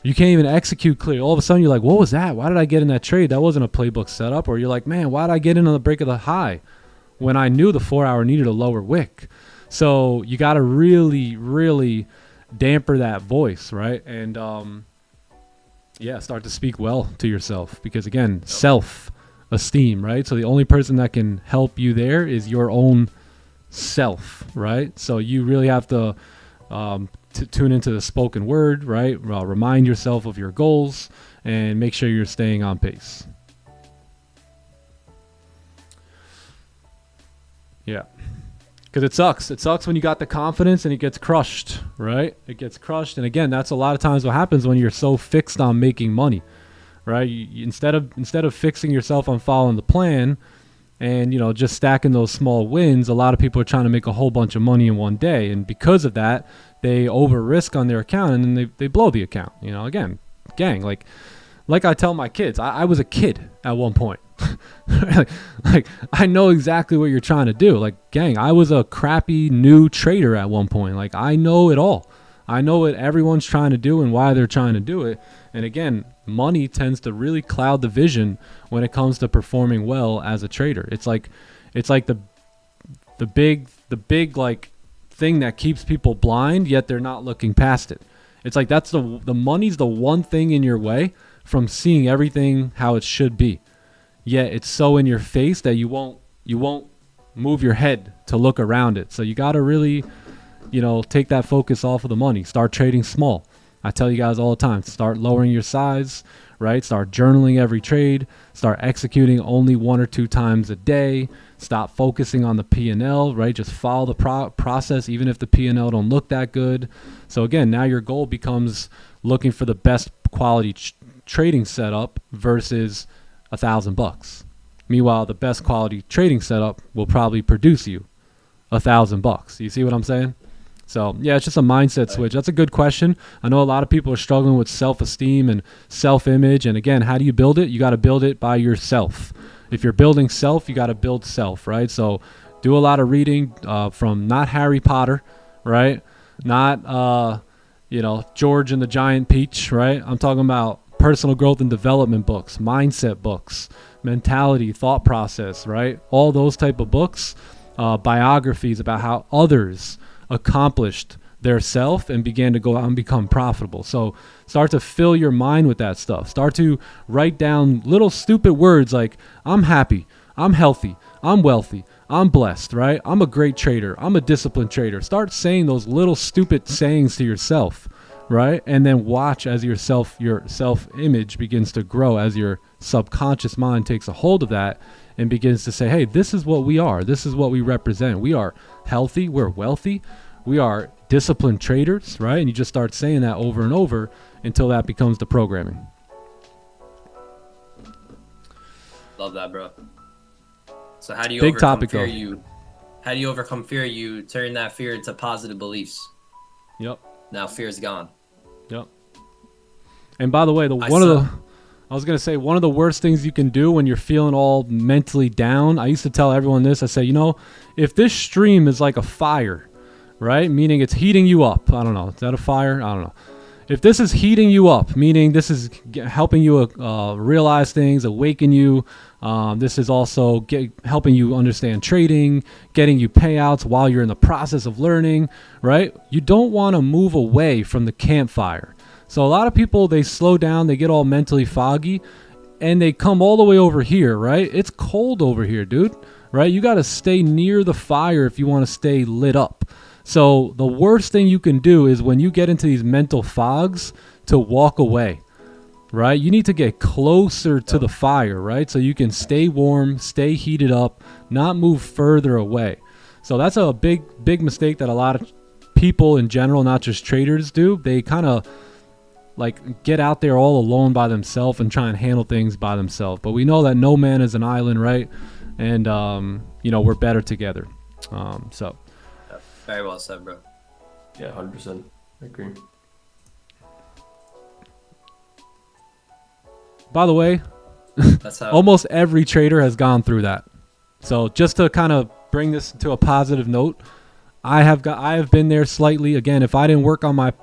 Speaker 3: You can't even execute clearly. All of a sudden you're like, what was that? Why did I get in that trade? That wasn't a playbook setup. Or you're like, man, why did I get in on the break of the high when I knew the 4 hour needed a lower wick? So you got to really, really damper that voice, right? And start to speak well to yourself, because again, self-esteem, right? So the only person that can help you there is your own self, right? So you really have to tune into the spoken word, right? Remind yourself of your goals and make sure you're staying on pace. Yeah. Because it sucks. It sucks when you got the confidence and it gets crushed, right? It gets crushed. And again, that's a lot of times what happens when you're so fixed on making money, right? Instead of fixing yourself on following the plan and, just stacking those small wins, a lot of people are trying to make a whole bunch of money in one day. And because of that, they over risk on their account and then they blow the account. Again, gang, like I tell my kids, I was a kid at one point. like I know exactly what you're trying to do. Like, gang, I was a crappy new trader at one point. Like, I know it all. I know what everyone's trying to do and why they're trying to do it. And again, money tends to really cloud the vision when it comes to performing well as a trader. It's like the big like thing that keeps people blind, yet they're not looking past it. It's like that's the money's the one thing in your way from seeing everything how it should be. Yet it's so in your face that you won't move your head to look around it. So you got to really, take that focus off of the money. Start trading small. I tell you guys all the time, start lowering your size, right? Start journaling every trade. Start executing only 1 or 2 times a day. Stop focusing on the P&L, right? Just follow the process, even if the P&L don't look that good. So again, now your goal becomes looking for the best quality trading setup versus $1,000. Meanwhile, the best quality trading setup will probably produce you $1,000. You see what I'm saying? So yeah, it's just a mindset switch. That's a good question. I know a lot of people are struggling with self-esteem and self-image. And again, how do you build it? You got to build it by yourself. If you're building self, you got to build self, right? So do a lot of reading from not Harry Potter, right? Not, George and the Giant Peach, right? I'm talking about personal growth and development books, mindset books, mentality, thought process, right? All those type of books, biographies about how others accomplished their self and began to go out and become profitable. So start to fill your mind with that stuff. Start to write down little stupid words like, I'm happy, I'm healthy, I'm wealthy, I'm blessed, right? I'm a great trader, I'm a disciplined trader. Start saying those little stupid sayings to yourself, right? And then watch as your self-image begins to grow, as your subconscious mind takes a hold of that and begins to say, hey, this is what we are. This is what we represent. We are healthy. We're wealthy. We are disciplined traders, right? And you just start saying that over and over until that becomes the programming.
Speaker 4: Love that, bro. So how do you
Speaker 3: Big
Speaker 4: overcome
Speaker 3: topic,
Speaker 4: fear?
Speaker 3: though.
Speaker 4: How do you overcome fear? You turn that fear into positive beliefs.
Speaker 3: Yep.
Speaker 4: Now fear's gone.
Speaker 3: Yep. And by the way, I was going to say, one of the worst things you can do when you're feeling all mentally down, I used to tell everyone this, I say, if this stream is like a fire, right? Meaning it's heating you up. I don't know. Is that a fire? I don't know. If this is heating you up, meaning this is helping you realize things, awaken you, this is also helping you understand trading, getting you payouts while you're in the process of learning, right? You don't want to move away from the campfire. So a lot of people, they slow down, they get all mentally foggy, and they come all the way over here, right? It's cold over here, dude, right? You got to stay near the fire if you want to stay lit up. So the worst thing you can do is when you get into these mental fogs to walk away, right? You need to get closer to the fire, right? So you can stay warm, stay heated up, not move further away. So that's a big mistake that a lot of people in general, not just traders, do. They kind of like get out there all alone by themselves and try and handle things by themselves. But we know that no man is an island, right? And, we're better together. So.
Speaker 4: Very well said, bro.
Speaker 5: Yeah, 100%. I agree.
Speaker 3: By the way,
Speaker 4: That's how
Speaker 3: almost every trader has gone through that. So just to kind of bring this to a positive note, I have been there slightly. Again, if I didn't work on my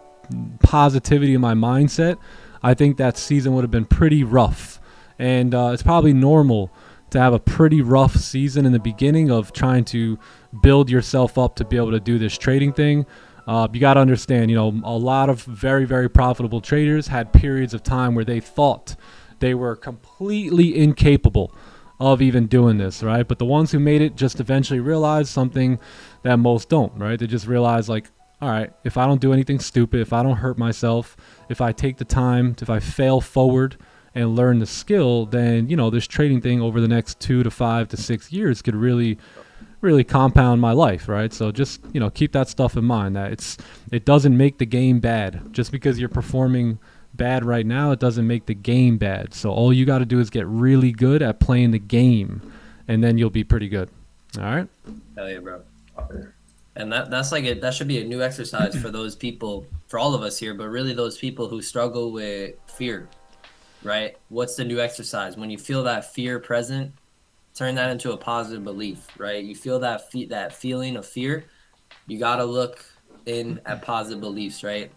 Speaker 3: positivity and my mindset, I think that season would have been pretty rough. And it's probably normal to have a pretty rough season in the beginning of trying to build yourself up to be able to do this trading thing. You got to understand, a lot of very, very profitable traders had periods of time where they thought they were completely incapable of even doing this, right? But the ones who made it just eventually realized something that most don't, right? They just realize, like, all right, if I don't do anything stupid, if I don't hurt myself, if I take the time, if I fail forward and learn the skill, then, this trading thing over the next 2 to 5 to 6 years could really compound my life, right? So just, keep that stuff in mind, that it doesn't make the game bad. Just because you're performing bad right now, it doesn't make the game bad. So all you got to do is get really good at playing the game, and then you'll be pretty good. All right?
Speaker 4: Hell yeah, bro. And that should be a new exercise for those people, for all of us here, but really those people who struggle with fear, right? What's the new exercise? When you feel that fear present, turn that into a positive belief, right? You feel that feeling of fear, you got to look in at positive beliefs, right?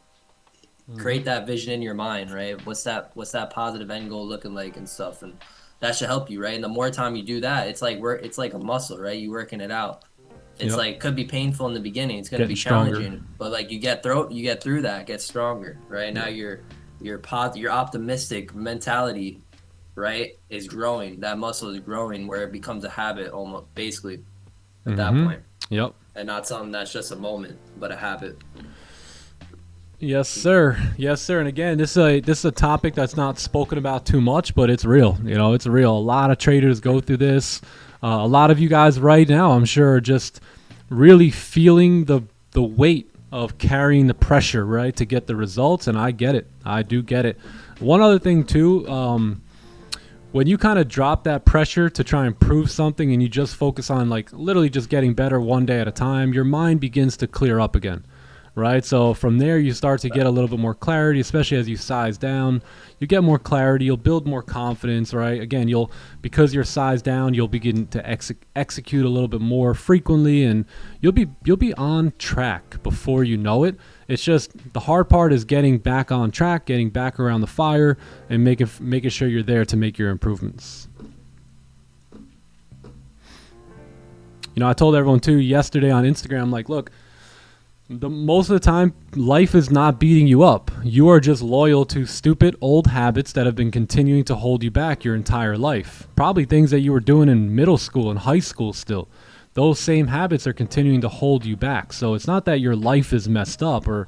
Speaker 4: Create that vision in your mind, right? What's that positive end goal looking like and stuff, and that should help you, right? And the more time you do that, it's like a muscle, right? You working it out. It's like, could be painful in the beginning. It's going to be challenging, but like you get through that, get stronger, right? Now your optimistic mentality, right, is growing. That muscle is growing where it becomes a habit almost, basically, at that point.
Speaker 3: Yep.
Speaker 4: And not something that's just a moment, but a habit.
Speaker 3: Yes, sir. Yes, sir. And again, this is a topic that's not spoken about too much, but it's real. It's real. A lot of traders go through this. A lot of you guys right now, I'm sure, are just really feeling the weight of carrying the pressure, right, to get the results. And I get it. I do get it. One other thing, too, when you kind of drop that pressure to try and prove something and you just focus on, like, literally just getting better one day at a time, your mind begins to clear up again. Right, so from there you start to get a little bit more clarity, especially as you size down. You get more clarity, you'll build more confidence, right? Again, because you're sized down, you'll begin to execute a little bit more frequently, and you'll be on track before you know it. It's just the hard part is getting back on track, getting back around the fire, and making sure you're there to make your improvements. I told everyone too yesterday on Instagram, like, look. Most of the time, life is not beating you up. You are just loyal to stupid old habits that have been continuing to hold you back your entire life. Probably things that you were doing in middle school and high school still. Those same habits are continuing to hold you back. So it's not that your life is messed up or,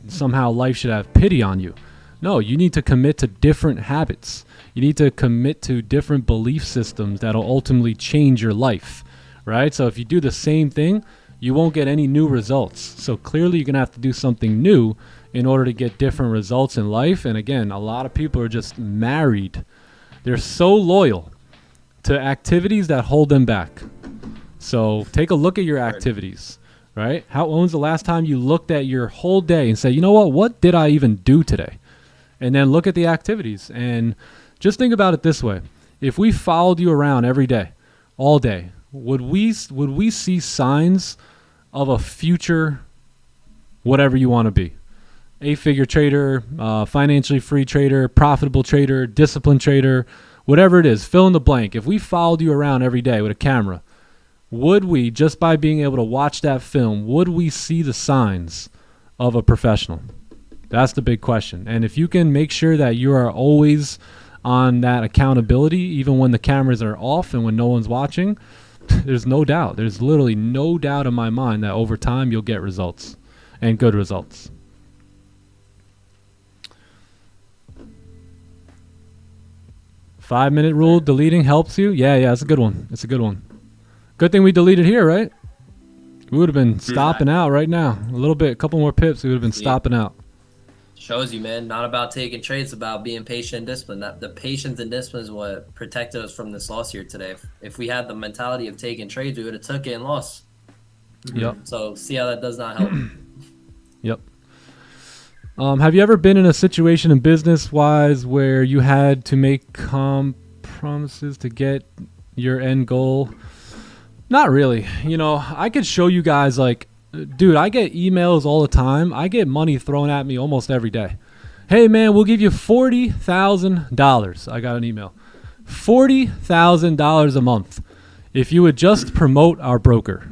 Speaker 3: somehow life should have pity on you. No, you need to commit to different habits. You need to commit to different belief systems that will ultimately change your life, right? So if you do the same thing, you won't get any new results. So clearly you're going to have to do something new in order to get different results in life. And again, a lot of people are just married. They're so loyal to activities that hold them back. So take a look at your activities, right? When was the last time you looked at your whole day and say, you know what did I even do today? And then look at the activities and just think about it this way. If we followed you around every day, all day, would we see signs of a future, whatever you want to be? 8-figure trader, financially free trader, profitable trader, disciplined trader, whatever it is, fill in the blank. If we followed you around every day with a camera, would we, just by being able to watch that film, would we see the signs of a professional? That's the big question. And if you can make sure that you are always on that accountability, even when the cameras are off and when no one's watching, there's no doubt. There's literally no doubt in my mind that over time you'll get results, and good results. Five-minute rule, deleting helps you? Yeah, it's a good one. It's a good one. Good thing we deleted here, right? We would have been stopping out right now. A little bit, a couple more pips, we would have been stopping out.
Speaker 4: Shows you, man, not about taking trades, about being patient and disciplined. That the patience and discipline is what protected us from this loss here today. If we had the mentality of taking trades, we would have took it and lost.
Speaker 3: Yep.
Speaker 4: So see how that does not help.
Speaker 3: Yep. Have you ever been in a situation in business-wise where you had to make promises to get your end goal? Not really. You know, I could show you guys, like, dude, I get emails all the time. I get money thrown at me almost every day. Hey, man, we'll give you $40,000. I got an email. $40,000 a month if you would just promote our broker.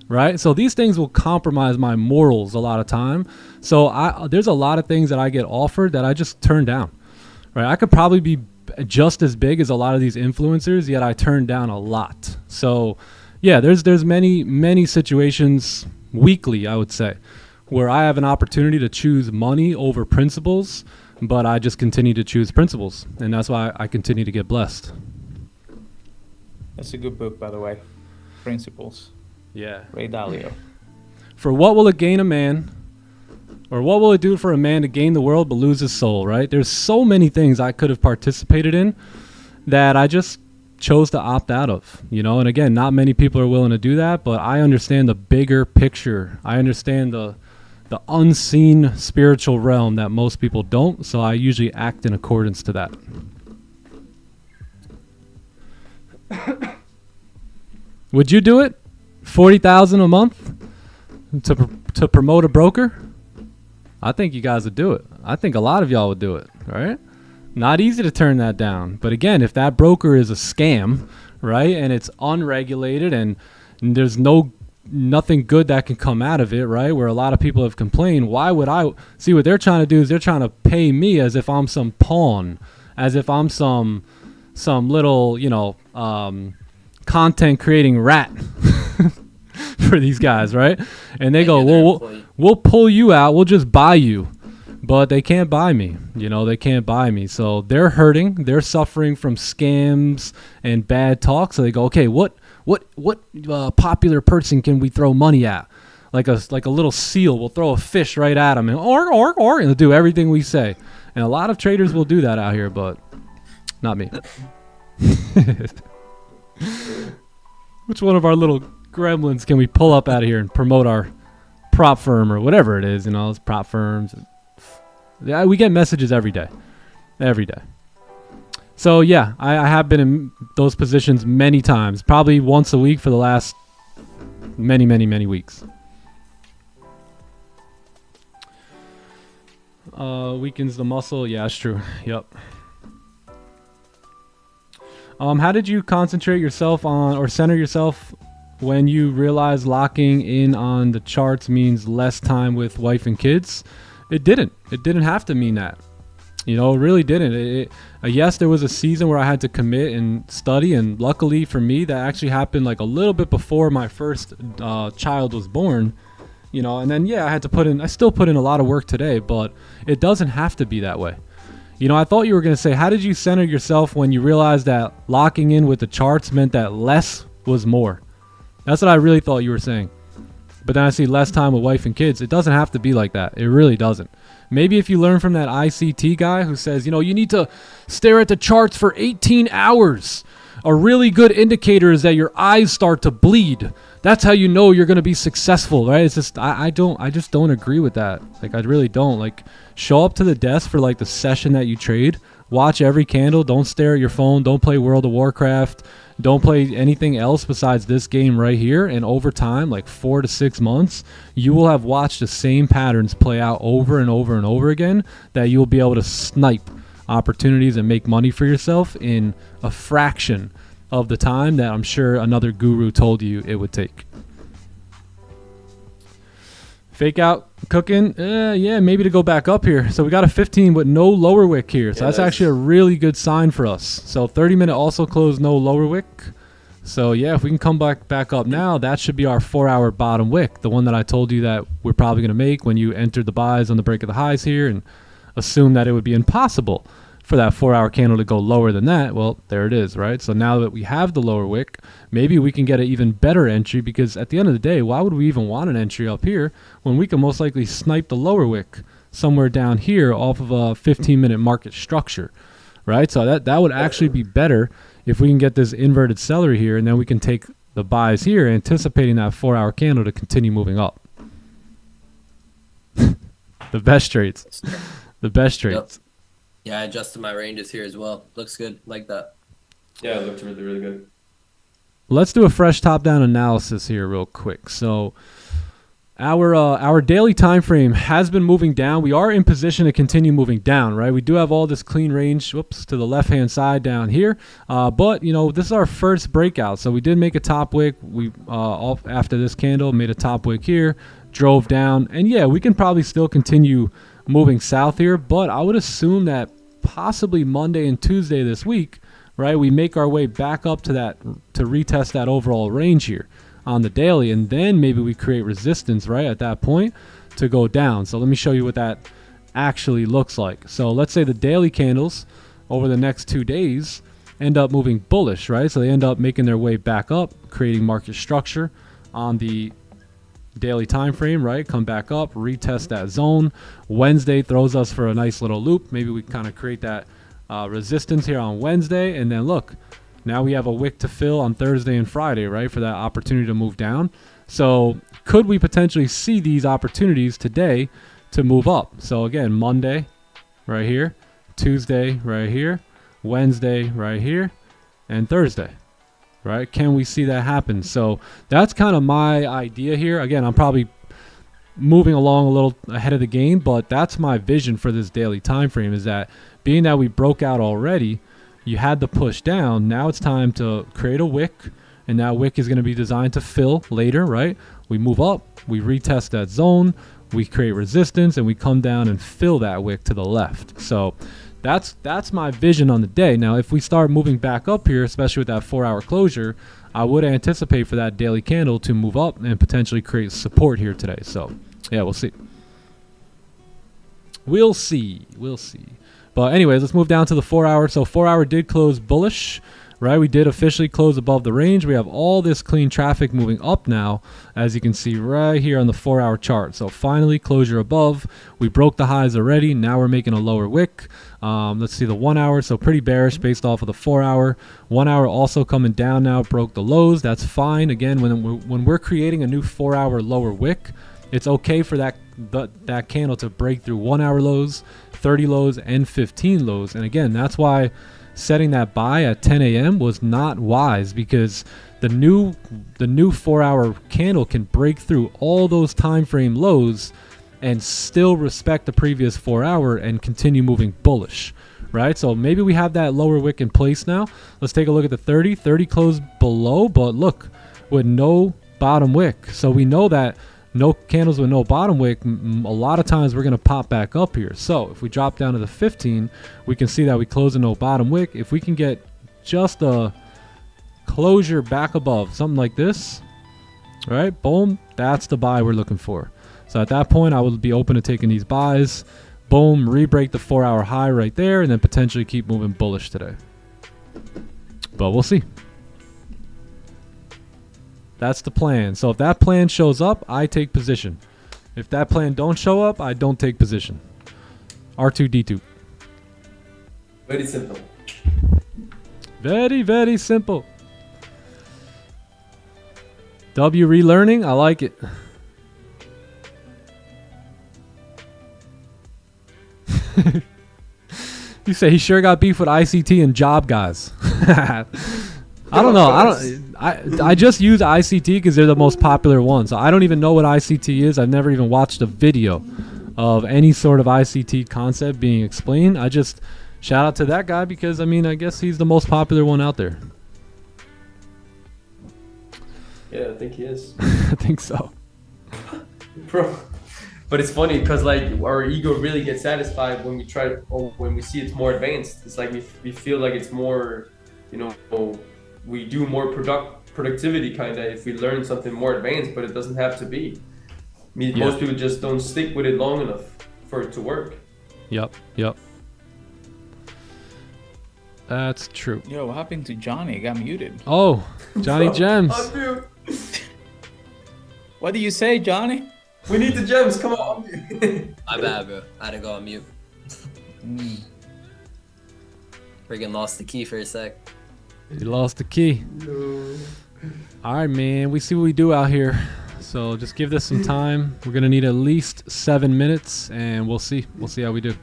Speaker 3: Right? So these things will compromise my morals a lot of time. So there's a lot of things that I get offered that I just turn down. Right? I could probably be just as big as a lot of these influencers, yet I turn down a lot. So yeah, there's many situations weekly, I would say, where I have an opportunity to choose money over principles, but I just continue to choose principles, and that's why I continue to get blessed.
Speaker 6: That's a good book, by the way. Principles.
Speaker 3: Yeah.
Speaker 6: Ray Dalio.
Speaker 3: For what will it gain a man, or what will it do for a man to gain the world but lose his soul, right? There's so many things I could have participated in that I just chose to opt out of, you know? And again, not many people are willing to do that, but I understand the bigger picture. I understand the unseen spiritual realm that most people don't, so I usually act in accordance to that. Would you do it? $40,000 a month to promote a broker? I think you guys would do it. I think a lot of y'all would do it, right? Not easy to turn that down. But again, if that broker is a scam, right, and it's unregulated and there's nothing good that can come out of it, right, where a lot of people have complained, why would I see what they're trying to do is they're trying to pay me as if I'm some pawn, as if I'm some little, you know, content creating rat for these guys, right? And they go, well, we'll pull you out, we'll just buy you. But they can't buy me, you know, they can't buy me. So they're hurting, they're suffering from scams and bad talk. So they go, okay, what popular person can we throw money at? Like a little seal, we'll throw a fish right at them and and they'll do everything we say. And a lot of traders will do that out here, but not me. Which one of our little gremlins can we pull up out of here and promote our prop firm or whatever it is, you know, it's prop firms. Yeah, we get messages every day. So yeah, I have been in those positions many times, probably once a week for the last many weeks. Weakens the muscle. Yeah, that's true. Yep. How did you concentrate yourself on or center yourself when you realize locking in on the charts means less time with wife and kids? It didn't have to mean that. You know, it really didn't. Yes, there was a season where I had to commit and study, and luckily for me, that actually happened like a little bit before my first child was born. You know, and then yeah, I still put in a lot of work today, but it doesn't have to be that way. You know, I thought you were going to say, how did you center yourself when you realized that locking in with the charts meant that less was more? That's what I really thought you were saying. But then I see less time with wife and kids. It doesn't have to be like that. It really doesn't. Maybe if you learn from that ICT guy who says, you know, you need to stare at the charts for 18 hours. A really good indicator is that your eyes start to bleed. That's how you know you're going to be successful, right? It's just, I just don't agree with that. Like, I really don't. Like, show up to the desk for like the session that you trade. Watch every candle. Don't stare at your phone. Don't play World of Warcraft. Don't play anything else besides this game right here. And over time, like 4 to 6 months, you will have watched the same patterns play out over and over and over again, that you will be able to snipe opportunities and make money for yourself in a fraction of the time that I'm sure another guru told you it would take. Fake out cooking, yeah, maybe to go back up here. So we got a 15 with no lower wick here. So that's actually a really good sign for us. So 30-minute also closed, no lower wick. So yeah, if we can come back up now, that should be our 4-hour bottom wick, the one that I told you that we're probably going to make when you entered the buys on the break of the highs here and assume that it would be impossible for that 4-hour candle to go lower than that. Well, there it is, right? So now that we have the lower wick, maybe we can get an even better entry, because at the end of the day, why would we even want an entry up here when we can most likely snipe the lower wick somewhere down here off of a 15-minute market structure, right? So that would actually be better if we can get this inverted celery here, and then we can take the buys here, anticipating that 4-hour candle to continue moving up. The best trades. The best trades.
Speaker 4: Yep. Yeah, I adjusted my ranges here as well. Looks good. Like that.
Speaker 5: Yeah, it looks really, really good.
Speaker 3: Let's do a fresh top-down analysis here real quick. So our daily time frame has been moving down. We are in position to continue moving down, right? We do have all this clean range, to the left-hand side down here. But, you know, this is our first breakout. So we did make a top wick. We after this candle, made a top wick here, drove down. And, yeah, we can probably still continue moving south here. But I would assume that possibly Monday and Tuesday this week, right, we make our way back up to retest that overall range here on the daily, and then maybe we create resistance right at that point to go down. So let me show you what that actually looks like. So let's say the daily candles over the next 2 days end up moving bullish, right? So they end up making their way back up, creating market structure on the daily time frame, right? Come back up, retest that zone. Wednesday throws us for a nice little loop. Maybe we kind of create that resistance here on Wednesday, and then look, now we have a wick to fill on Thursday and Friday, right, for that opportunity to move down. So could we potentially see these opportunities today to move up? So again, Monday right here, Tuesday right here, Wednesday right here, and Thursday, right? Can we see that happen? So that's kind of my idea here. Again, I'm probably moving along a little ahead of the game, but that's my vision for this daily time frame, is that being that we broke out already, you had the push down. Now it's time to create a wick, and that wick is going to be designed to fill later, right? We move up, we retest that zone, we create resistance, and we come down and fill that wick to the left. So that's my vision on the day. Now, if we start moving back up here, especially with that 4-hour closure, I would anticipate for that daily candle to move up and potentially create support here today. So yeah, we'll see. We'll see. But anyways, let's move down to the 4-hour. So 4-hour did close bullish, right? We did officially close above the range. We have all this clean traffic moving up now, as you can see right here on the 4-hour chart. So finally, closure above. We broke the highs already. Now we're making a lower wick. Let's see the 1-hour. So pretty bearish based off of the 4-hour. 1-hour also coming down now, broke the lows. That's fine. Again, when we're creating a new 4-hour lower wick, it's okay for that candle to break through 1-hour lows, 30 lows, and 15 lows. And again, that's why setting that buy at 10 a.m. was not wise, because the new 4-hour candle can break through all those time frame lows and still respect the previous 4-hour and continue moving bullish, right? So maybe we have that lower wick in place now. Let's take a look at the 30. 30 closed below, but look, with no bottom wick. So we know that no candles with no bottom wick, a lot of times we're going to pop back up here. So if we drop down to the 15, we can see that we close a no bottom wick. If we can get just a closure back above, something like this, right? Boom, that's the buy we're looking for. So at that point, I would be open to taking these buys. Boom, re-break the 4-hour high right there, and then potentially keep moving bullish today. But we'll see. That's the plan. So if that plan shows up, I take position. If that plan don't show up, I don't take position. R2D2.
Speaker 5: Very simple.
Speaker 3: Very, very simple. W relearning, I like it. You say he sure got beef with ICT and job guys. I don't know. I just use ICT because they're the most popular one. So I don't even know what ICT is. I've never even watched a video of any sort of ICT concept being explained. I just shout out to that guy because, I mean, I guess he's the most popular one out there.
Speaker 5: Yeah, I think he is.
Speaker 3: I think so.
Speaker 5: Bro. But it's funny because like our ego really gets satisfied when we try, or when we see it's more advanced. It's like we feel like it's more, you know, we do more productivity kind of if we learn something more advanced, but it doesn't have to be. Most people just don't stick with it long enough for it to work.
Speaker 3: Yep. That's true.
Speaker 6: Yo, what happened to Johnny? Got muted.
Speaker 3: Oh, Johnny Gems.
Speaker 5: Unmute.
Speaker 6: What do you say, Johnny?
Speaker 5: We need the gems. Come on.
Speaker 4: My bad, bro. I had to go on mute. Friggin' lost the key for a sec.
Speaker 3: You lost the key. All right, man. We see what we do out here. So just give this some time. We're gonna need at least 7 minutes, and we'll see. We'll see how we do.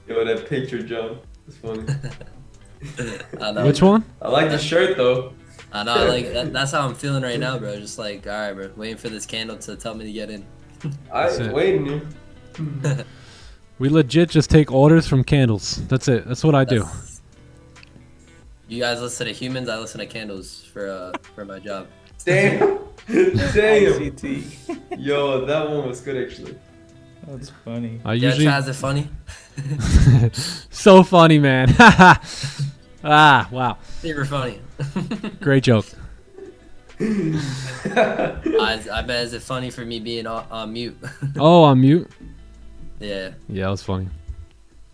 Speaker 5: Yo, that picture, John. It's funny.
Speaker 4: I know.
Speaker 3: Which one?
Speaker 5: I like the shirt though.
Speaker 4: I know. Like that's how I'm feeling right now, bro. Just like, all right, bro. Waiting for this candle to tell me to get in.
Speaker 5: I'm waiting you.
Speaker 3: We legit just take orders from candles. That's it. That's what I do.
Speaker 4: You guys listen to humans. I listen to candles for my job.
Speaker 5: Damn. Damn.
Speaker 6: ICT.
Speaker 5: Yo, that one was good actually.
Speaker 6: That's funny.
Speaker 3: I
Speaker 4: Yeah,
Speaker 3: usually
Speaker 4: Chaz, it funny?
Speaker 3: so funny, man. Ah, wow.
Speaker 4: Super funny.
Speaker 3: Great joke.
Speaker 4: I bet is it funny for me being on mute?
Speaker 3: Oh, on mute.
Speaker 4: Yeah.
Speaker 3: Yeah, that was funny.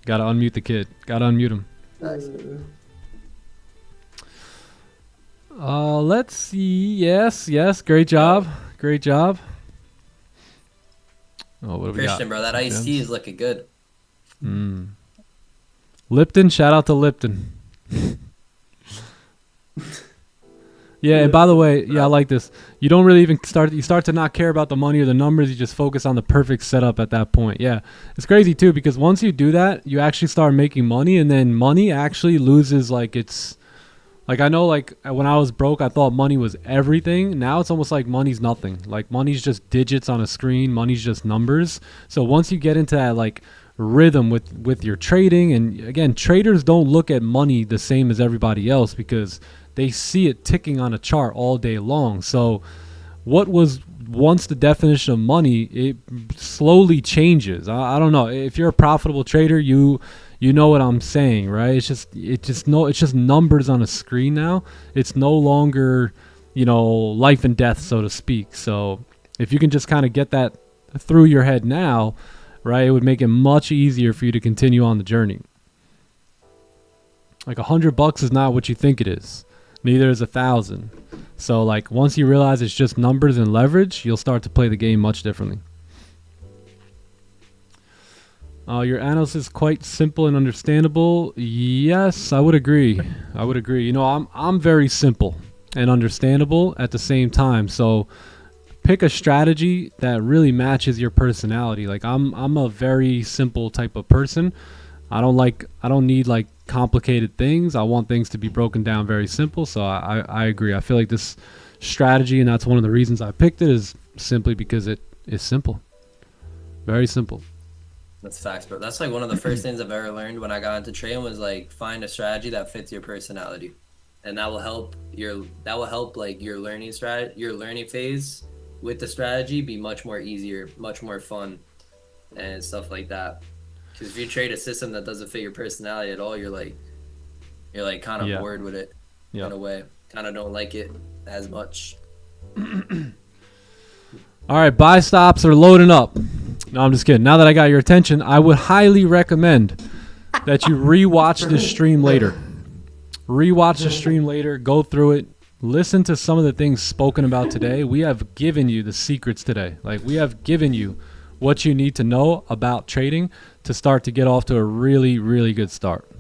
Speaker 3: Gotta unmute the kid. Gotta unmute him.
Speaker 4: Nice.
Speaker 3: Let's see. Yes. Great job. Great job. Oh, what do we got?
Speaker 4: Christian, bro, that iced tea is looking good.
Speaker 3: Lipton. Shout out to Lipton. Yeah, and by the way, yeah, I like this. You don't really even start to not care about the money or the numbers. You just focus on the perfect setup at that point. Yeah, it's crazy too, because once you do that, you actually start making money, and then money actually loses it's like, I know, like when I was broke, I thought money was everything. Now it's almost like money's nothing. Like money's just digits on a screen. Money's just numbers. So once you get into that like rhythm with your trading, and again, traders don't look at money the same as everybody else because they see it ticking on a chart all day long. So what was once the definition of money, it slowly changes. I don't know. If you're a profitable trader, you know what I'm saying, right? It's just numbers on a screen now. It's no longer, life and death, so to speak. So if you can just kind of get that through your head now, right, it would make it much easier for you to continue on the journey. Like $100 is not what you think it is. Neither is 1,000. So like once you realize it's just numbers and leverage, you'll start to play the game much differently. Your analysis is quite simple and understandable. Yes, I would agree. I'm very simple and understandable at the same time. So pick a strategy that really matches your personality. Like I'm a very simple type of person. I don't need like complicated things. I want things to be broken down very simple. So I agree. I feel like this strategy, and that's one of the reasons I picked it, is simply because it is simple. Very simple.
Speaker 4: That's facts, bro. That's like one of the first things I've ever learned when I got into trading was like find a strategy that fits your personality, and that will help like your learning phase with the strategy be much more easier, much more fun, and stuff like that. Because if you trade a system that doesn't fit your personality at all, you're like kind of bored with it in a way. Kind of don't like it as much.
Speaker 3: All right, buy stops are loading up. No, I'm just kidding. Now that I got your attention, I would highly recommend that you rewatch this stream later. Rewatch the stream later. Go through it. Listen to some of the things spoken about today. We have given you the secrets today. Like, we have given you what you need to know about trading to start to get off to a really, really good start.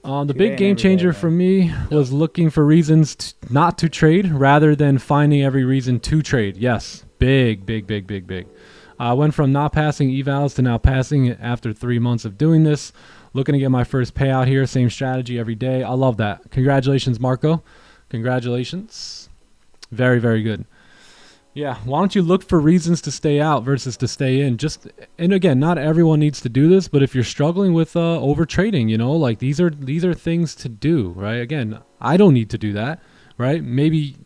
Speaker 3: The big game changer for me was looking for reasons not to trade rather than finding every reason to trade. Yes, big. I went from not passing evals to now passing it after 3 months of doing this. Looking to get my first payout here. Same strategy every day. I love that. Congratulations, Marco. Congratulations. Very, very good. Yeah, why don't you look for reasons to stay out versus to stay in? And again, not everyone needs to do this, but if you're struggling with over trading, like these are things to do, right? Again, I don't need to do that, right? Maybe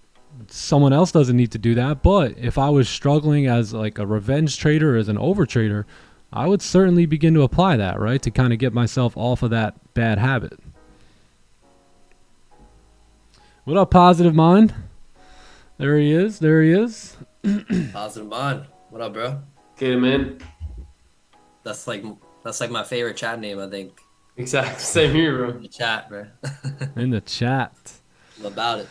Speaker 3: someone else doesn't need to do that, but if I was struggling as like a revenge trader, as an over trader, I would certainly begin to apply that, right? To kind of get myself off of that bad habit. What up, Positive Mind? There he is. There he is.
Speaker 4: Positive mind. What up, bro?
Speaker 5: Okay, man.
Speaker 4: That's like my favorite chat name, I think.
Speaker 5: Exactly. Same here, bro.
Speaker 4: The chat, bro.
Speaker 3: In the chat.
Speaker 4: I'm about it.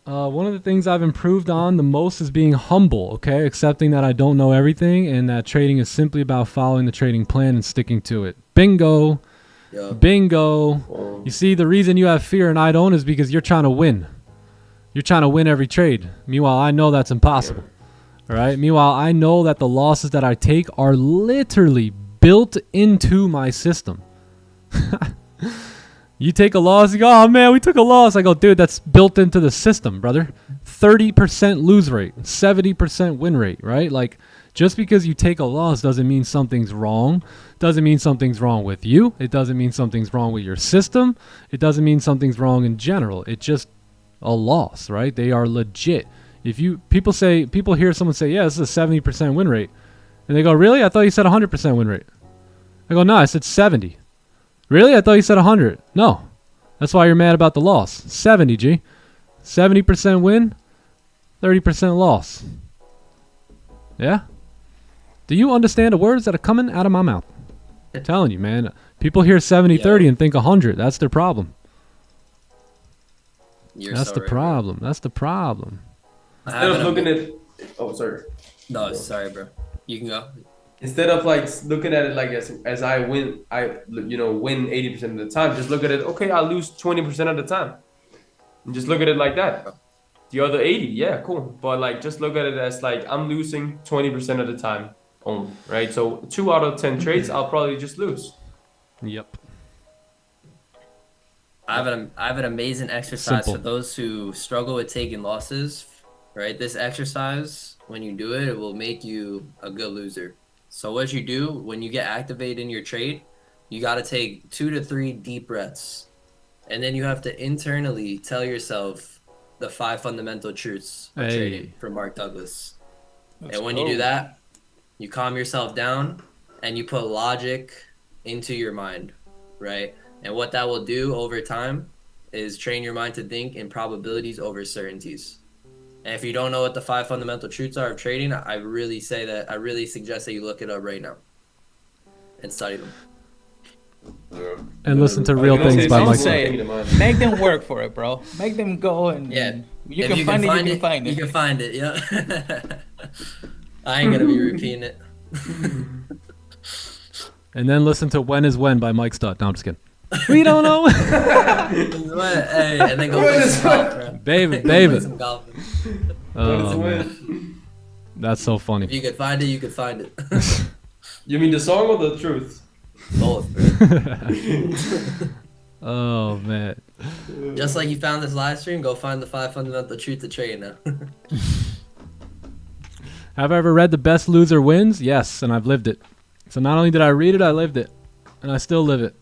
Speaker 3: One of the things I've improved on the most is being humble, okay? Accepting that I don't know everything and that trading is simply about following the trading plan and sticking to it. Bingo.
Speaker 4: Yo.
Speaker 3: Bingo. You see, the reason you have fear and I don't is because you're trying to win. You're trying to win every trade. Meanwhile, I know that's impossible. All right? Meanwhile, I know that the losses that I take are literally built into my system. You take a loss, you go, oh man, we took a loss. I go, dude, that's built into the system, brother. 30% lose rate, 70% win rate, right? Like, just because you take a loss doesn't mean something's wrong. Doesn't mean something's wrong with you. It doesn't mean something's wrong with your system. It doesn't mean something's wrong in general. It's just a loss, right? They are legit. If you people hear someone say, yeah, this is a 70% win rate. And they go, really? I thought you said 100% win rate. I go, no, I said 70. Really? I thought you said 100. No. That's why you're mad about the loss. 70, G. 70% win, 30% loss. Yeah? Do you understand the words that are coming out of my mouth? I'm telling you, man. People hear 70-30 and think 100. That's their problem. That's the problem. That's the problem.
Speaker 5: Instead of looking at... Oh, sorry.
Speaker 4: No, sorry, bro. You can go.
Speaker 5: Instead of like looking at it like as I win, win 80% of the time. Just look at it. Okay, I lose 20% of the time, and just look at it like that. The other 80, yeah, cool. But like, just look at it as like I'm losing 20% of the time only, right? So 2 out of 10 trades, I'll probably just lose.
Speaker 3: Yep.
Speaker 4: I have an amazing exercise
Speaker 3: Simple.
Speaker 4: for those who struggle with taking losses. Right, this exercise, when you do it, it will make you a good loser. So what you do when you get activated in your trade, you got to take 2 to 3 deep breaths. And then you have to internally tell yourself the 5 fundamental truths of trading from Mark Douglas. And when you do that, you calm yourself down and you put logic into your mind, right? And what that will do over time is train your mind to think in probabilities over certainties. And if you don't know what the 5 fundamental truths are of trading, I really suggest that you look it up right now and study them.
Speaker 3: And listen to Real Things by Mike.
Speaker 6: Make them work for it, bro. Make them go and you can find it. You
Speaker 4: can find it. Yeah. I ain't gonna be repeating it.
Speaker 3: And then listen to When Is When by Mike Stott. No, I'm just kidding. We don't know.
Speaker 4: Hey, and then go play some golf, bro.
Speaker 3: Baby.
Speaker 4: Some golf.
Speaker 3: Oh, man. That's so funny.
Speaker 4: If you could find it, you could find it.
Speaker 5: You mean the song or the truth?
Speaker 4: Both, bro.
Speaker 3: Oh, man.
Speaker 4: Just like you found this live stream, go find the 5 fundamental truths of trading now.
Speaker 3: Have I ever read The Best Loser Wins? Yes, and I've lived it. So not only did I read it, I lived it. And I still live it.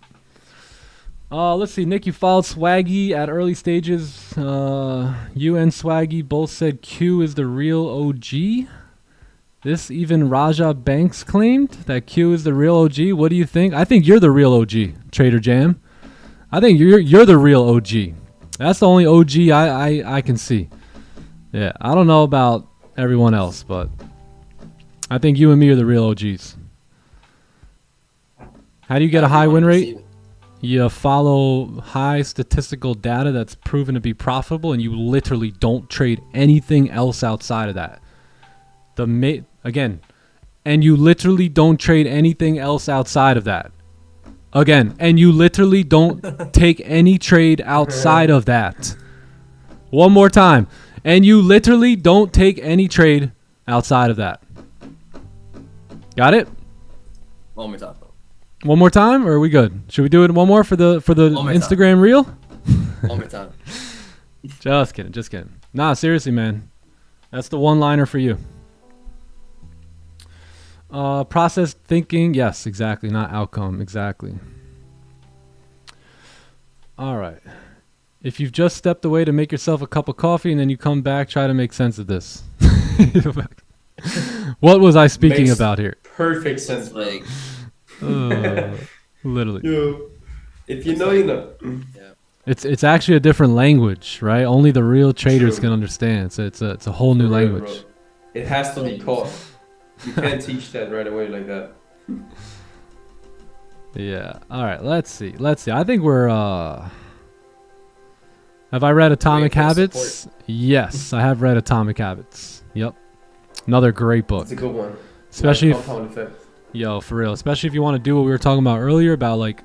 Speaker 3: Let's see. Nick, you followed Swaggy at early stages. You and Swaggy both said Q is the real OG. This even Raja Banks claimed that Q is the real OG. What do you think? I think you're the real OG, Trader Jam. I think you're the real OG. That's the only OG I can see. Yeah, I don't know about everyone else, but I think you and me are the real OGs. How do you get a high win rate? You follow high statistical data that's proven to be profitable, and you literally don't trade anything else outside of that. Again, and you literally don't trade anything else outside of that. Again, and you literally don't take any trade outside of that. One more time. And you literally don't take any trade outside of that. Got it?
Speaker 4: One more time.
Speaker 3: One more time, or are we good? Should we do it one more for the Instagram reel?
Speaker 4: One more time.
Speaker 3: Just kidding. Nah, seriously, man. That's the one-liner for you. Process thinking. Yes, exactly. Not outcome. Exactly. All right. If you've just stepped away to make yourself a cup of coffee and then you come back, try to make sense of this. What was I speaking about here?
Speaker 5: Perfect sense, bro.
Speaker 4: Like,
Speaker 3: Literally.
Speaker 5: Yo, if you know, you know.
Speaker 4: yeah.
Speaker 3: It's actually a different language, right? Only the real traders
Speaker 5: True.
Speaker 3: can understand. So it's a whole new
Speaker 5: For real,
Speaker 3: language.
Speaker 5: bro. It has to be taught. You can't teach that right away like that.
Speaker 3: Yeah. All right. Let's see. I think we're. Have I read Atomic
Speaker 4: Great
Speaker 3: Habits? Yes, I have read Atomic Habits. Yep. Another great book.
Speaker 5: It's a good one.
Speaker 3: Especially
Speaker 5: Yeah,
Speaker 3: if,
Speaker 5: compound effect.
Speaker 3: yo, for real. Especially if you want to do what we were talking about earlier about like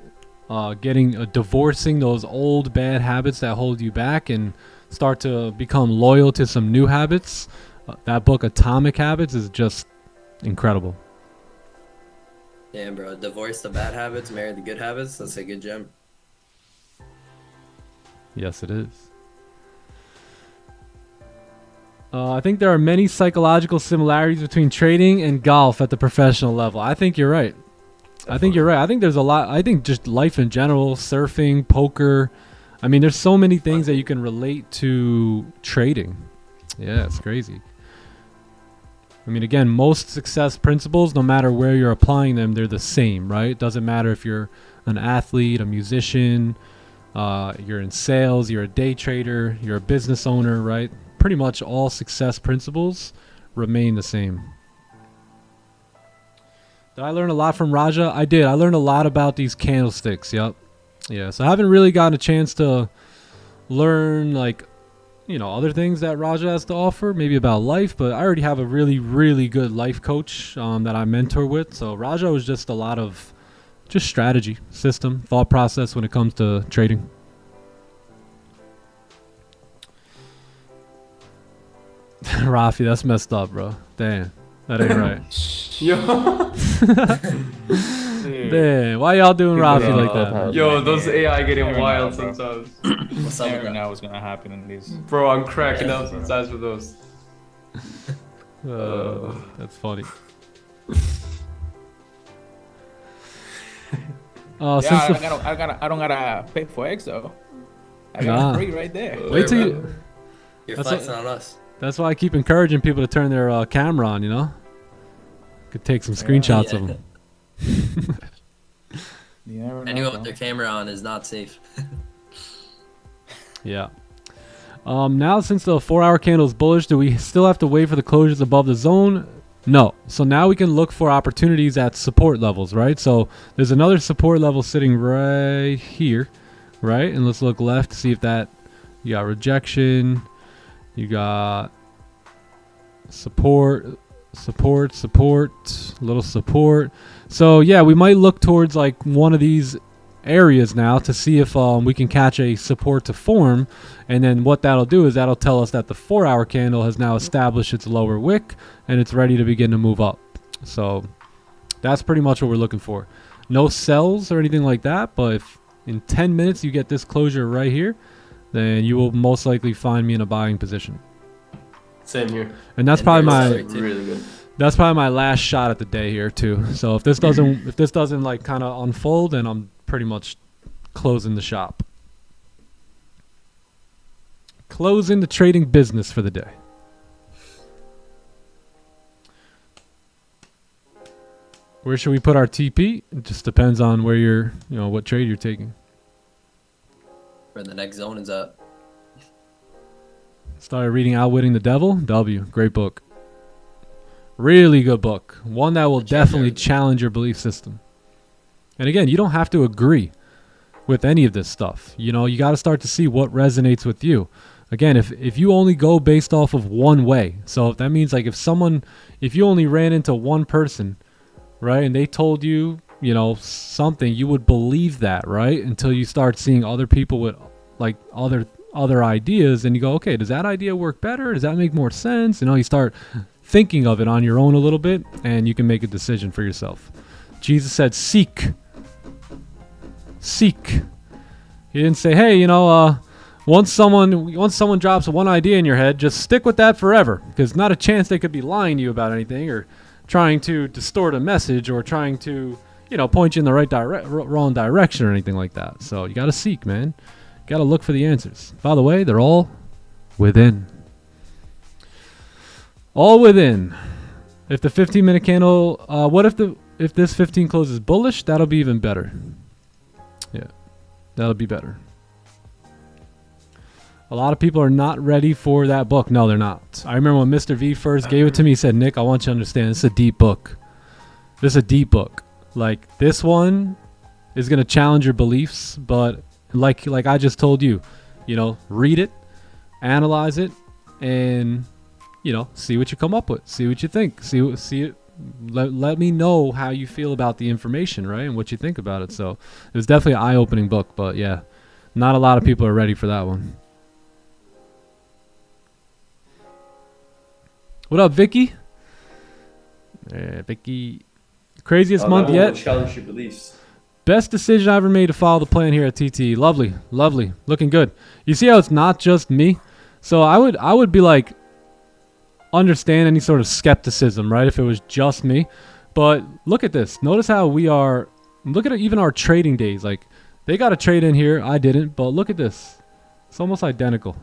Speaker 3: divorcing those old bad habits that hold you back and start to become loyal to some new habits. That book, Atomic Habits, is just incredible.
Speaker 4: Damn, bro. Divorce the bad habits, marry the good habits. That's a good gem.
Speaker 3: Yes, it is. I think there are many psychological similarities between trading and golf at the professional level. I think you're right. I think there's a lot. I think just life in general, surfing, poker. I mean, there's so many things that you can relate to trading. Yeah, it's crazy. I mean, again, most success principles, no matter where you're applying them, they're the same, right? It doesn't matter if you're an athlete, a musician, you're in sales, you're a day trader, you're a business owner, right? Pretty much all success principles remain the same. Did I learn a lot from Raja? I did. I learned a lot about these candlesticks. Yep. Yeah. So I haven't really gotten a chance to learn like, you know, other things that Raja has to offer, maybe about life, but I already have a really, really good life coach that I mentor with. So Raja was just a lot of just strategy, system, thought process when it comes to trading. Rafi, that's messed up, bro. Damn. That ain't right.
Speaker 5: Yo.
Speaker 3: Damn. Why y'all doing Rafi like that?
Speaker 5: Yo, those AI getting
Speaker 6: Never
Speaker 5: wild
Speaker 6: know, bro.
Speaker 5: sometimes.
Speaker 4: What's up with
Speaker 6: Never
Speaker 4: that?
Speaker 6: know what's gonna happen in these.
Speaker 5: Bro, I'm cracking up sometimes with those.
Speaker 3: That's funny.
Speaker 6: Yeah, I don't gotta pay forex though. I got it free right there.
Speaker 3: Wait till you.
Speaker 4: You're
Speaker 3: That's
Speaker 4: flexing on us.
Speaker 3: That's why I keep encouraging people to turn their camera on. You know, could take some screenshots of them.
Speaker 6: You never know,
Speaker 4: Anyone
Speaker 6: bro.
Speaker 4: with their camera on is not safe.
Speaker 3: Yeah. Now, since the 4-hour candle is bullish, do we still have to wait for the closures above the zone? No. So now we can look for opportunities at support levels, right? So there's another support level sitting right here, right? And let's look left to see if that, you got rejection, you got support, little support. So yeah, we might look towards like one of these areas now to see if we can catch a support to form, and then what that'll do is that'll tell us that the 4-hour candle has now established its lower wick and it's ready to begin to move up. So that's pretty much what we're looking for. No sells or anything like that, but if in 10 minutes you get this closure right here, then you will most likely find me in a buying position.
Speaker 5: Same here.
Speaker 3: And that's
Speaker 4: And
Speaker 3: probably
Speaker 4: there's
Speaker 3: my
Speaker 5: Really good.
Speaker 3: that's probably my last shot at the day here too. So if this doesn't like kind of unfold, then I'm pretty much closing the shop. Closing the trading business for the day. Where should we put our TP? It just depends on where you're, what trade you're taking.
Speaker 4: Where the next zone is at.
Speaker 3: Started reading Outwitting the Devil. W. Great book. Really good book. One that will definitely challenge your belief system. And again, you don't have to agree with any of this stuff. You got to start to see what resonates with you. Again, if you only go based off of one way. So that means like if you only ran into one person, right, and they told you, something, you would believe that, right? Until you start seeing other people with like other ideas, and you go, okay, does that idea work better? Does that make more sense? You start thinking of it on your own a little bit, and you can make a decision for yourself. Jesus said, seek. He didn't say, hey, once someone drops one idea in your head, just stick with that forever, because not a chance they could be lying to you about anything or trying to distort a message or trying to, point you in the wrong direction or anything like that. So you got to seek, man. You got to look for the answers. By the way, they're all within. All within. If the 15-minute candle, what if this 15 closes bullish? That'll be even better. Yeah, that'll be better. A lot of people are not ready for that book. No, they're not. I remember when Mr. V first gave it to me, he said, Nick, I want you to understand, this is a deep book. This is a deep book. Like, this one is going to challenge your beliefs, but like I just told you, you know, read it, analyze it, and, you know, see what you come up with. See what you think. See it. Let me know how you feel about the information, right, and what you think about it. So it was definitely an eye-opening book, but yeah, not a lot of people are ready for that one. What up, Vicky? Vicky. Craziest month yet.
Speaker 5: Challenge your beliefs.
Speaker 3: Best decision I ever made to follow the plan here at TT. Lovely, lovely, looking good. You see how it's not just me? So I would be like, understand any sort of skepticism, right? If it was just me. But look at this. Notice how we are. Look at even our trading days. Like, they got a trade in here. I didn't. But look at this. It's almost identical.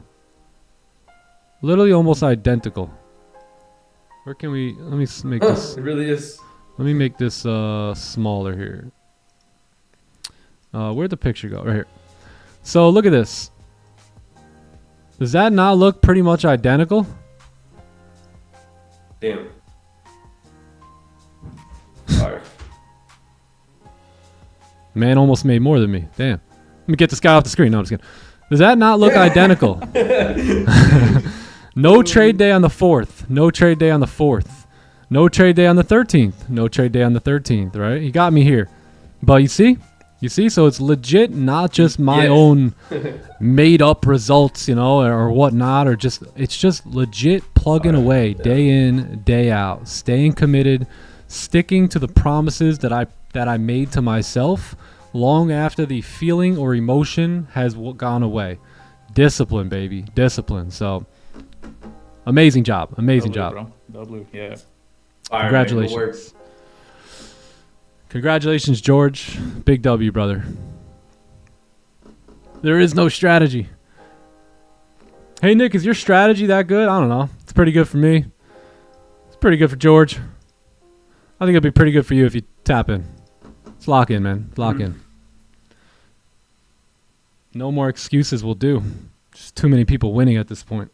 Speaker 3: Literally almost identical. Where can we? Let me make this.
Speaker 5: It really is.
Speaker 3: Let me make this smaller here. Where'd the picture go? Right here. So look at this. Does that not look pretty much identical?
Speaker 5: Damn. Sorry.
Speaker 3: Man almost made more than me. Damn. Let me get this guy off the screen. No, I'm just kidding. Does that not look identical? No trade day on the 4th. No trade day on the 4th. No trade day on the 13th. No trade day on the 13th, right? He got me here. But you see? You see? So it's legit, not just my own made up results, you know, or whatnot, or just, it's just legit plugging away day in, day out, staying committed, sticking to the promises that I made to myself long after the feeling or emotion has gone away. Discipline, baby. Discipline. So amazing job. Amazing job.
Speaker 6: Bro. W, yeah.
Speaker 3: Congratulations. Congratulations, George. Big W, brother. There is no strategy. Hey, Nick, is your strategy that good? I don't know. It's pretty good for me. It's pretty good for George. I think it'd be pretty good for you if you tap in. Let's lock in, man. Lock in. No more excuses will do. Just too many people winning at this point.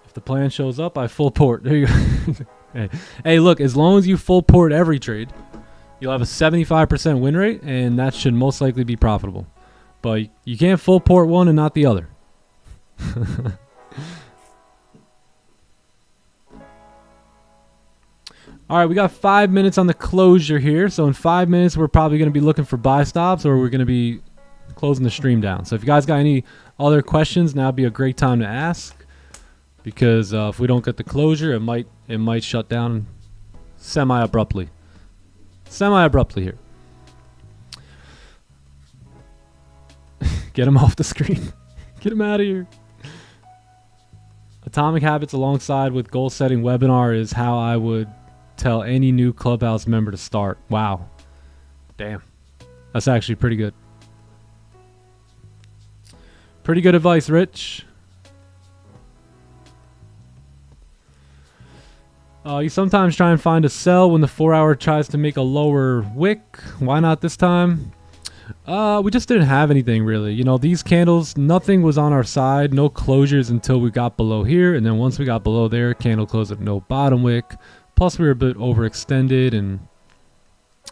Speaker 3: If the plan shows up, I full port. There you go. Hey, look, as long as you full port every trade, you'll have a 75% win rate, and that should most likely be profitable. But you can't full port one and not the other. All right, we got 5 minutes on the closure here. So in 5 minutes, we're probably going to be looking for buy stops, or we're going to be closing the stream down. So if you guys got any other questions, now would be a great time to ask. Because if we don't get the closure, it might shut down semi-abruptly. Semi-abruptly here. Get him off the screen. Get him out of here. Atomic Habits alongside with goal setting webinar is how I would tell any new Clubhouse member to start. Wow. Damn. That's actually pretty good. Pretty good advice, Rich. You sometimes try and find a sell when the 4-hour tries to make a lower wick. Why not this time? We just didn't have anything really. You know, these candles, nothing was on our side. No closures until we got below here. And then once we got below there, candle closed at no bottom wick. Plus we were a bit overextended and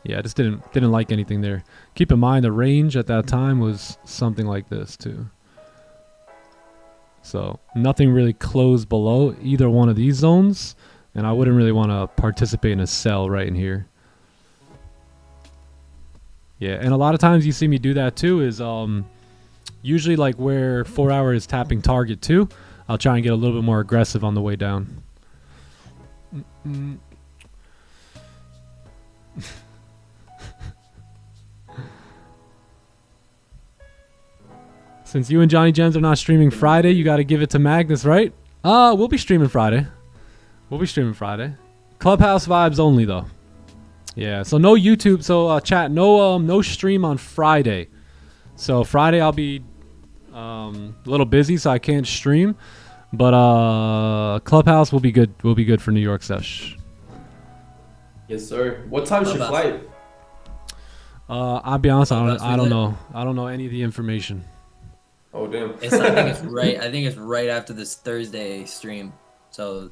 Speaker 3: yeah, I just didn't like anything there. Keep in mind the range at that time was something like this too. So nothing really closed below either one of these zones. And I wouldn't really want to participate in a sell right in here. Yeah, and a lot of times you see me do that too is usually like where 4-hour is tapping target too. I'll try and get a little bit more aggressive on the way down. Since you and Johnny Gems are not streaming Friday, you got to give it to Magnus, right? We'll be streaming Friday. We'll be streaming Friday. Clubhouse vibes only though. Yeah, so no YouTube. So chat, no stream on Friday. So Friday I'll be a little busy, so I can't stream. But Clubhouse will be good. Will be good for New York sesh.
Speaker 5: Yes, sir. What time's your flight?
Speaker 3: I'll be honest, I
Speaker 4: Clubhouse
Speaker 3: don't
Speaker 4: lit.
Speaker 3: know. I don't know any of the information.
Speaker 5: Oh, damn.
Speaker 4: I think it's right. I think it's right after this Thursday stream. So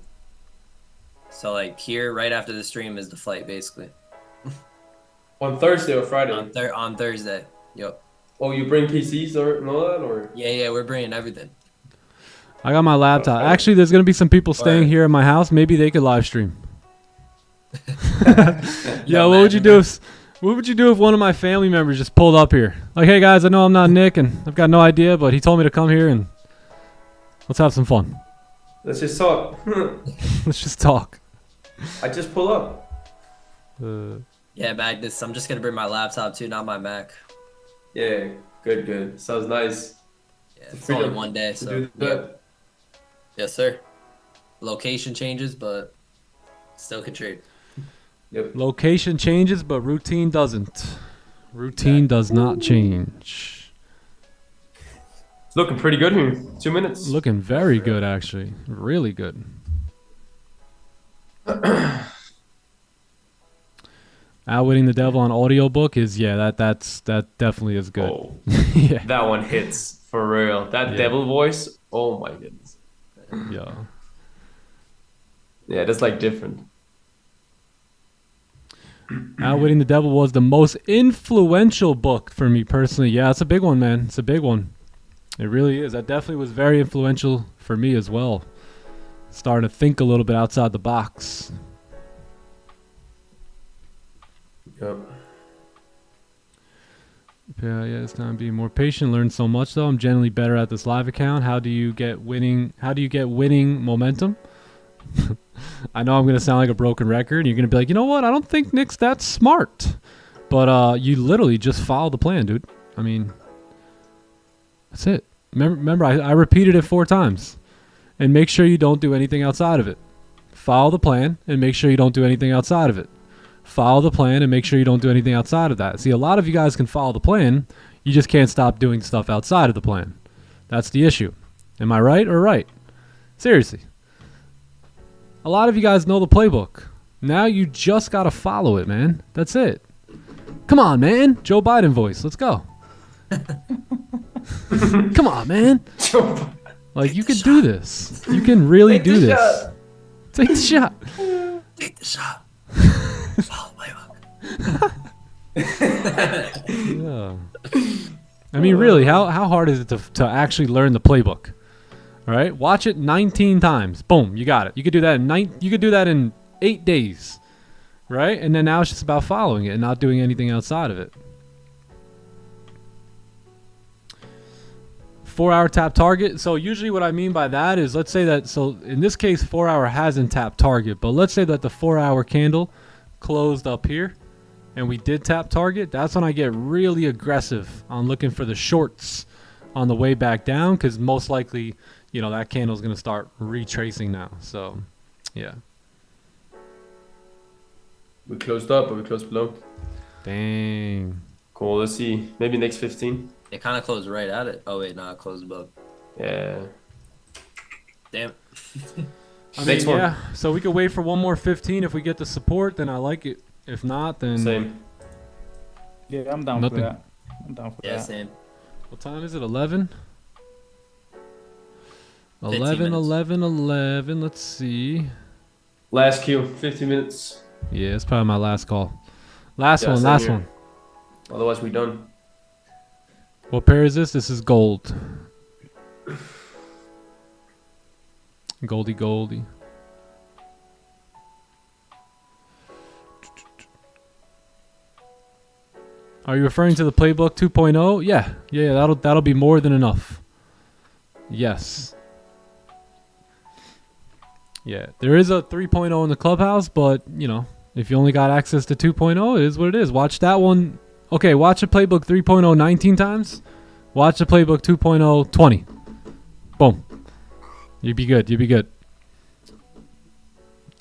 Speaker 4: like here, right after the stream is the flight, basically.
Speaker 5: On Thursday or Friday?
Speaker 4: On Thursday. Yep.
Speaker 5: Oh, you bring PCs or and all that, or?
Speaker 4: Yeah, we're bringing everything.
Speaker 3: I got my laptop.
Speaker 5: Okay.
Speaker 3: Actually, there's gonna be some people staying
Speaker 4: Or-
Speaker 3: here at my house. Maybe they could live stream. Yo, what would you do if? What would you do if one of my family members just pulled up here? Like, hey guys, I know I'm not Nick, and I've got no idea, but he told me to come here and let's have some fun.
Speaker 5: Let's just talk.
Speaker 3: Let's just talk.
Speaker 5: I just pull up.
Speaker 4: Yeah, Magnus. I'm just gonna bring my laptop too, not my Mac.
Speaker 5: Yeah, good. Sounds nice.
Speaker 4: Yeah, it's only one day,
Speaker 5: To
Speaker 4: so
Speaker 5: do
Speaker 4: yeah.
Speaker 5: that.
Speaker 4: Yes, sir. Location changes, but still can trade.
Speaker 5: Yep.
Speaker 3: Location changes, but routine doesn't. Routine does not change.
Speaker 5: It's looking pretty good here. 2 minutes.
Speaker 3: Looking very good, actually. Really good. Outwitting the Devil on audiobook is, yeah, that definitely is good.
Speaker 5: Oh,
Speaker 3: Yeah.
Speaker 5: that one hits for real. That
Speaker 3: Yeah.
Speaker 5: devil voice. Oh my goodness.
Speaker 3: Yeah.
Speaker 5: Yeah, that's like different.
Speaker 3: Outwitting the Devil was the most influential book for me personally. Yeah, it's a big one, man. It's a big one. It really is. That definitely was very influential for me as well. Starting to think a little bit outside the box.
Speaker 5: Yep.
Speaker 3: Yeah, it's time to be more patient. Learn so much though. I'm generally better at this live account. How do you get winning momentum? I know I'm gonna sound like a broken record, and you're gonna be like, you know what? I don't think Nick's that smart. But you literally just follow the plan, dude. I mean, that's it. Remember, I repeated it 4 times. And make sure you don't do anything outside of it. Follow the plan and make sure you don't do anything outside of it. Follow the plan and make sure you don't do anything outside of that. See, a lot of you guys can follow the plan. You just can't stop doing stuff outside of the plan. That's the issue. Am I right or right? Seriously. A lot of you guys know the playbook. Now you just got to follow it, man. That's it. Come on, man. Joe Biden voice. Let's go. Come on, man. Like, you can do this. You can really do this. Take the shot.
Speaker 4: Take the shot. Follow the playbook.
Speaker 3: Yeah. I mean, really, how hard is it to actually learn the playbook? All right, watch it 19 times. Boom, you got it. You could do that in 8 days, right? And then now it's just about following it and not doing anything outside of it. 4-hour tap target. So usually what I mean by that is, let's say that, so in this case 4-hour hasn't tapped target, but let's say that the 4-hour candle closed up here and we did tap target. That's when I get really aggressive on looking for the shorts on the way back down, because most likely, you know, that candle's going to start retracing now. So yeah.
Speaker 5: We closed up, but we closed below.
Speaker 3: Dang.
Speaker 5: Cool. Let's see. Maybe next 15.
Speaker 4: It kind of closed right at it. Oh wait, no, it closed above.
Speaker 5: Yeah.
Speaker 4: Damn.
Speaker 5: Next one.
Speaker 3: Yeah. So we could wait for one more 15. If we get the support, then I like it. If not, then
Speaker 5: Same.
Speaker 6: Yeah, I'm down
Speaker 3: Nothing.
Speaker 6: for that. I'm down for
Speaker 4: Yeah,
Speaker 6: that.
Speaker 4: same.
Speaker 3: What time is it? 11?
Speaker 4: 15
Speaker 3: 11,
Speaker 4: minutes.
Speaker 3: 11. Let's see.
Speaker 5: Last queue. 50 minutes.
Speaker 3: Yeah, it's probably my last call. Last
Speaker 5: Yeah,
Speaker 3: one,
Speaker 5: same
Speaker 3: last
Speaker 5: here.
Speaker 3: one.
Speaker 5: Otherwise, we're done.
Speaker 3: What pair is this? This is gold. Goldie. Are you referring to the playbook 2.0? Yeah, that'll be more than enough. Yes. Yeah, there is a 3.0 in the clubhouse, but, you know, if you only got access to 2.0, it is what it is. Watch that one. Okay, watch the playbook 3.0 19 times. Watch the playbook 2.0 20. Boom. You'd be good.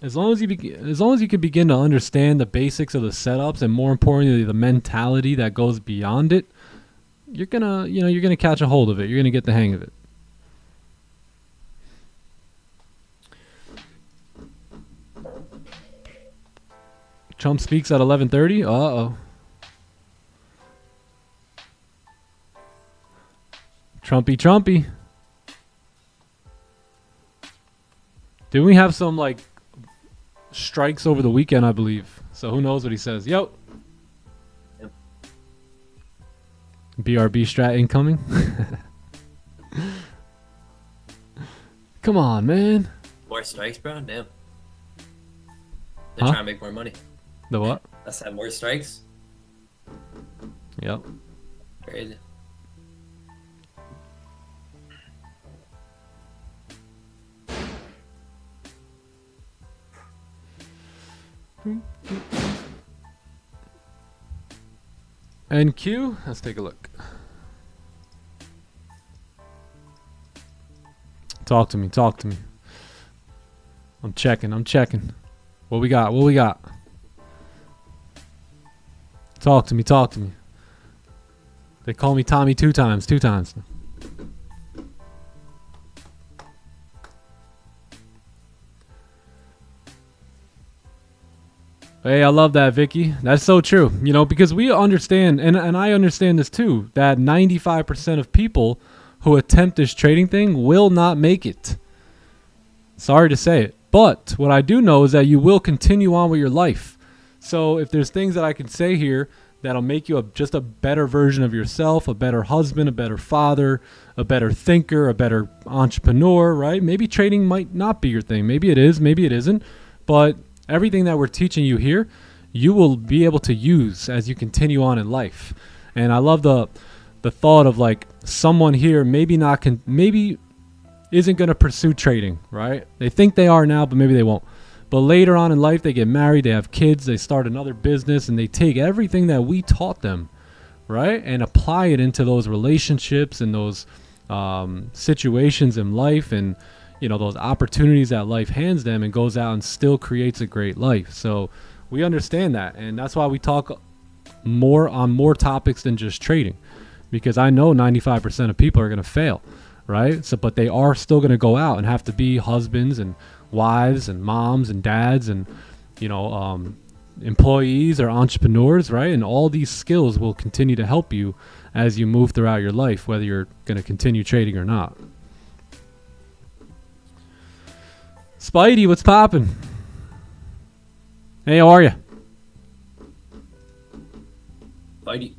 Speaker 3: As long as you can begin to understand the basics of the setups, and more importantly, the mentality that goes beyond it, you're gonna catch a hold of it. You're gonna get the hang of it. Trump speaks at 11:30. Uh-oh. Trumpy. Didn't we have some like strikes over the weekend, I believe? So who knows what he says. Yo.
Speaker 4: Yep.
Speaker 3: BRB strat incoming. Come on, man.
Speaker 4: More strikes, bro? Damn. They're
Speaker 3: Huh?
Speaker 4: trying to make more money.
Speaker 3: The what?
Speaker 4: Let's have more strikes.
Speaker 3: Yep.
Speaker 4: Crazy.
Speaker 3: NQ, let's take a look. Talk to me. I'm checking. What we got? Talk to me. They call me Tommy two times. Hey, I love that, Vicky. That's so true. You know, because we understand, and I understand this too, that 95% of people who attempt this trading thing will not make it. Sorry to say it. But what I do know is that you will continue on with your life. So if there's things that I can say here that'll make you just a better version of yourself, a better husband, a better father, a better thinker, a better entrepreneur, right? Maybe trading might not be your thing. Maybe it is, maybe it isn't. But everything that we're teaching you here, you will be able to use as you continue on in life. And I love the thought of like someone here maybe isn't going to pursue trading, right? They think they are now, but maybe they won't. But later on in life, they get married, they have kids, they start another business, and they take everything that we taught them, right? And apply it into those relationships and those situations in life and, you know, those opportunities that life hands them, and goes out and still creates a great life. So we understand that. And that's why we talk more topics than just trading, because I know 95% of people are going to fail, right? So, but they are still going to go out and have to be husbands and wives and moms and dads and, you know, employees or entrepreneurs, right? And all these skills will continue to help you as you move throughout your life, whether you're going to continue trading or not. Spidey, what's poppin'? Hey, how are you?
Speaker 4: Spidey.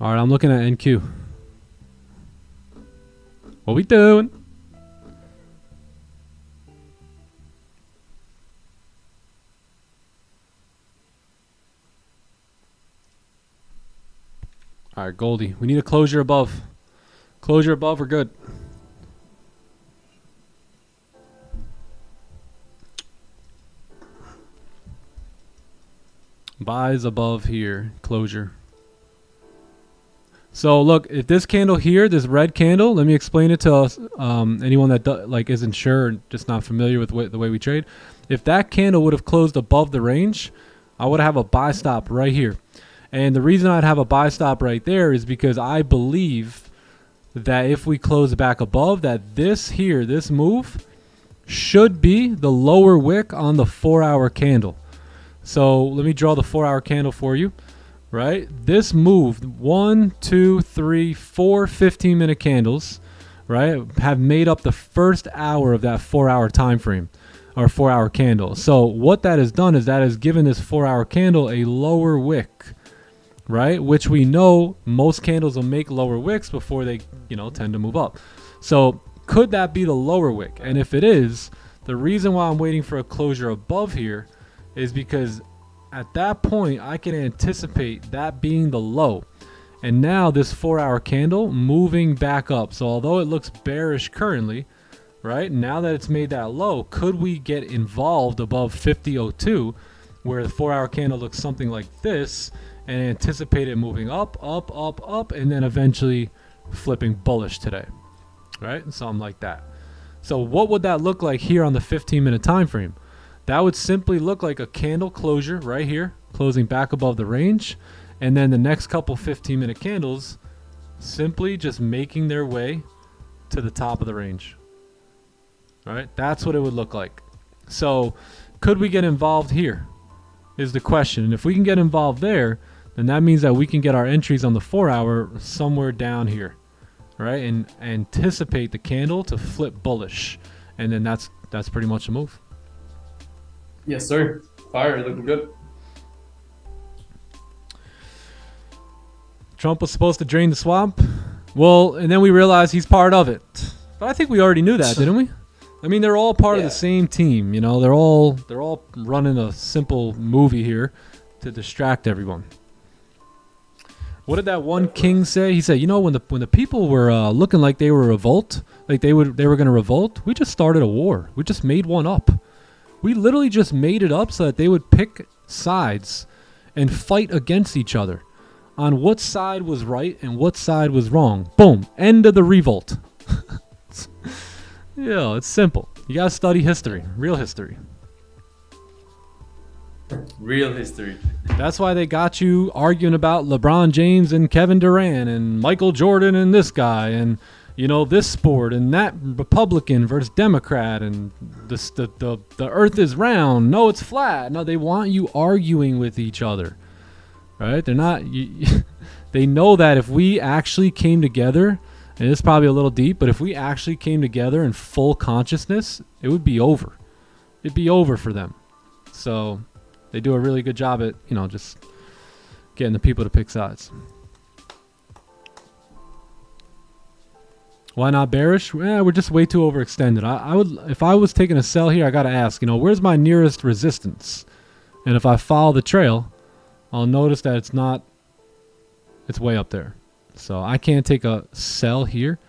Speaker 3: All right, I'm looking at NQ. What we doing? All right, Goldie. We need a closure above. Closure above, we're good. Buys above here. Closure. So look, if this candle here, this red candle, let me explain it to us, anyone that isn't sure and just not familiar with the way we trade. If that candle would have closed above the range, I would have a buy stop right here. And the reason I'd have a buy stop right there is because I believe that if we close back above, that this move should be the lower wick on the 4-hour candle. So let me draw the 4-hour candle for you, right? This move, 1, 2, 3, 4 15-minute candles, right, have made up the first hour of that 4-hour time frame or 4-hour candle. So what that has done is that has given this 4-hour candle a lower wick, right? Which we know most candles will make lower wicks before they, tend to move up. So could that be the lower wick? And if it is, the reason why I'm waiting for a closure above here is because at that point I can anticipate that being the low. And now this 4-hour candle moving back up. So although it looks bearish currently, right, now that it's made that low, could we get involved above 50.02 where the 4-hour candle looks something like this and anticipate it moving up, and then eventually flipping bullish today, right? Something like that. So what would that look like here on the 15-minute time frame? That would simply look like a candle closure right here, closing back above the range, and then the next couple 15-minute candles simply just making their way to the top of the range. All right, that's what it would look like. So could we get involved here? Is the question. And if we can get involved there, then that means that we can get our entries on the 4 hour somewhere down here, right? And anticipate the candle to flip bullish, and then that's pretty much a move.
Speaker 5: Yes, sir. Fire, looking good.
Speaker 3: Trump was supposed to drain the swamp. Well, and then we realized he's part of it. But I think we already knew that, didn't we? I mean, they're all part of the same team. You know, they're all running a simple movie here to distract everyone. What did that one king say? He said, you know, when the people were looking like they were they were going to revolt, we just started a war. We just made one up. We literally just made it up so that they would pick sides and fight against each other on what side was right and what side was wrong. Boom. End of the revolt. Yeah, it's simple. You gotta study history, real history.
Speaker 5: Real history.
Speaker 3: That's why they got you arguing about LeBron James and Kevin Durant and Michael Jordan and this guy and, you know, this sport and that Republican versus Democrat and the earth is round. No, it's flat. No, they want you arguing with each other, right? They're not. They know that if we actually came together. And it's probably a little deep, but if we actually came together in full consciousness, it would be over. It'd be over for them. So they do a really good job at, you know, just getting the people to pick sides. Why not bearish? We're just way too overextended. I would, if I was taking a sell here, I got to ask, you know, where's my nearest resistance? And if I follow the trail, I'll notice that it's way up there. So I can't take a sell here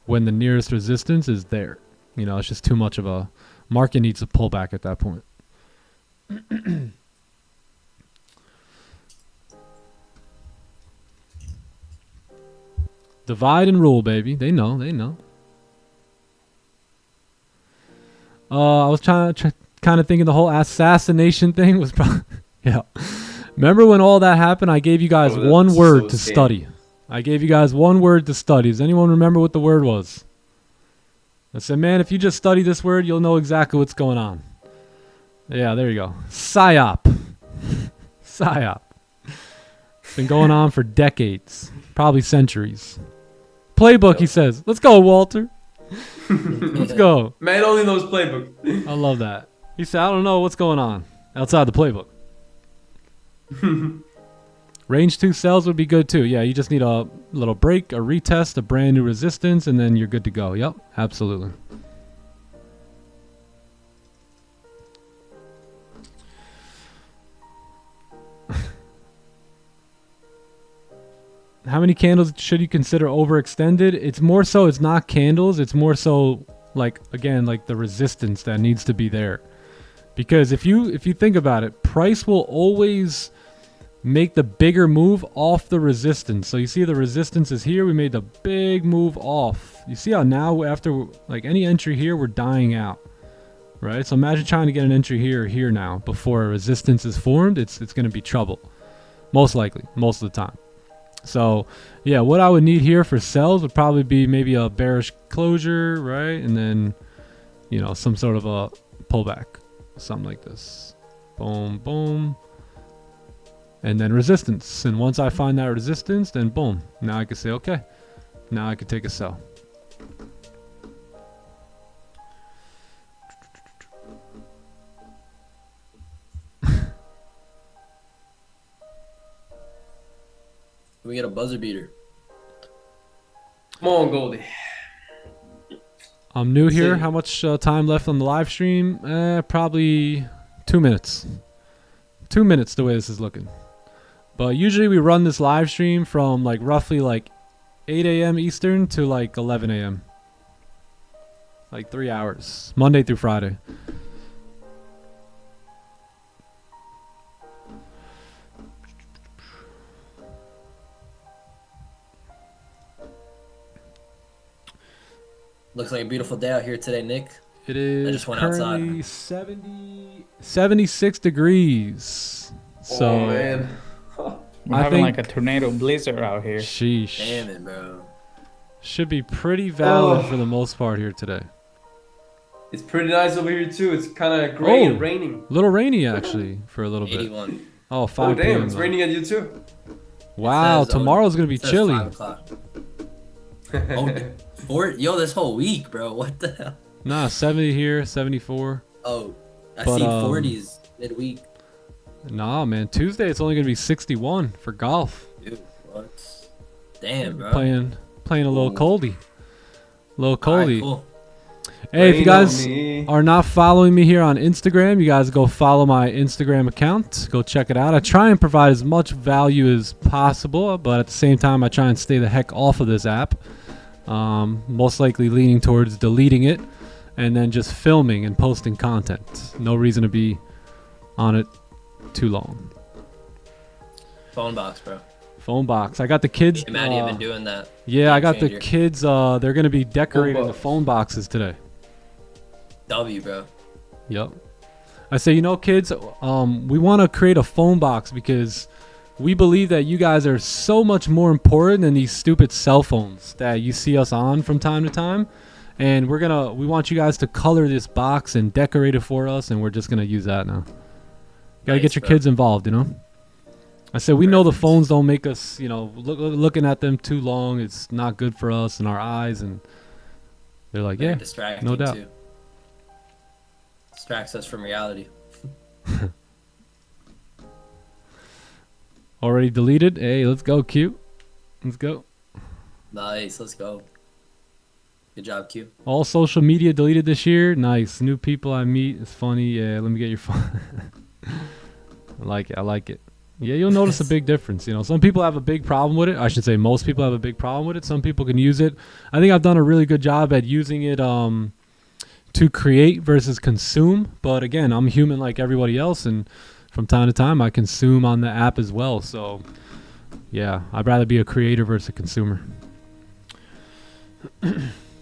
Speaker 3: when the nearest resistance is there. You know, it's just too much of a market needs to pull back at that point. Divide and rule, baby. They know. I was kind of thinking the whole assassination thing was probably, yeah. Remember when all that happened? I gave you guys one word to study. I gave you guys one word to study. Does anyone remember what the word was? I said, man, if you just study this word, you'll know exactly what's going on. Yeah, there you go. PSYOP. PSYOP. It's been going on for decades, probably centuries. Playbook, he says. Let's go, Walter. Let's go.
Speaker 5: Man only knows playbook.
Speaker 3: I love that. He said, I don't know what's going on outside the playbook. Range 2 sells would be good too. Yeah, you just need a little break, a retest, a brand new resistance, and then you're good to go. Yep, absolutely. How many candles should you consider overextended? It's more so it's not candles. It's more so like, again, like the resistance that needs to be there. Because if you think about it, price will always make the bigger move off the resistance. So you see the resistance is here. We made the big move off. You see how now after like any entry here, we're dying out, right? So imagine trying to get an entry here or here now before a resistance is formed. It's going to be trouble, most likely, most of the time. So yeah, what I would need here for sells would probably be maybe a bearish closure, right? And then, you know, some sort of a pullback, something like this. Boom, boom. And then resistance. And once I find that resistance, then boom. Now I can say, okay, now I can take a sell.
Speaker 4: We get a buzzer beater.
Speaker 5: Come on, Goldie.
Speaker 3: I'm new here. How much time left on the live stream? Probably 2 minutes. 2 minutes the way this is looking. But usually we run this live stream from like roughly like 8 a.m. Eastern to like 11 a.m. Like 3 hours. Monday through Friday.
Speaker 4: Looks like a beautiful day out here today, Nick.
Speaker 3: It is
Speaker 4: I just went
Speaker 3: currently
Speaker 4: outside.
Speaker 3: 76 degrees. So
Speaker 5: oh, man.
Speaker 6: We're having like a tornado blizzard out here.
Speaker 3: Sheesh.
Speaker 4: Damn it, bro.
Speaker 3: Should be pretty valid for the most part here today.
Speaker 5: It's pretty nice over here too. It's kind of gray and raining.
Speaker 3: A little rainy actually for a little bit.
Speaker 4: 81.
Speaker 3: Oh, 5
Speaker 5: Oh damn,
Speaker 3: p.m.
Speaker 5: it's raining at you too.
Speaker 3: Wow,
Speaker 4: It says,
Speaker 3: tomorrow's gonna be
Speaker 4: it says
Speaker 3: chilly.
Speaker 4: 5 o'clock. Yo, this whole week, bro. What the hell?
Speaker 3: Nah, 70 here, 74.
Speaker 4: Oh, I
Speaker 3: But,
Speaker 4: see 40s midweek.
Speaker 3: Nah, man. Tuesday it's only gonna be 61 for golf.
Speaker 4: Dude, what? Damn, bro.
Speaker 3: Playing a little coldie. Little
Speaker 4: Alright,
Speaker 3: coldie.
Speaker 4: cool.
Speaker 3: Hey, if you
Speaker 5: Rain on
Speaker 3: guys
Speaker 5: me.
Speaker 3: are not following me here on Instagram, you guys go follow my Instagram account. Go check it out. I try and provide as much value as possible, but at the same time, I try and stay the heck off of this app. Most likely leaning towards deleting it and then just filming and posting content. No reason to be on it too long.
Speaker 4: Phone box, bro.
Speaker 3: Phone box. I got the kids.
Speaker 4: Hey, Maddie, I've been doing that.
Speaker 3: Yeah, I got the
Speaker 4: Changer.
Speaker 3: kids. They're gonna be decorating the
Speaker 5: box.
Speaker 3: phone boxes today.
Speaker 4: W, bro.
Speaker 3: Yep. I say, kids, we want to create a phone box because we believe that you guys are so much more important than these stupid cell phones that you see us on from time to time. And we want you guys to color this box and decorate it for us, and we're just gonna use that now. Gotta get your
Speaker 4: bro.
Speaker 3: kids involved, I said we know the phones don't make us, looking at them too long. It's not good for us and our eyes, and they're like,
Speaker 4: Very
Speaker 3: yeah,
Speaker 4: distracting,
Speaker 3: no doubt.
Speaker 4: Too. Distracts us from reality.
Speaker 3: Already deleted. Hey, let's go, Q. Let's go.
Speaker 4: Nice, let's go. Good job, Q.
Speaker 3: All social media deleted this year. Nice. New people I meet. It's funny. Yeah, let me get your phone. I like it. I like it. Yeah, you'll notice a big difference. Some people have a big problem with it. I should say most people have a big problem with it. Some people can use it. I think I've done a really good job at using it to create versus consume. But again, I'm human like everybody else, and from time to time I consume on the app as well. So yeah, I'd rather be a creator versus a consumer.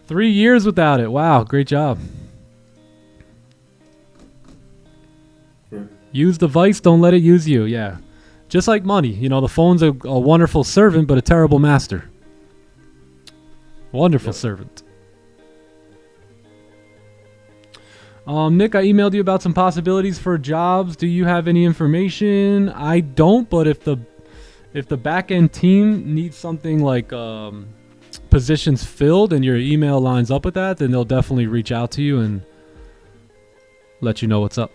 Speaker 3: 3 years without it. Wow, great job.
Speaker 5: Yeah.
Speaker 3: Use the vice, don't let it use you. Yeah. Just like money. The phone's a wonderful servant, but a terrible master. Wonderful servant. Nick, I emailed you about some possibilities for jobs. Do you have any information? I don't, but if the back-end team needs something like positions filled and your email lines up with that, then they'll definitely reach out to you and let you know what's up.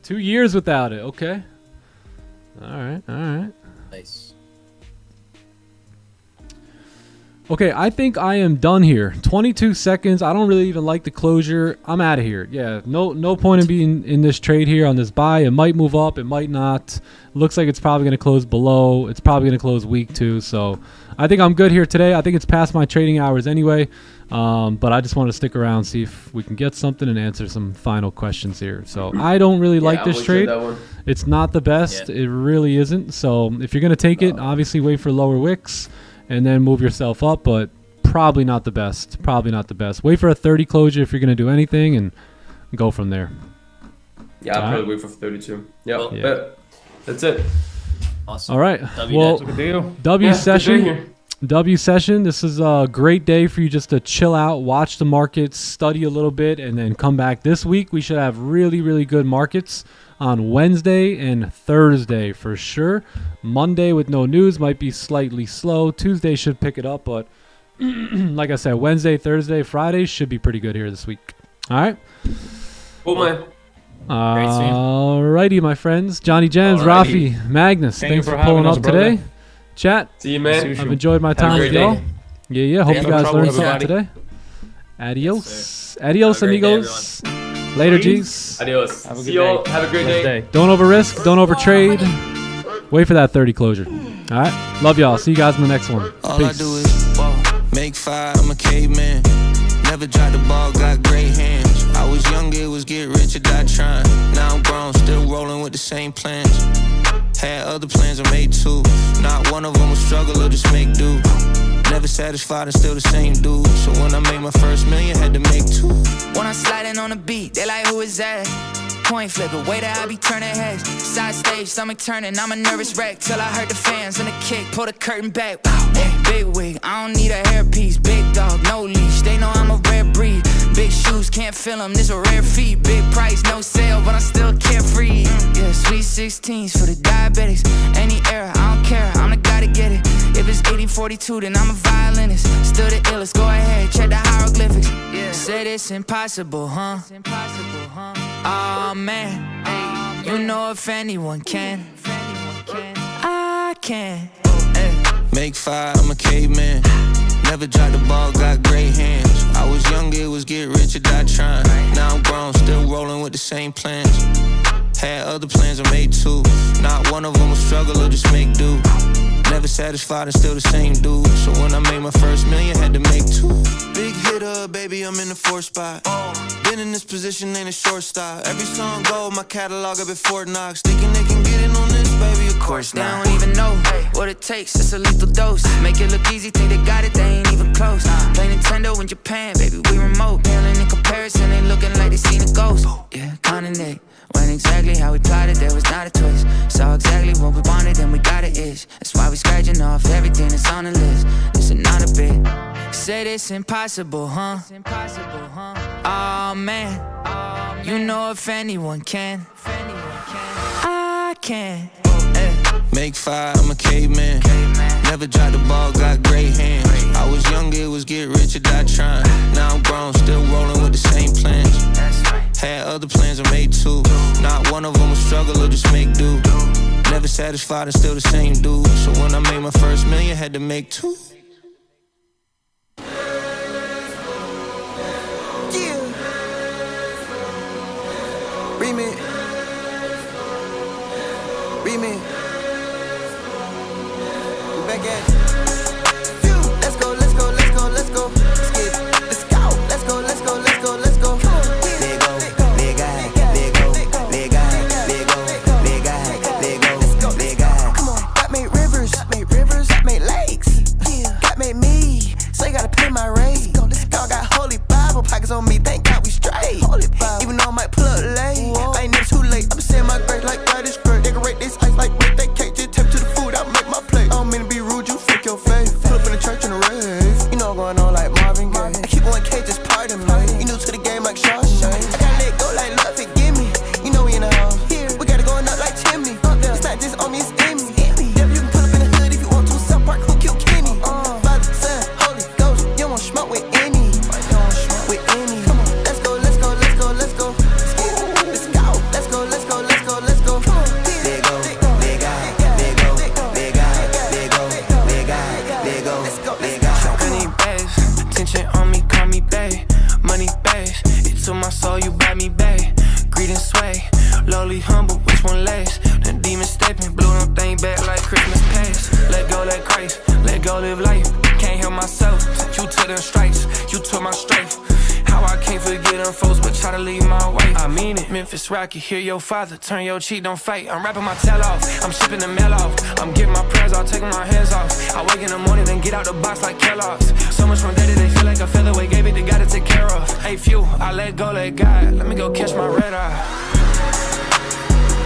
Speaker 3: 2 years without it. Okay. All right.
Speaker 4: Nice.
Speaker 3: Okay, I think I am done here. 22 seconds. I don't really even like the closure. I'm out of here. Yeah, no point in being in this trade here on this buy. It might move up. It might not. Looks like it's probably going to close below. It's probably going to close weak too. So I think I'm good here today. I think it's past my trading hours anyway. But I just want to stick around, see if we can get something and answer some final questions here. So I don't really like this trade. It's not the best. Yeah. It really isn't. So if you're going to take it, obviously wait for lower wicks and then move yourself up, but probably not the best. Wait for a 30 closure if you're going to do anything and go from there.
Speaker 5: Yeah, I'll probably wait for 32. Yeah. That's it.
Speaker 4: Awesome.
Speaker 3: All right.
Speaker 6: Good deal.
Speaker 3: W session. This is a great day for you just to chill out, watch the markets, study a little bit, and then come back. This week we should have really, really good markets on Wednesday and Thursday for sure. Monday with no news might be slightly slow. Tuesday should pick it up, but like I said, Wednesday, Thursday, Friday should be pretty good here this week. All right.
Speaker 5: Cool, man.
Speaker 3: Alrighty, my friends. Johnny Jams, Rafi, Magnus. Thanks for pulling up today. Chat.
Speaker 5: See you, man.
Speaker 3: I've enjoyed my time with y'all. Yeah. Hope you guys learned something today. Adios. Adios, amigos. Later, G's.
Speaker 5: Adios.
Speaker 6: Have a good
Speaker 5: See y'all.
Speaker 6: day.
Speaker 5: Have a great day.
Speaker 3: Don't over risk. Don't over trade. Wait for that 30 closure. All right. Love y'all. See you guys in the next one.
Speaker 7: All
Speaker 3: Peace.
Speaker 7: I do is walk, make fire. I'm a caveman. Never dropped the ball, got great hands. I was younger, it was get rich or die trying. Now I'm grown, still rolling with the same plans. Had other plans, I made two. Not one of them was struggle or just make do. Never satisfied and still the same dude. So when I made my first million, had to make two.
Speaker 8: When I'm sliding on the beat, they like, who is that? Coin flipping, way that I be turning heads. Side stage, stomach turning, I'm a nervous wreck. Till I heard the fans and the kick, pull the curtain back. Wow, big wig, I don't need a hairpiece. Big dog, no leash, they know I'm a rare breed. breathe. Big shoes, can't feel them, this a rare feat. Big price, no sale, but I'm still carefree. Yeah, sweet 16s for the diabetics. Any era, I don't care, I'm the guy to get it. If it's 80-42, then I'm a violinist. Still the illest, go ahead, check the hieroglyphics. Yeah, said it's impossible, huh? Aw, man, you know if anyone can, I can.
Speaker 7: Make fire, I'm a caveman. Never dropped the ball, got great hands. I was young, it was get rich or die trying. Now I'm grown, still rolling with the same plans. Had other plans, I made two. Not one of them was struggle or just make do. Never satisfied and still the same dude. So when I made my first million, had to make two. Big hitter, baby, I'm in the fourth spot. Been in this position, ain't a shortstop. Every song gold, my catalog up at Fort Knox. Thinking they can get in on this, baby, of course
Speaker 8: They
Speaker 7: not.
Speaker 8: don't even know what it takes, it's a lethal dose. Make it look easy, think they got it, they ain't even close. Play Nintendo in Japan, baby, we remote. Paling in comparison, they looking like they seen a ghost. Yeah, kinda Nick. Went exactly how we plotted, there was not a twist. Saw exactly what we wanted and we got it ish. That's why we scratching off everything that's on the list. Listen, not a bit. Said it's impossible, huh? Aw, man, you know if anyone can, I can.
Speaker 7: Make fire, I'm a caveman. Never dropped the ball, got great hands. I was young, it was get rich or die trying. Now I'm grown, still rolling with the same plans. Had other plans, I made two. Not one of them was struggle or just make do. Never satisfied and still the same dude. So when I made my first million, had to make two.
Speaker 9: Remix. We back at it. Let's go, let's go, let's go, let's go. Let's get it. Let's go. Let's go, let's go, let's go, let's go. Let go, let guy, let go, let guy, let go, let guy, let go, let guy. Come on, God made rivers, God made lakes. God made me, so you gotta pay my rate. God got holy Bible pockets on me, thank God we straight. Even though I might pull up late, I ain't never too late. I'm saying my grace like God is great. Decorate this ice like birthday cake, just tap to the food, I make my plate. I don't mean to be rude, you fake your face. Pull up in the church in the rave. You know I'm going on like Marvin Gaye. I keep on K, just pardon me. You new to the game like Shawshank. I gotta let go like love, forgive me. You know we in the house. We gotta go up like chimney. It's not just on me, it's in me. Devil, you can pull up in the hood if you want to. South Park, who killed Kenny? Father, Son, Holy Ghost. You don't want smoke with any. With any. Come on, let's go, let's go, let's go, let's go. Let's go, let's go, let's go, let's go, let's go. Come on. Let go, let guy, let go, let guy, let go, let guy, let go, let guy.
Speaker 10: I need bags, attention on me, call me bae. Money bags, it took my soul, you buy me bae. Greed and sway, lowly humble, which one lasts? The demon stepping, blew them thing back like Christmas past. Let go, let Christ, let go, live life. Can't help myself, you took them stripes, you took my strength. How I can't forget them folks, but try to leave my way. I mean it, Memphis Rocky, hear your father, turn your cheek, don't fight. I'm rapping my tail off, I'm shipping the mail off. I'm getting my prayers off, taking my hands off. I wake in the morning, then get out the box like Kellogg's. So much from day to day, feel like a featherweight, gave it to God to take care of. Hey, few, I let go, let God, let me go catch my red eye.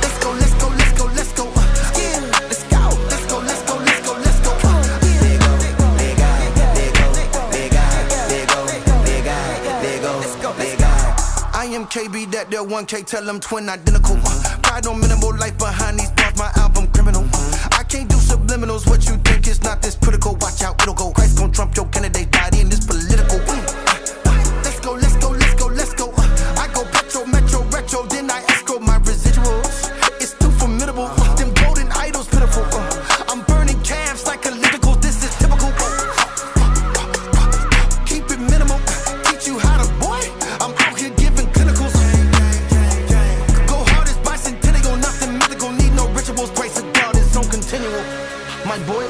Speaker 9: Let's go, let's go, let's go, let's go. Let's go, let's go, let's go, let's go, let's go. Let go, let guy, let go, let guy, let go, let guy, let go, let guy.
Speaker 11: I am KB, that there 1K, tell them twin identical. Pride on minimal life behind these bars, my album criminal. I can't do subliminals, what you think is not this critical. Watch out, it'll go. Christ gon' trump your candidate body in this political. Let's go, let's go, let's go, let's go. I go petro, metro, retro, then I escrow my residuals. It's too formidable, them golden idols pitiful. I'm burning calves like elliptical, this is typical. Keep it minimal, teach you how to boy. I'm out here giving clinicals. Go hard as bicentennial, nothing mythical. Need no rituals, grace of God is on continual. My boy.